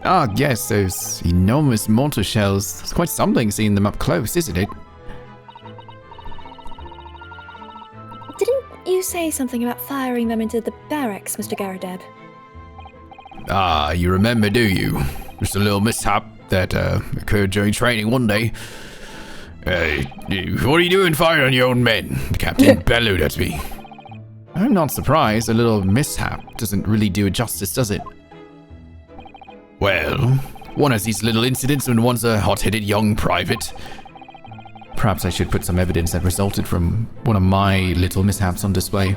Ah, yes, those enormous mortar shells. It's quite something seeing them up close, isn't it? Didn't you say something about firing them into the barracks, Mr. Garadeb? Ah, you remember, do you? Just a little mishap that occurred during training one day. What are you doing firing on your own men? The captain bellowed at me. I'm not surprised. A little mishap doesn't really do it justice, does it? Well, one has these little incidents when one's a hot-headed young private. Perhaps I should put some evidence that resulted from one of my little mishaps on display.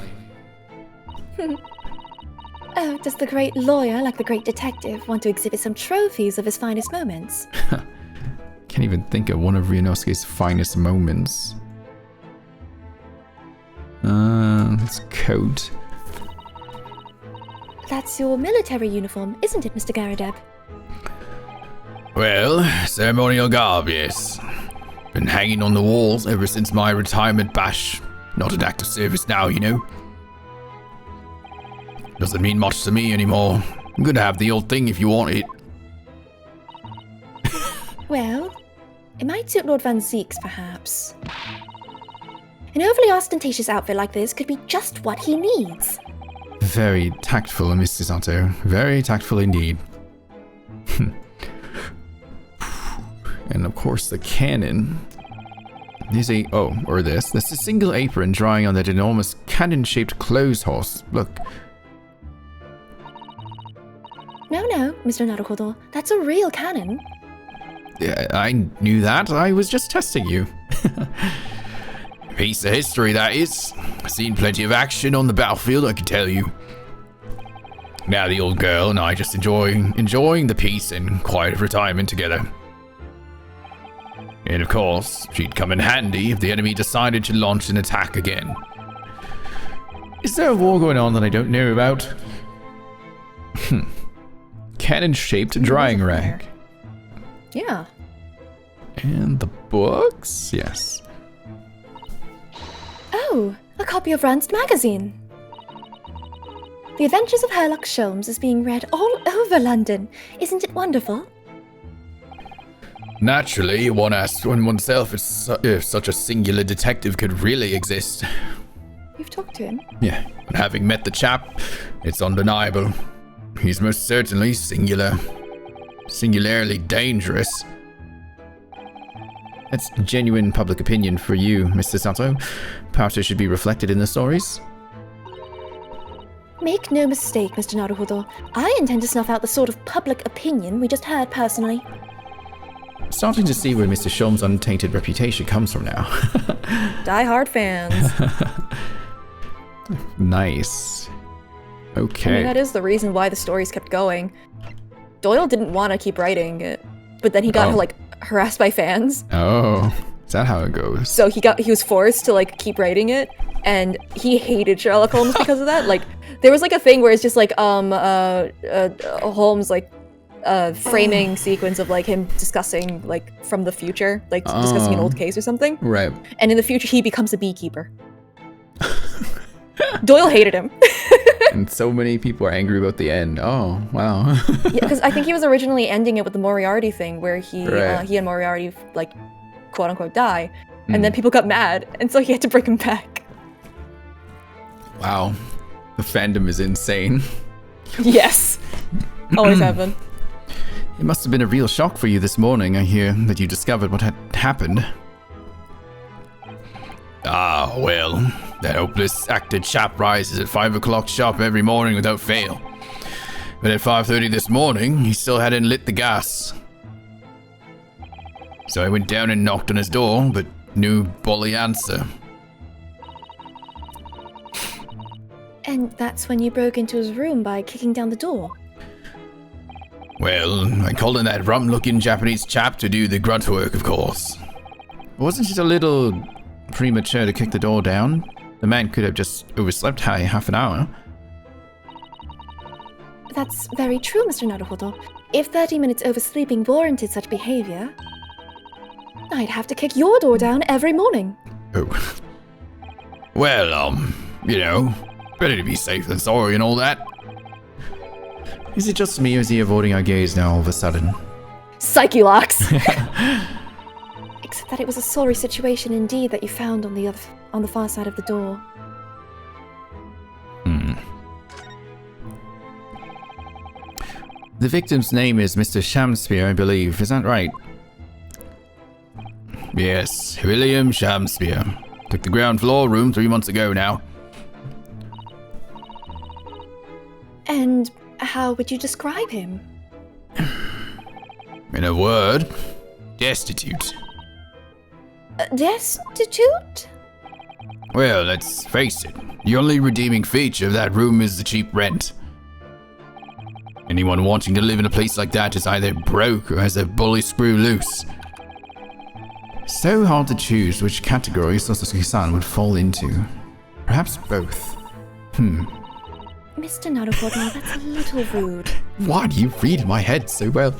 Oh, does the great lawyer, like the great detective, want to exhibit some trophies of his finest moments? Can't even think of one of Ryunosuke's finest moments. His coat. That's your military uniform, isn't it, Mr. Garadeb? Well, ceremonial garb, yes. Been hanging on the walls ever since my retirement bash. Not an active service now, you know. Doesn't mean much to me anymore. I'm gonna have the old thing if you want it. Well, it might suit Lord Van Zeeks, perhaps. An overly ostentatious outfit like this could be just what he needs. Very tactful, Mr. Sato. Very tactful indeed. And of course the cannon. There's a, this a single apron drawing on that enormous cannon-shaped clothes horse. Look. No, Mr. Naruhodo, that's a real cannon. Yeah, I knew that. I was just testing you. Piece of history, that is. Seen plenty of action on the battlefield, I can tell you. Now the old girl and I just enjoying the peace and quiet retirement together. And of course, she'd come in handy if the enemy decided to launch an attack again. Is there a war going on that I don't know about? Cannon-shaped drying rack. Yeah. And the books? Yes. Oh, a copy of Rand's magazine. The Adventures of Herlock Sholmes is being read all over London. Isn't it wonderful? Naturally, one asks oneself if such a singular detective could really exist. You've talked to him. Yeah, and having met the chap, it's undeniable. He's most certainly singularly dangerous. That's genuine public opinion for you, Mr. Sato. Perhaps it should be reflected in the stories. Make no mistake, Mr. Naruhodo. I intend to snuff out the sort of public opinion we just heard personally. Starting to see where Mr. Sholmes' untainted reputation comes from now. Die-hard fans. Nice. Okay. I mean, that is the reason why the stories kept going. Doyle didn't want to keep writing it, but then he got harassed by fans. Oh, is that how it goes? So he was forced to keep writing it, and he hated Sherlock Holmes because of that. There was a thing where it's just Holmes framing sequence of him discussing from the future, discussing an old case or something. Right. And in the future he becomes a beekeeper. Doyle hated him. And so many people are angry about the end. Oh, wow. Yeah, because I think he was originally ending it with the Moriarty thing, where Right. he and Moriarty, like, quote unquote, die. And then people got mad, and so he had to bring him back. Wow. The fandom is insane. Yes. Always have been. It must have been a real shock for you this morning, I hear, that you discovered what had happened. Ah, well, that hopeless actor chap rises at 5 o'clock sharp every morning without fail. But at 5:30 this morning, he still hadn't lit the gas. So I went down and knocked on his door, but no bully answer. And that's when you broke into his room by kicking down the door. Well, I called in that rum-looking Japanese chap to do the grunt work, of course. Wasn't it a little premature to kick the door down? The man could have just overslept half an hour. That's very true, Mr. Naruhodo. If 30 minutes oversleeping warranted such behavior, I'd have to kick your door down every morning. Oh. Well, you know, better to be safe than sorry and all that. Is it just me or is he avoiding our gaze now all of a sudden? Psyche-locks. Except that it was a sorry situation indeed that you found on the far side of the door. The victim's name is Mr. Shamspeare, I believe. Is that right? Yes, William Shamspeare. Took the ground floor room 3 months ago now. And how would you describe him? In a word, destitute. Destitute? Well, let's face it, the only redeeming feature of that room is the cheap rent. Anyone wanting to live in a place like that is either broke or has a bully screw loose. So hard to choose which category Sosasuke-san would fall into. Perhaps both. Mr. Naruhodo, that's a little rude. Why do you read my head so well?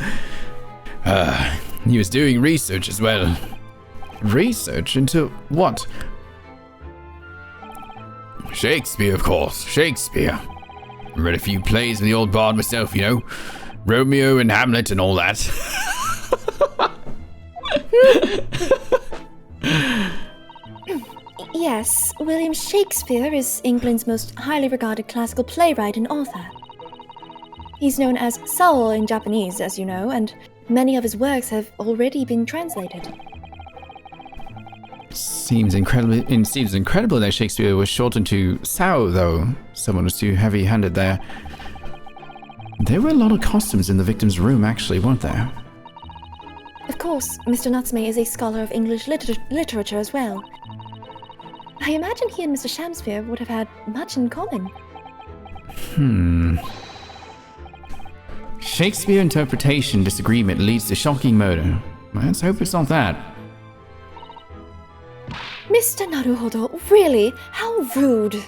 He was doing research as well. Research into what? Shakespeare, of course. Shakespeare. I read a few plays of the old bard myself, you know. Romeo and Hamlet and all that. Yes, William Shakespeare is England's most highly regarded classical playwright and author. He's known as Saul in Japanese, as you know, and many of his works have already been translated. Seems incredible that Shakespeare was shortened to Sao, though. Someone was too heavy-handed there. There were a lot of costumes in the victim's room, actually, weren't there? Of course, Mr. Natsume is a scholar of English literature as well. I imagine he and Mr. Shamspeare would have had much in common. Shakespeare interpretation disagreement leads to shocking murder. Let's hope it's not that. Mr. Naruhodo, really? How rude!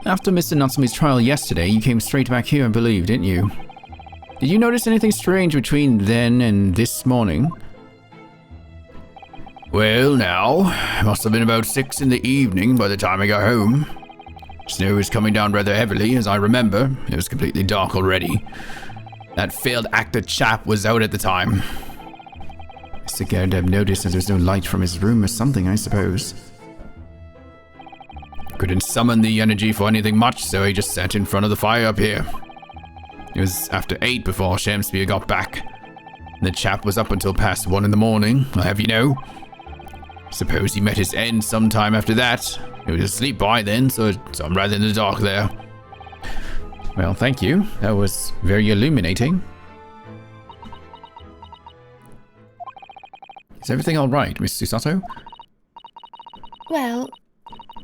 After Mr. Natsume's trial yesterday, you came straight back here, I believe, didn't you? Did you notice anything strange between then and this morning? Well, now, it must have been about 6 in the evening by the time I got home. Snow was coming down rather heavily, as I remember. It was completely dark already. That failed actor chap was out at the time. Mr. Gerdeb noticed that there was no light from his room or something, I suppose. Couldn't summon the energy for anything much, so he just sat in front of the fire up here. It was after 8 before Shamspeare got back. The chap was up until past 1 in the morning, I'll have you know. Suppose he met his end sometime after that. He was asleep by then, so I'm rather in the dark there. Well, thank you. That was very illuminating. Is everything all right, Miss Susato? Well,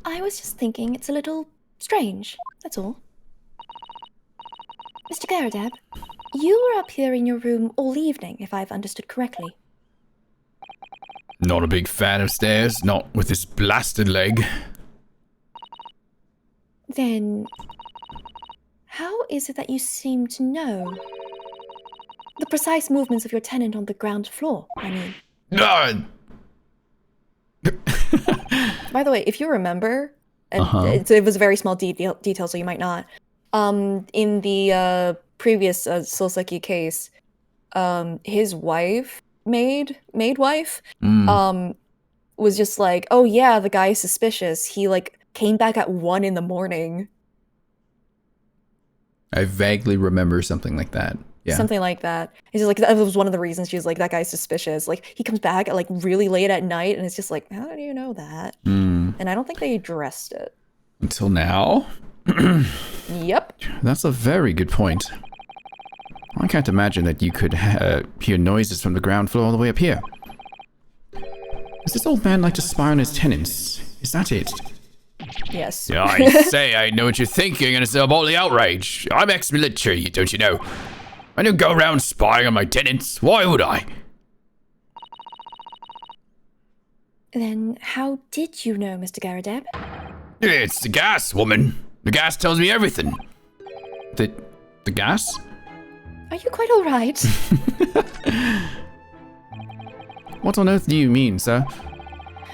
I was just thinking it's a little strange, that's all. Mr. Garadeb, you were up here in your room all evening, if I've understood correctly. Not a big fan of stairs, not with this blasted leg. Then, how is it that you seem to know? The precise movements of your tenant on the ground floor, I mean. By the way, if you remember, and it was a very small detail, so you might not. In the previous Solseki case, his maid wife, was just like, oh yeah, the guy is suspicious. He like came back at 1 a.m. I vaguely remember something like that. Yeah. Something like that. It's just like, that was one of the reasons she was like, that guy's suspicious. Like, he comes back at like really late at night, and it's just like, how do you know that? And I don't think they addressed it. Until now? Yep. That's a very good point. I can't imagine that you could hear noises from the ground floor all the way up here. Does this old man like to spy on his tenants? Is that it? Yes. Yeah, I say I know what you're thinking, and it's about the outrage. I'm ex-military, don't you know? I don't go around spying on my tenants. Why would I? Then how did you know, Mr. Garadeb? It's the gas, woman. The gas tells me everything. The gas? Are you quite all right? What on earth do you mean, sir?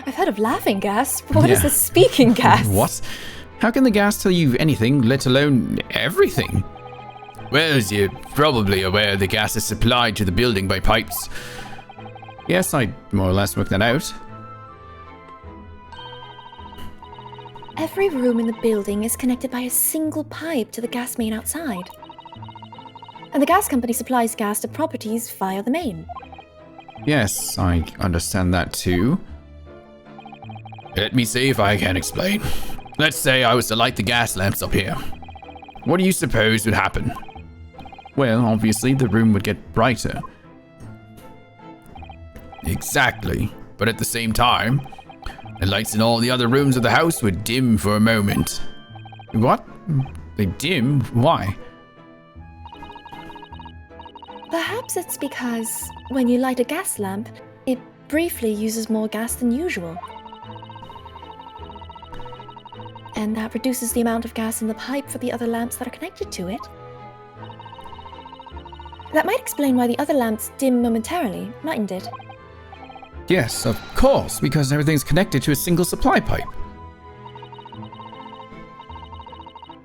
I've heard of laughing gas, but what is this speaking gas? What? How can the gas tell you anything, let alone everything? Well, as you're probably aware, the gas is supplied to the building by pipes. Yes, I more or less worked that out. Every room in the building is connected by a single pipe to the gas main outside. And the gas company supplies gas to properties via the main. Yes, I understand that too. Let me see if I can explain. Let's say I was to light the gas lamps up here. What do you suppose would happen? Well, obviously the room would get brighter. Exactly. But at the same time, the lights in all the other rooms of the house would dim for a moment. What? They dim? Why? Perhaps it's because when you light a gas lamp, it briefly uses more gas than usual. And that reduces the amount of gas in the pipe for the other lamps that are connected to it. That might explain why the other lamps dim momentarily, mightn't it? Yes, of course, because everything's connected to a single supply pipe.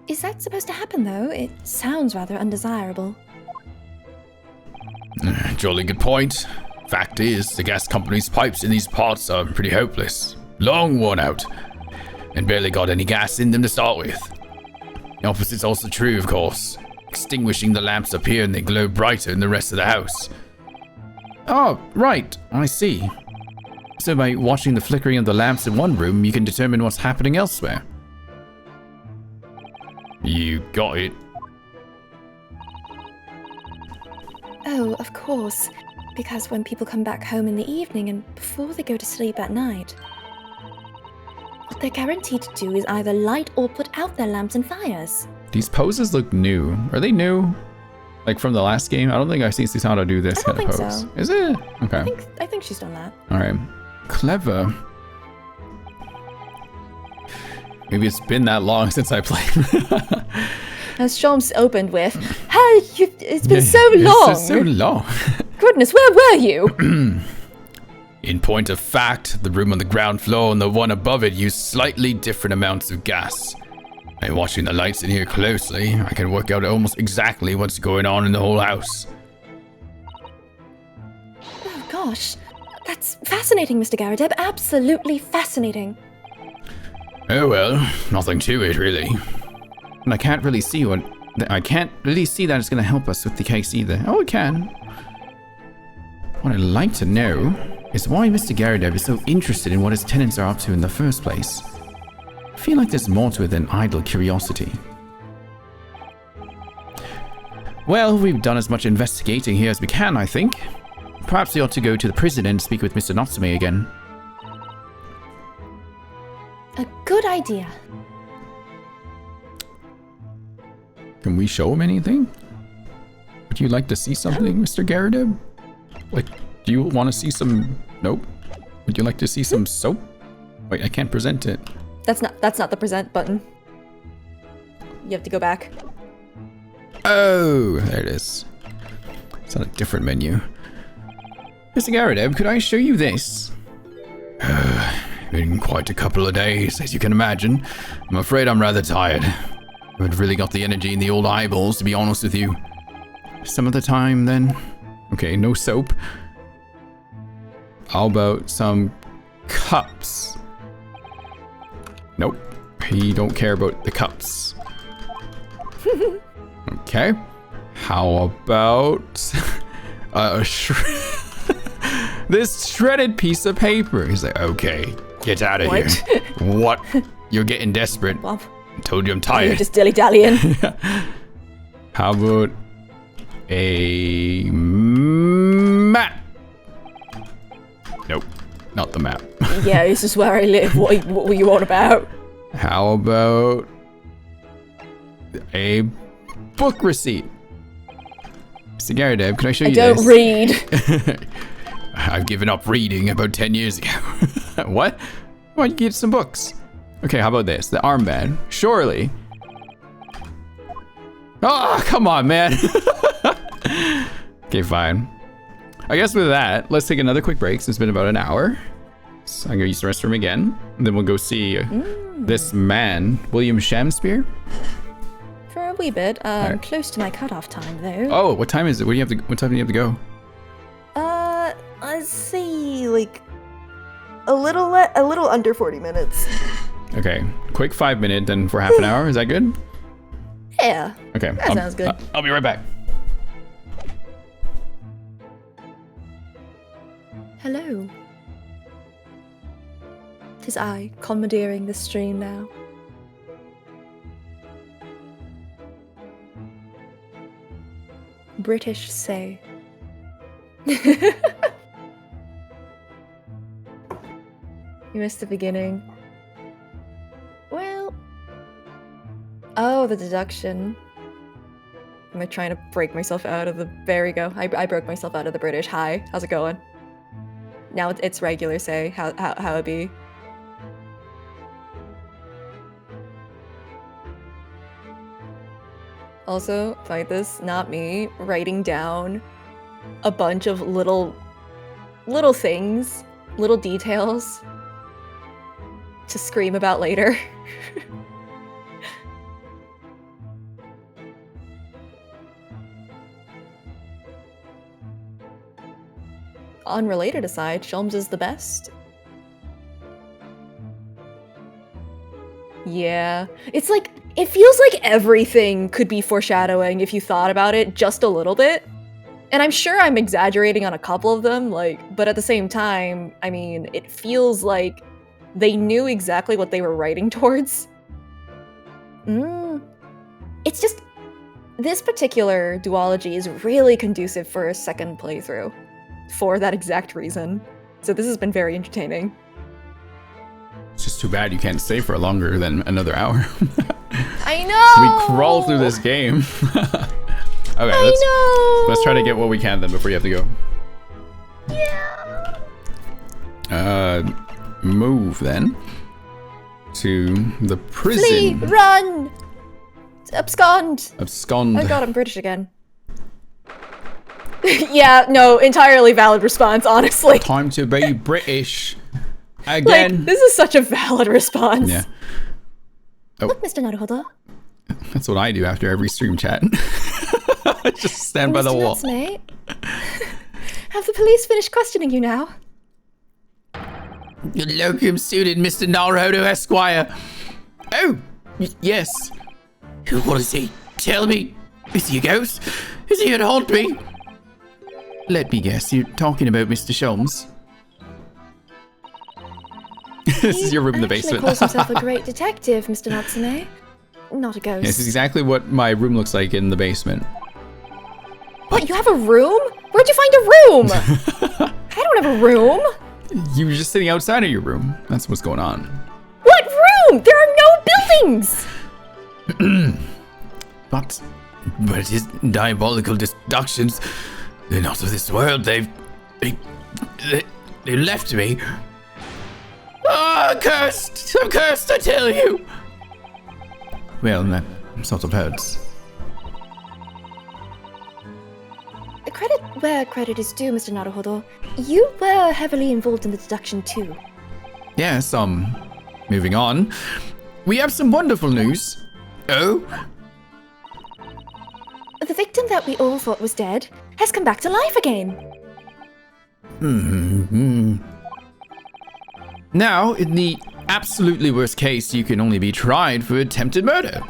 Is that supposed to happen, though? It sounds rather undesirable. Jolly good point. Fact is, the gas company's pipes in these parts are pretty hopeless. Long worn out. And barely got any gas in them to start with. The opposite's also true, of course. Extinguishing the lamps up here and they glow brighter in the rest of the house. Oh, right, I see. So by watching the flickering of the lamps in one room, you can determine what's happening elsewhere. You got it. Oh, of course. Because when people come back home in the evening and before they go to sleep at night, what they're guaranteed to do is either light or put out their lamps and fires. These poses look new. Are they new? Like from the last game? I don't think I've seen Susanoo do this kind of pose. So. Is it? Okay. I think she's done that. Alright. Clever. Maybe it's been that long since I played. As Sholmes opened with, it's been so long. It's so long. Goodness, where were you? In point of fact, the room on the ground floor and the one above it use slightly different amounts of gas. By watching the lights in here closely, I can work out almost exactly what's going on in the whole house. Oh gosh, that's fascinating, Mr. Garadeb. Absolutely fascinating. Oh well, nothing to it really. And I can't really see that it's going to help us with the case either. Oh, it can. What I'd like to know is why Mr. Garadeb is so interested in what his tenants are up to in the first place. I feel like there's more to it than idle curiosity. Well, we've done as much investigating here as we can, I think. Perhaps we ought to go to the prison and speak with Mr. Natsume again. A good idea. Can we show him anything? Would you like to see something, Mr. Garadeb? Like, do you want to see some... Nope. Would you like to see some soap? Wait, I can't present it. That's not the present button. You have to go back. Oh, there it is. It's on a different menu. Mr. Garadeb, could I show you this? Been quite a couple of days, as you can imagine. I'm afraid I'm rather tired. I haven't really got the energy in the old eyeballs, to be honest with you. Some other time, then. Okay, no soap. How about some cups? Nope. He don't care about the cups. Okay. How about this shredded piece of paper? He's like, okay, get out of here. What? You're getting desperate. Well, I told you I'm you're tired. just dilly-dallying. How about a map? Nope, not the map. Yeah, this is where I live. What were you on about? How about a book receipt? Mr. Garadeb, can I show I you don't this? read. I've given up reading about 10 years ago. What? Why don't you get some books? Okay, how about this? The armband. Surely. Oh, come on, man. Okay, fine. I guess with that, let's take another quick break. So it's been about an hour. So I'm gonna use the restroom again. And then we'll go see this man, William Shamspeare. For a wee bit. Alright. Close to my cutoff time, though. Oh, what time is it? What time do you have to go? Let's see, like a little under 40 minutes. Okay, quick 5 minute, then for half an hour. Is that good? Yeah. Okay. That sounds good. I'll be right back. Hello. 'Tis I, commandeering the stream now. British say. You missed the beginning. Well. Oh, the deduction. Am I trying to break myself out of the... There we go. I broke myself out of the British. Hi, how's it going? Now it's regular say. How it be? Also, find this, not me, writing down a bunch of little things, little details to scream about later. Unrelated aside, Shelms is the best. Yeah. It's like, it feels like everything could be foreshadowing if you thought about it just a little bit. And I'm sure I'm exaggerating on a couple of them, like, but at the same time, I mean, it feels like they knew exactly what they were writing towards. It's just, this particular duology is really conducive for a second playthrough for that exact reason. So this has been very entertaining. It's just too bad you can't stay for longer than another hour. I know! We crawl through this game. Okay, let's try to get what we can then before you have to go. Yeah. Move then to the prison. Flee! Run! Abscond! Abscond. Oh god, I'm British again. Yeah, no, entirely valid response, honestly. Time to be British again. Like, this is such a valid response. Yeah. Oh. Look, Mr. Naruhodo. That's what I do after every stream chat. Just stand by the Mr. wall. Natsume, have the police finished questioning you now? Locum suited Mr. Naruhodo Esquire. Oh, yes. What is he? Tell me. Is he a ghost? Is he gonna haunt me? Let me guess, you're talking about Mr. Sholmes? This is your room in the He actually basement. calls himself a great detective, Mr. Natsume. Not a ghost. This is exactly what my room looks like in the basement. What, you have a room? Where'd you find a room? I don't have a room. You were just sitting outside of your room. That's what's going on. What room? There are no buildings! But his diabolical deductions, they're not of this world. They left me. Ah, I'm cursed! I'm cursed, I tell you! Well, that sort of hurts. Credit where credit is due, Mr. Naruhodo. You were heavily involved in the deduction too. Yes, moving on. We have some wonderful news. Oh? The victim that we all thought was dead has come back to life again. Now, in the absolutely worst case, you can only be tried for attempted murder.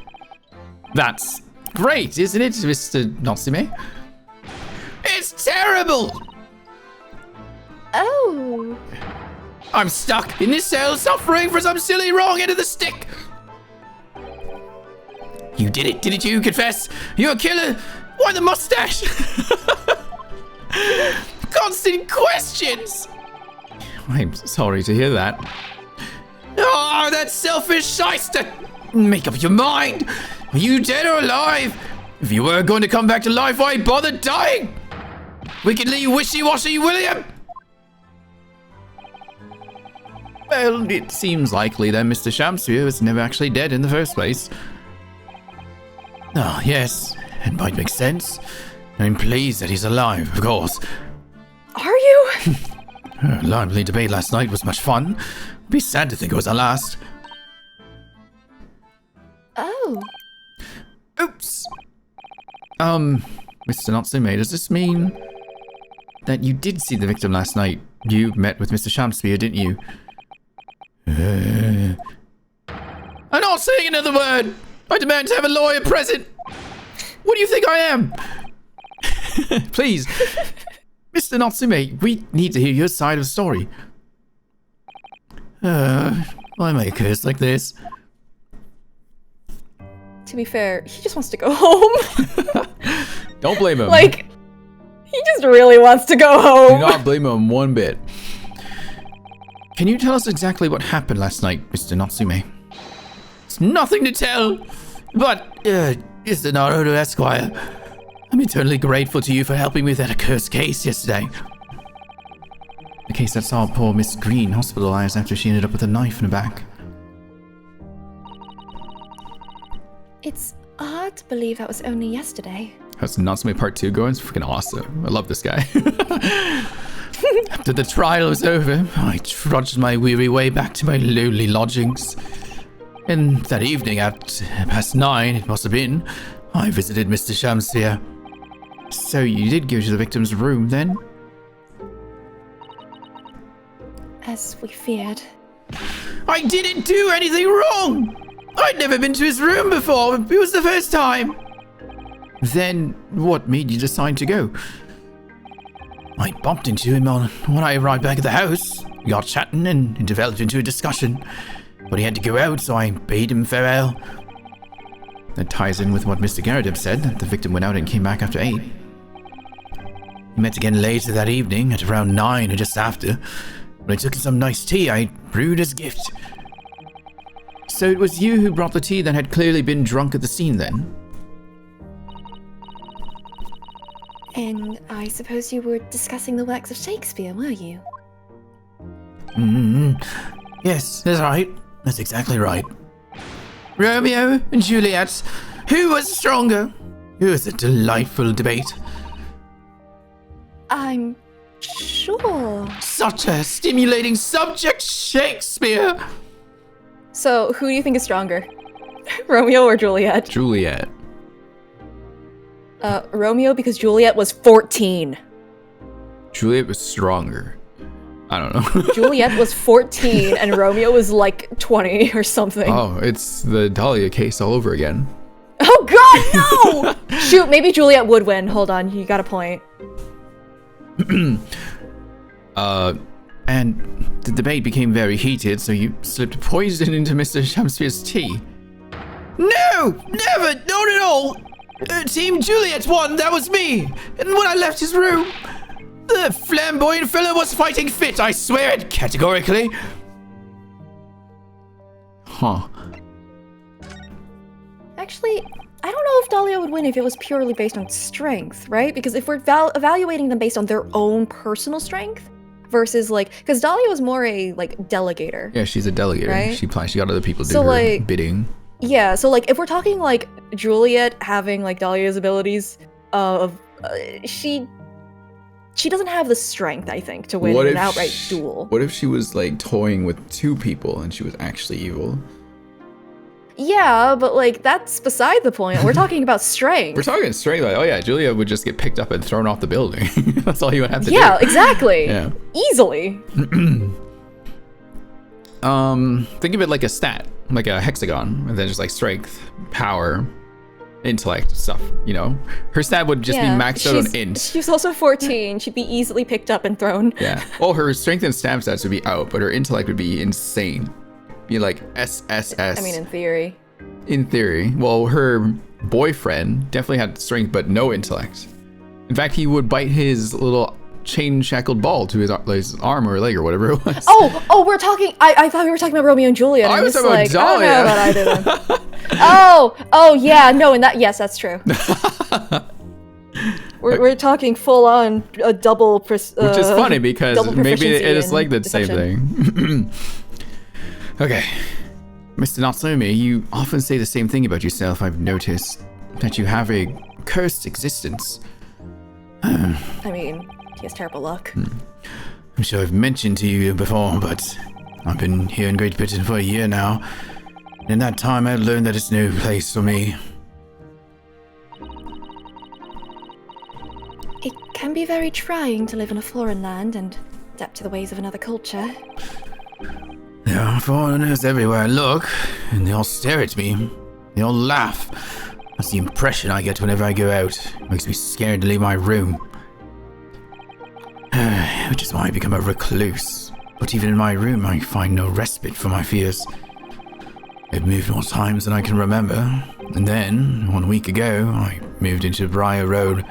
That's great, isn't it, Mr. Natsume? It's terrible! Oh. I'm stuck in this cell suffering for some silly wrong end of the stick. You did it, didn't you? Confess. You're a killer. Why the mustache? Constant questions. I'm sorry to hear that. Oh, that selfish shyster. Make up your mind. Are you dead or alive? If you were going to come back to life, why bother dying? Wickedly wishy-washy, William. Well, it seems likely that Mr. Shamsu was never actually dead in the first place. Oh, yes, it might make sense. I'm pleased that he's alive, of course. Are you? A lively debate last night was much fun. It'd be sad to think it was our last. Oh. Oops. Mr. Natsume, does this mean that you did see the victim last night? You met with Mr. Shamsphere, didn't you? I'm not saying another word. I demand to have a lawyer present. What do you think I am? Please, Mr. Natsume, we need to hear your side of the story. Why am I cursed like this? To be fair, he just wants to go home. Don't blame him. Like, he just really wants to go home. Do not blame him one bit. Can you tell us exactly what happened last night, Mr. Natsume? It's nothing to tell. But, Mr. Naruto Esquire, I'm eternally grateful to you for helping me with that accursed case yesterday. The case that saw poor Miss Green hospitalized after she ended up with a knife in her back. It's hard to believe that was only yesterday. How's Natsume Part 2 going? It's freaking awesome. I love this guy. After the trial was over, I trudged my weary way back to my lowly lodgings. And that evening at 9:30, it must have been, I visited Mr. Shamsia. So you did go to the victim's room then? As we feared. I didn't do anything wrong! I'd never been to his room before. It was the first time. Then what made you decide to go? I bumped into him when I arrived back at the house. We got chatting and it developed into a discussion. But he had to go out, so I bade him farewell. That ties in with what Mr. Garrett said, that the victim went out and came back after 8. We met again later that evening at around 9 or just after. When I took him some nice tea I brewed as a gift. So it was you who brought the tea that had clearly been drunk at the scene then? And I suppose you were discussing the works of Shakespeare, were you? Yes, that's right. That's exactly right. Romeo and Juliet. Who was stronger? It was a delightful debate. I'm sure. Such a stimulating subject, Shakespeare. So, who do you think is stronger? Romeo or Juliet? Juliet. Romeo because Juliet was 14. Juliet was stronger. I don't know. Juliet was 14 and Romeo was like 20 or something. Oh, it's the Dahlia case all over again. Oh god, no! Shoot, maybe Juliet would win. Hold on, you got a point. And the debate became very heated, so you slipped poison into Mr. Shamsphere's tea. No! Never! Not at all! Team Juliet won, that was me! And when I left his room, the flamboyant fellow was fighting fit, I swear it, categorically. Huh. Actually, I don't know if Dahlia would win if it was purely based on strength, right? Because if we're evaluating them based on their own personal strength versus like, because Dahlia was more a like delegator. Yeah, she's a delegator. Right? She got other people to So, do her like, bidding. Yeah, so like if we're talking like Juliet having like Dahlia's abilities, she she doesn't have the strength, I think, to win What an if outright sh- duel. What if she was like toying with two people and she was actually evil? Yeah, but like that's beside the point. We're talking about strength. We're talking straight like, oh yeah, Julia would just get picked up and thrown off the building. That's all you would have to do. Yeah, exactly. Yeah. Easily. Think of it like a stat, like a hexagon, and then just like strength, power, intellect stuff, you know? Her stat would just be maxed out on int. She's also 14. She'd be easily picked up and thrown. Yeah. Well, her strength and stab stats would be out, but her intellect would be insane. Be like SSS. I mean, in theory. In theory. Well, her boyfriend definitely had strength, but no intellect. In fact, he would bite his little chain shackled ball to his arm or leg or whatever it was. Oh, we're talking. I thought we were talking about Romeo and Juliet. I and was I'm talking just about like, I don't know Dahlia. about either of them. Oh, yeah, no, and that, yes, that's true. We're talking full on a double. Which is funny because double maybe it is proficiency like the in same deception. thing. Okay. Mr. Natsume, you often say the same thing about yourself. I've noticed that you have a cursed existence. I mean, he has terrible luck. I'm sure I've mentioned to you before, but I've been here in Great Britain for a year now. And in that time, I've learned that it's no place for me. It can be very trying to live in a foreign land and adapt to the ways of another culture. There are foreigners everywhere I look, and they all stare at me. They all laugh. That's the impression I get whenever I go out. It makes me scared to leave my room. Which is why I become a recluse. But even in my room, I find no respite for my fears. I've moved more times than I can remember. And then, 1 week ago, I moved into Briar Road.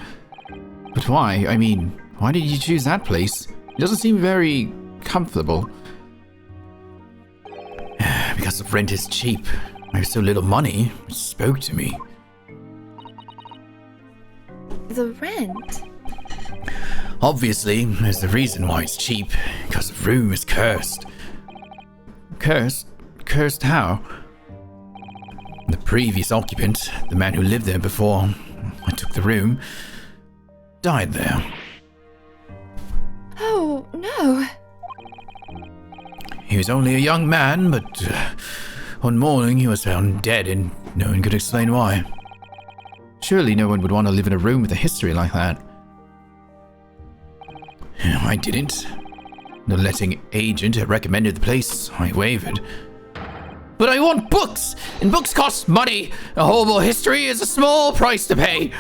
But why? I mean, why did you choose that place? It doesn't seem very comfortable. Because the rent is cheap. I have so little money. It spoke to me. The rent? Obviously, there's a reason why it's cheap. Because the room is cursed. Cursed? Cursed how? The previous occupant, the man who lived there before I took the room, died there. Oh, no. He was only a young man, but one morning he was found dead and no one could explain why. Surely no one would want to live in a room with a history like that. I didn't. The letting agent had recommended the place. I wavered. But I want books! And books cost money! A horrible history is a small price to pay!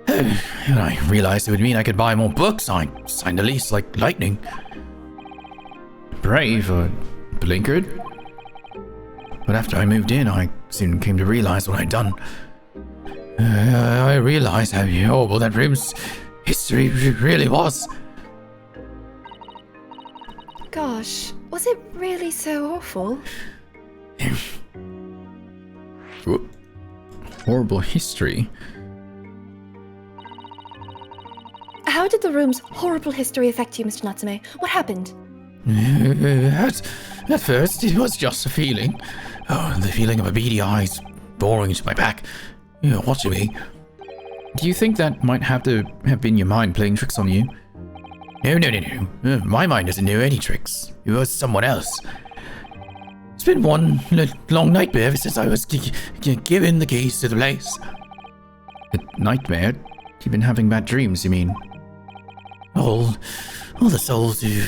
When I realized it would mean I could buy more books, I signed a lease like lightning. Brave or blinkered? But after I moved in, I soon came to realize what I'd done. I realized how horrible that room's history really was. Gosh, was it really so awful? Horrible history. How did the room's horrible history affect you, Mr. Natsume? What happened? At first, it was just a feeling. Oh, the feeling of a beady eyes boring into my back, watching me. Do you think that might have to have been your mind playing tricks on you? No. My mind doesn't know any tricks. It was someone else. It's been one long nightmare ever since I was given the keys to the place. A nightmare? You've been having bad dreams, you mean? All the souls who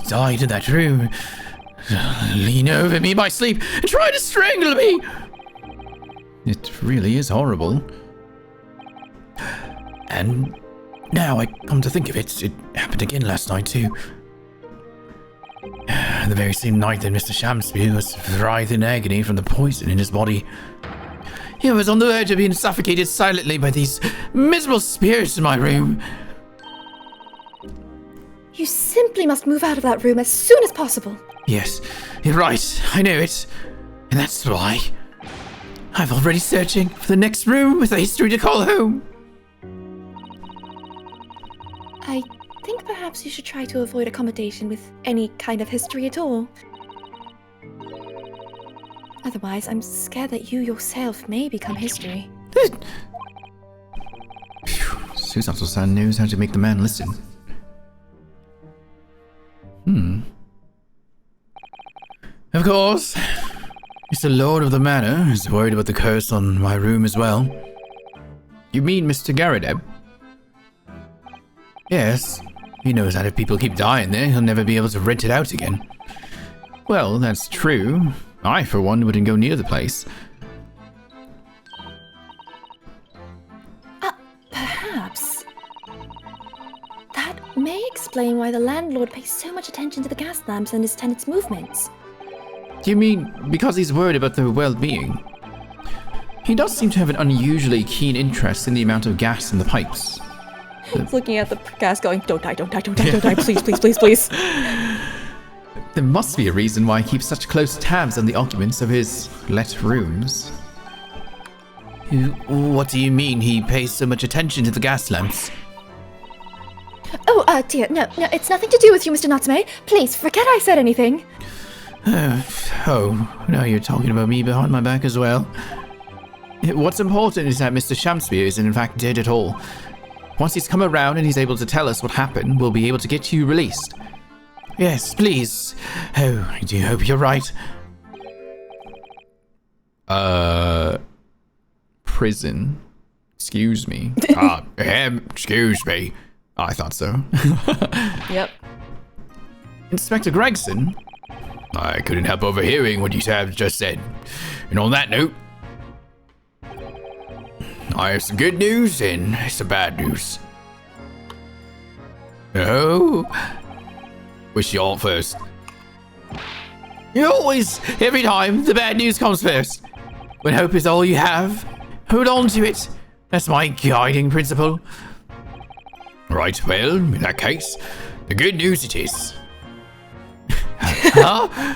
died in that room lean over me in my sleep and try to strangle me. It really is horrible. And now I come to think of it, it happened again last night too. The very same night that Mr. Shamsby was writhing in agony from the poison in his body. He was on the verge of being suffocated silently by these miserable spirits in my room. You simply must move out of that room as soon as possible. Yes, you're right, I know it. And that's why I'm already searching for the next room with a history to call home. I think perhaps you should try to avoid accommodation with any kind of history at all. Otherwise, I'm scared that you yourself may become history. Susato-san knows how to make the man listen. Of course. Mr. Lord of the Manor is worried about the curse on my room as well. You mean Mr. Garadeb? Yes. He knows that if people keep dying there, he'll never be able to rent it out again. Well, that's true. I, for one, wouldn't go near the place. Perhaps. That may explain why the landlord pays so much attention to the gas lamps and his tenants' movements. Do you mean because he's worried about their well-being? He does seem to have an unusually keen interest in the amount of gas in the pipes. He's looking at the gas going, don't die, don't die, don't die, don't die, please, please, please, please. There must be a reason why he keeps such close tabs on the occupants of his let rooms. What do you mean he pays so much attention to the gas lamps? Oh, dear, no, it's nothing to do with you, Mr. Natsume. Please, forget I said anything. Oh, now you're talking about me behind my back as well. What's important is that Mr. Shamspear isn't in fact dead at all. Once he's come around and he's able to tell us what happened, we'll be able to get you released. Yes, please. Oh, I do hope you're right. Prison. Excuse me. Excuse me. I thought so. Yep. Inspector Gregson? I couldn't help overhearing what you have just said. And on that note, I have some good news and some bad news. Oh, which you all first? You always, every time, the bad news comes first. When hope is all you have, hold on to it. That's my guiding principle. Right, well, in that case, the good news it is. Huh?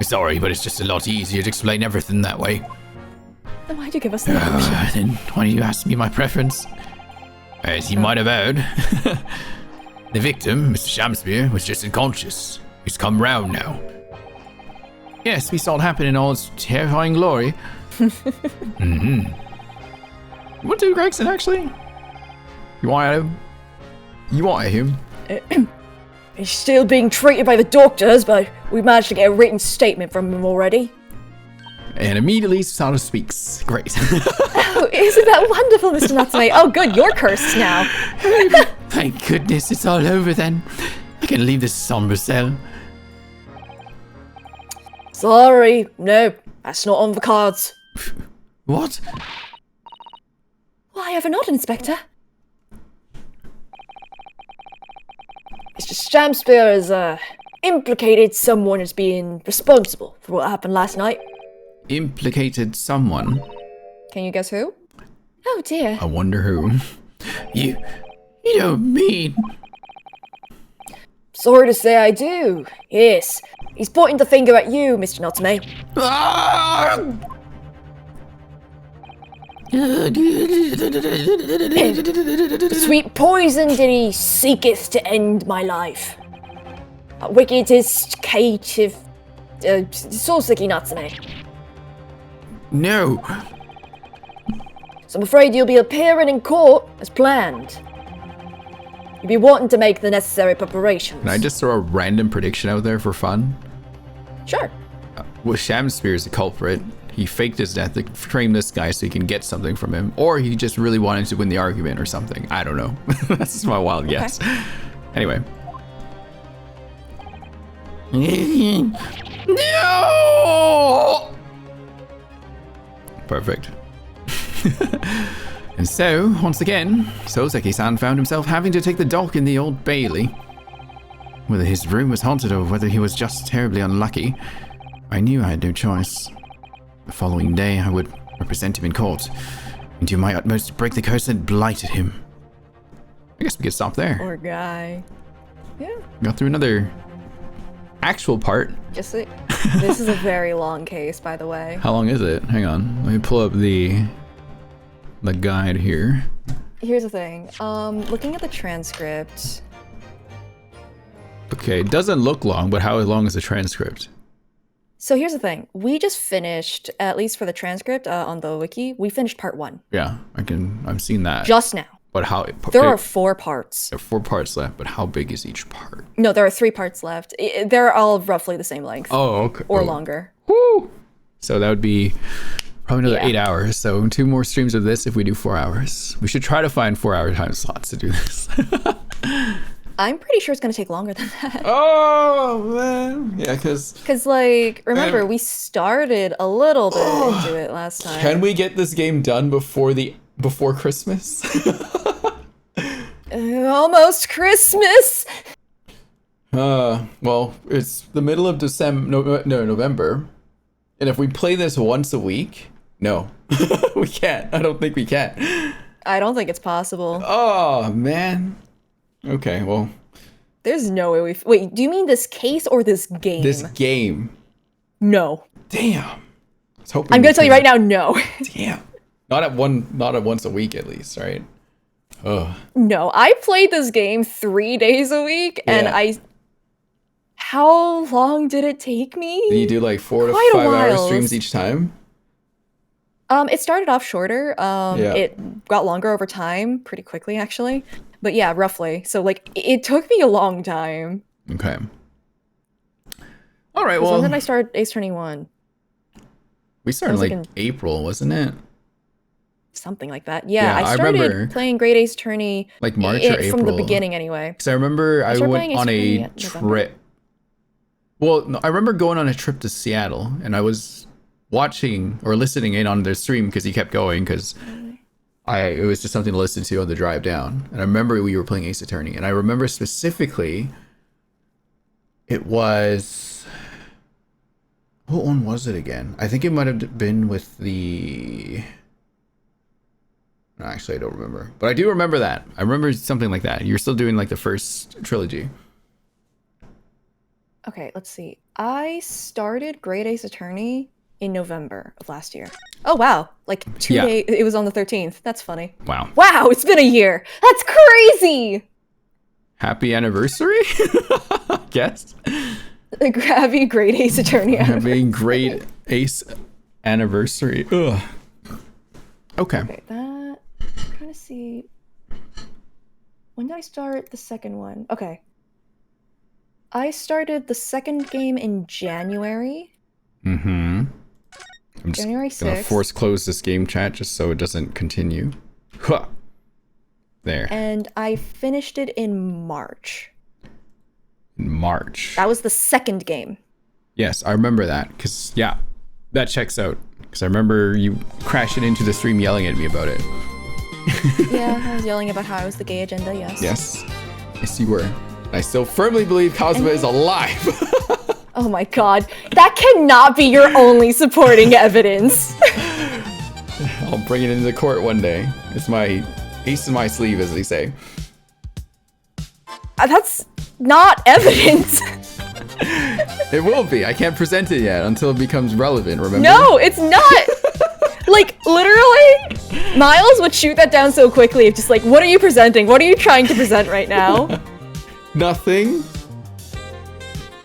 Sorry, but it's just a lot easier to explain everything that way. Then why'd you give us that option? Then why do you ask me my preference? As you might have heard, the victim, Mr. Shamspear, was just unconscious. He's come round now. Yes, we saw it happen in all its terrifying glory. What did Gregson actually? You wanted him? He's still being treated by the doctors, but we managed to get a written statement from him already. And immediately Susanoo speaks. Great. Oh, isn't that wonderful, Mr. Natsume? Oh, good, you're cursed now. Thank goodness it's all over then. I can leave this somber cell. Sorry, no, that's not on the cards. What? Why ever not, Inspector? Mr. Shamspear has implicated someone as being responsible for what happened last night. Implicated someone. Can you guess who? Oh, dear. I wonder who. You don't mean... Sorry to say I do. Yes, he's pointing the finger at you, Mr. Natsume. Ah! Sweet poison did he seeketh to end my life. Wickedest caitiff, Soseki Natsume. No. So I'm afraid you'll be appearing in court as planned. You'll be wanting to make the necessary preparations. Can I just throw a random prediction out there for fun? Sure. Well, Shamspear is the culprit. He faked his death to frame this guy so he can get something from him. Or he just really wanted to win the argument or something. I don't know. That's just my wild guess. Anyway. No! Perfect. And so, once again, Soseki-san found himself having to take the dock in the Old Bailey. Whether his room was haunted or whether he was just terribly unlucky, I knew I had no choice. The following day, I would represent him in court and do my utmost to break the curse that blighted him. I guess we could stop there. Poor guy. Yeah. Got through another actual part. Just this is a very long case, by the way. How long is it? Hang on. Let me pull up the guide here. Here's the thing. Looking at the transcript. Okay, it doesn't look long, but how long is the transcript? So here's the thing. We just finished, at least for the transcript on the wiki, we finished part 1. Yeah, I'm seeing that. Just now. But how? There are 4 parts. There are 4 parts left, but how big is each part? No, there are 3 parts left. They're all roughly the same length. Oh, okay. Or longer. Woo! So that would be probably another Yeah. 8 hours. So 2 more streams of this if we do 4 hours. We should try to find 4-hour time slots to do this. I'm pretty sure it's going to take longer than that. Oh, man. Yeah, because... Because, like, remember, we started a little bit into it last time. Can we get this game done before Christmas? Almost Christmas! Well, it's the middle of November. And if we play this once a week, no. We can't. I don't think we can. I don't think it's possible. Oh, man. Okay, well. There's no way we... Wait, do you mean this case or this game? This game. No. Damn. I was hoping I'm going to tell you right now, no. Damn. Not at once a week at least, right? Oh. No, I played this game 3 days a week, and Yeah. How long did it take me? You do like 4 Quite to a 5 hour while. streams each time? It started off shorter. Yeah. It got longer over time, pretty quickly actually. But yeah, roughly. So like, it took me a long time. Okay. All right, 'Cause well. when did I start Ace Attorney 1? We started was like like in- April, wasn't it? Something like that. Yeah, Yeah, I I started remember- playing Great Ace Attorney Like March or from the April. beginning anyway. Because I remember I started went playing on Ace Attorney a at November. trip. Well, no, I remember going on a trip to Seattle, and I was watching or listening in on their stream because he kept going because it was just something to listen to on the drive down. And I remember we were playing Ace Attorney, and I remember specifically it was, what one was it again? I think it might have been with the. No, actually, I don't remember, but I do remember that. I remember something like that. You're still doing like the first trilogy. Okay, let's see. I started Great Ace Attorney in November of last year. Oh wow, like 2 Yeah. days. It was on the 13th. That's funny. Wow. Wow, it's been a year. That's crazy. Happy anniversary? Guess. Happy Great Ace Attorney. Happy great Ace anniversary. Ugh. Okay. Okay, that. I'm trying to see. When did I start the second one? Okay. I started the second game in January. Mm-hmm. I'm just January gonna 6th. force close this game chat just so it doesn't continue. Huh. There. And I finished it in March. March. That was the second game. Yes, I remember that. Because, yeah, that checks out. Because I remember you crashing into the stream yelling at me about it. Yeah, I was yelling about how I was the gay agenda, yes. Yes. Yes, you were. I still firmly believe Cosmo is alive. Oh my god. That cannot be your only supporting evidence. I'll bring it into the court one day. It's my ace in my sleeve, as they say. That's not evidence. It will be. I can't present it yet until it becomes relevant, remember? No, it's not. Like, literally, Miles would shoot that down so quickly. It's just like, what are you presenting? What are you trying to present right now? Nothing.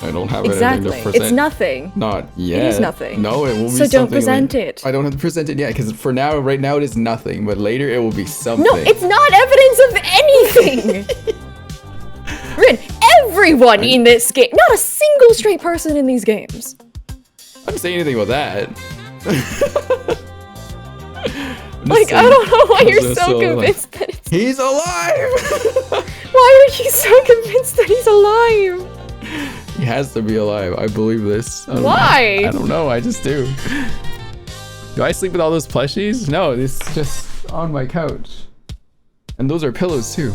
I don't have anything Exactly. to present. It's nothing. Not yet. is nothing. No, it will be So something. don't present like- it. I don't have to present it yet because for now, right now, it is nothing. But later, it will be something. No, it's not evidence of anything. Rin, everyone in this game, not a single straight person in these games. I didn't say anything about that. I'm just Like, saying I don't know why you're Cosmo's so still alive. convinced that it's... He's alive! Why are you so convinced that he's alive? He has to be alive. I believe this. I don't know. Why? I don't know. I just do. Do I sleep with all those plushies? No, it's just on my couch. And those are pillows too.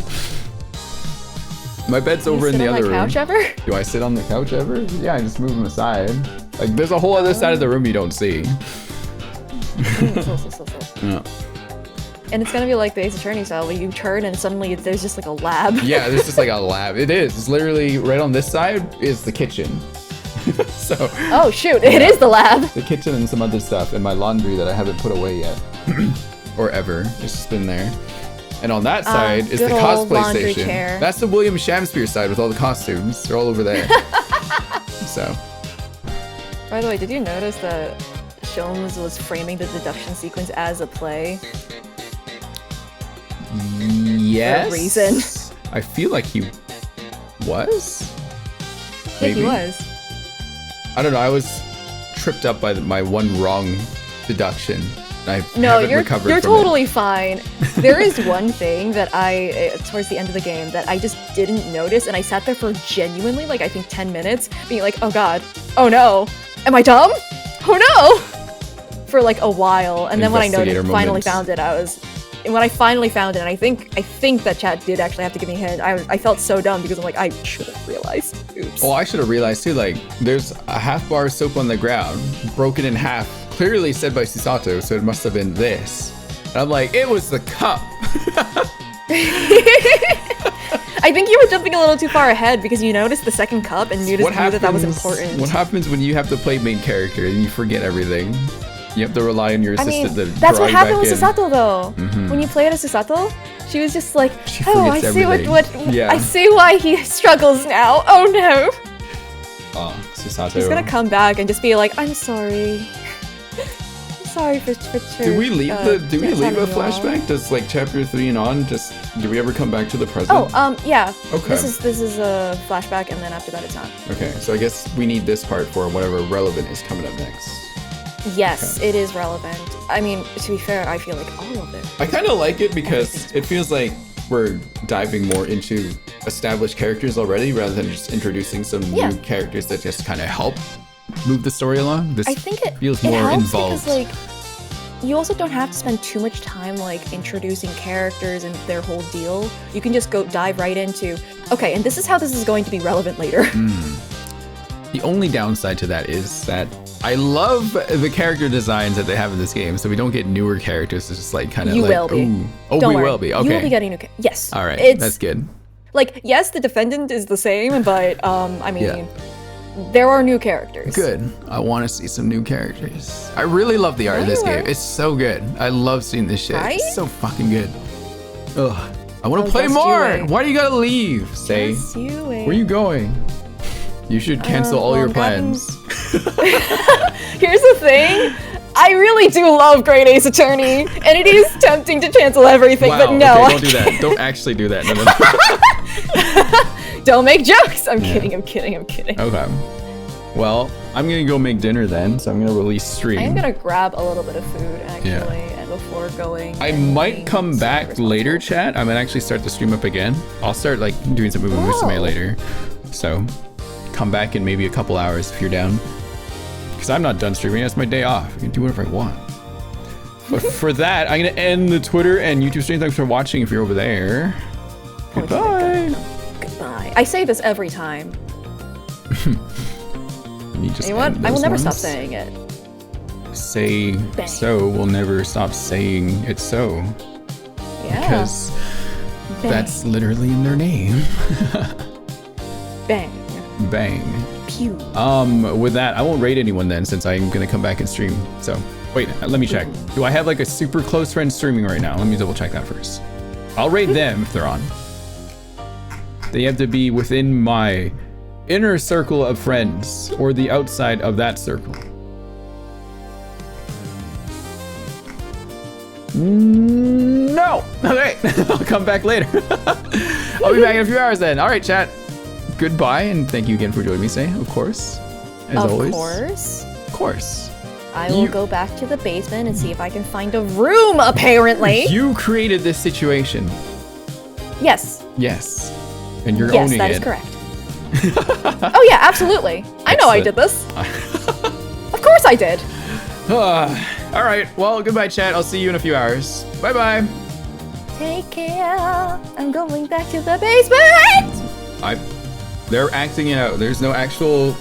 My bed's over in Sit the on other my room. couch ever? Do I sit on the couch ever? Yeah, I just move them aside. Like, there's a whole other side of the room you don't see. Yeah. And it's gonna be like the Ace Attorney style, where you turn and suddenly there's just like a lab. Yeah, there's just like a lab. It is. It's literally right on this side is the kitchen. So Oh shoot, it is the lab. the kitchen and some other stuff and my laundry that I haven't put away yet. Or ever. It's just been there. And on that side is the good old cosplay laundry station. chair. That's the William Shamspeare side with all the costumes. They're all over there. So By the way, did you notice that Sholmes was framing the deduction sequence as a play? Yes. For a reason. I feel like he was. Yeah, he Maybe. was. I don't know. I was tripped up by my one wrong deduction. I No, haven't recovered you're from totally fine. There is one thing that towards the end of the game, that I just didn't notice, and I sat there for genuinely, like, I think 10 minutes, being like, oh god, oh no, am I dumb? Oh no! For like a while, and then when I finally found it, and when I finally found it, and I think that chat did actually have to give me a hint, I felt so dumb because I'm like, I should have realized. Oops. Well, I should have realized too, like, there's a half bar of soap on the ground, broken in half, clearly said by Susato, so it must have been this. And I'm like, it was the cup. I think you were jumping a little too far ahead because you noticed the second cup and knew that was important. What happens when you have to play main character and you forget everything? You have to rely on your assistant to that's what happened with in. Susato though. When you played as Susato, she was just like, She oh, I forgets see everything. Yeah. I see why he struggles now. Oh no. Oh, Susato. He's gonna come back and just be like, I'm sorry. Sorry for Do we leave a telling you all." flashback? Does like chapter 3 and on do we ever come back to the present? Oh, yeah. Okay. This is a flashback, and then after that it's not. Okay, so I guess we need this part for whatever relevant is coming up next. Yes, Okay. it is relevant. I mean, to be fair, I feel like all of it. I kind of like it because it feels like we're diving more into established characters already rather than just introducing some Yeah. new characters that just kind of help move the story along. This I think it feels it more helps involved. because like you also don't have to spend too much time like introducing characters and their whole deal. You can just dive right into, okay, and this is how this is going to be relevant later. The only downside to that is that I love the character designs that they have in this game, so we don't get newer characters. It's just like kind of You like, will be. ooh. Oh, Don't we worry. will be. Okay. You will be getting new yes. All right. It's That's good. like, yes, the defendant is the same, but I mean, Yeah. there are new characters. Good. I want to see some new characters. I really love the art of this game. It's so good. I love seeing this shit. Right? It's so fucking good. Ugh. I want to Oh, play just more. you wait. Why do you gotta leave? Say, Just you wait. where are you going? You should cancel all well, your I'm grabbing- plans. Here's the thing. I really do love Great Ace Attorney, and it is tempting to cancel everything, Wow. but no, Okay, don't do that. Don't actually do that. No, no. don't make jokes. I'm kidding. Okay. Well, I'm gonna go make dinner then, so I'm gonna release stream. I'm gonna grab a little bit of food actually, and before going. I and might being come super back responsible. later, chat. I might actually start the stream up again. I'll start like doing some movie Whoa. later. So come back in maybe a couple hours if you're down. Because I'm not done streaming. It's my day off. I can do whatever I want. But for that, I'm gonna end the Twitter and YouTube stream. Thanks for watching if you're over there. Goodbye. Goodbye. I say this every time. You just You know what? end I will those never stop ones. saying it. Say Bang. so. We'll never stop saying it's so. Yeah. Because Bang. that's literally in their name. Bang. Bang. Pew. With that, I won't raid anyone then since I'm gonna come back and stream. So, wait, let me check. Do I have like a super close friend streaming right now? Let me double check that first. I'll raid them if they're on. They have to be within my inner circle of friends or the outside of that circle. No! Okay, I'll come back later. I'll be back in a few hours then. All right, chat. Goodbye, and thank you again for joining me, Say, of course. As always. Of Course. I will go back to the basement and see if I can find a room, apparently. You created this situation. Yes. Yes. And you're Yes, owning that it. is correct. Oh yeah, absolutely. I know I did this. Of course I did. All right. Well, goodbye, chat. I'll see you in a few hours. Bye-bye. Take care. I'm going back to the basement. They're acting it out. There's no actual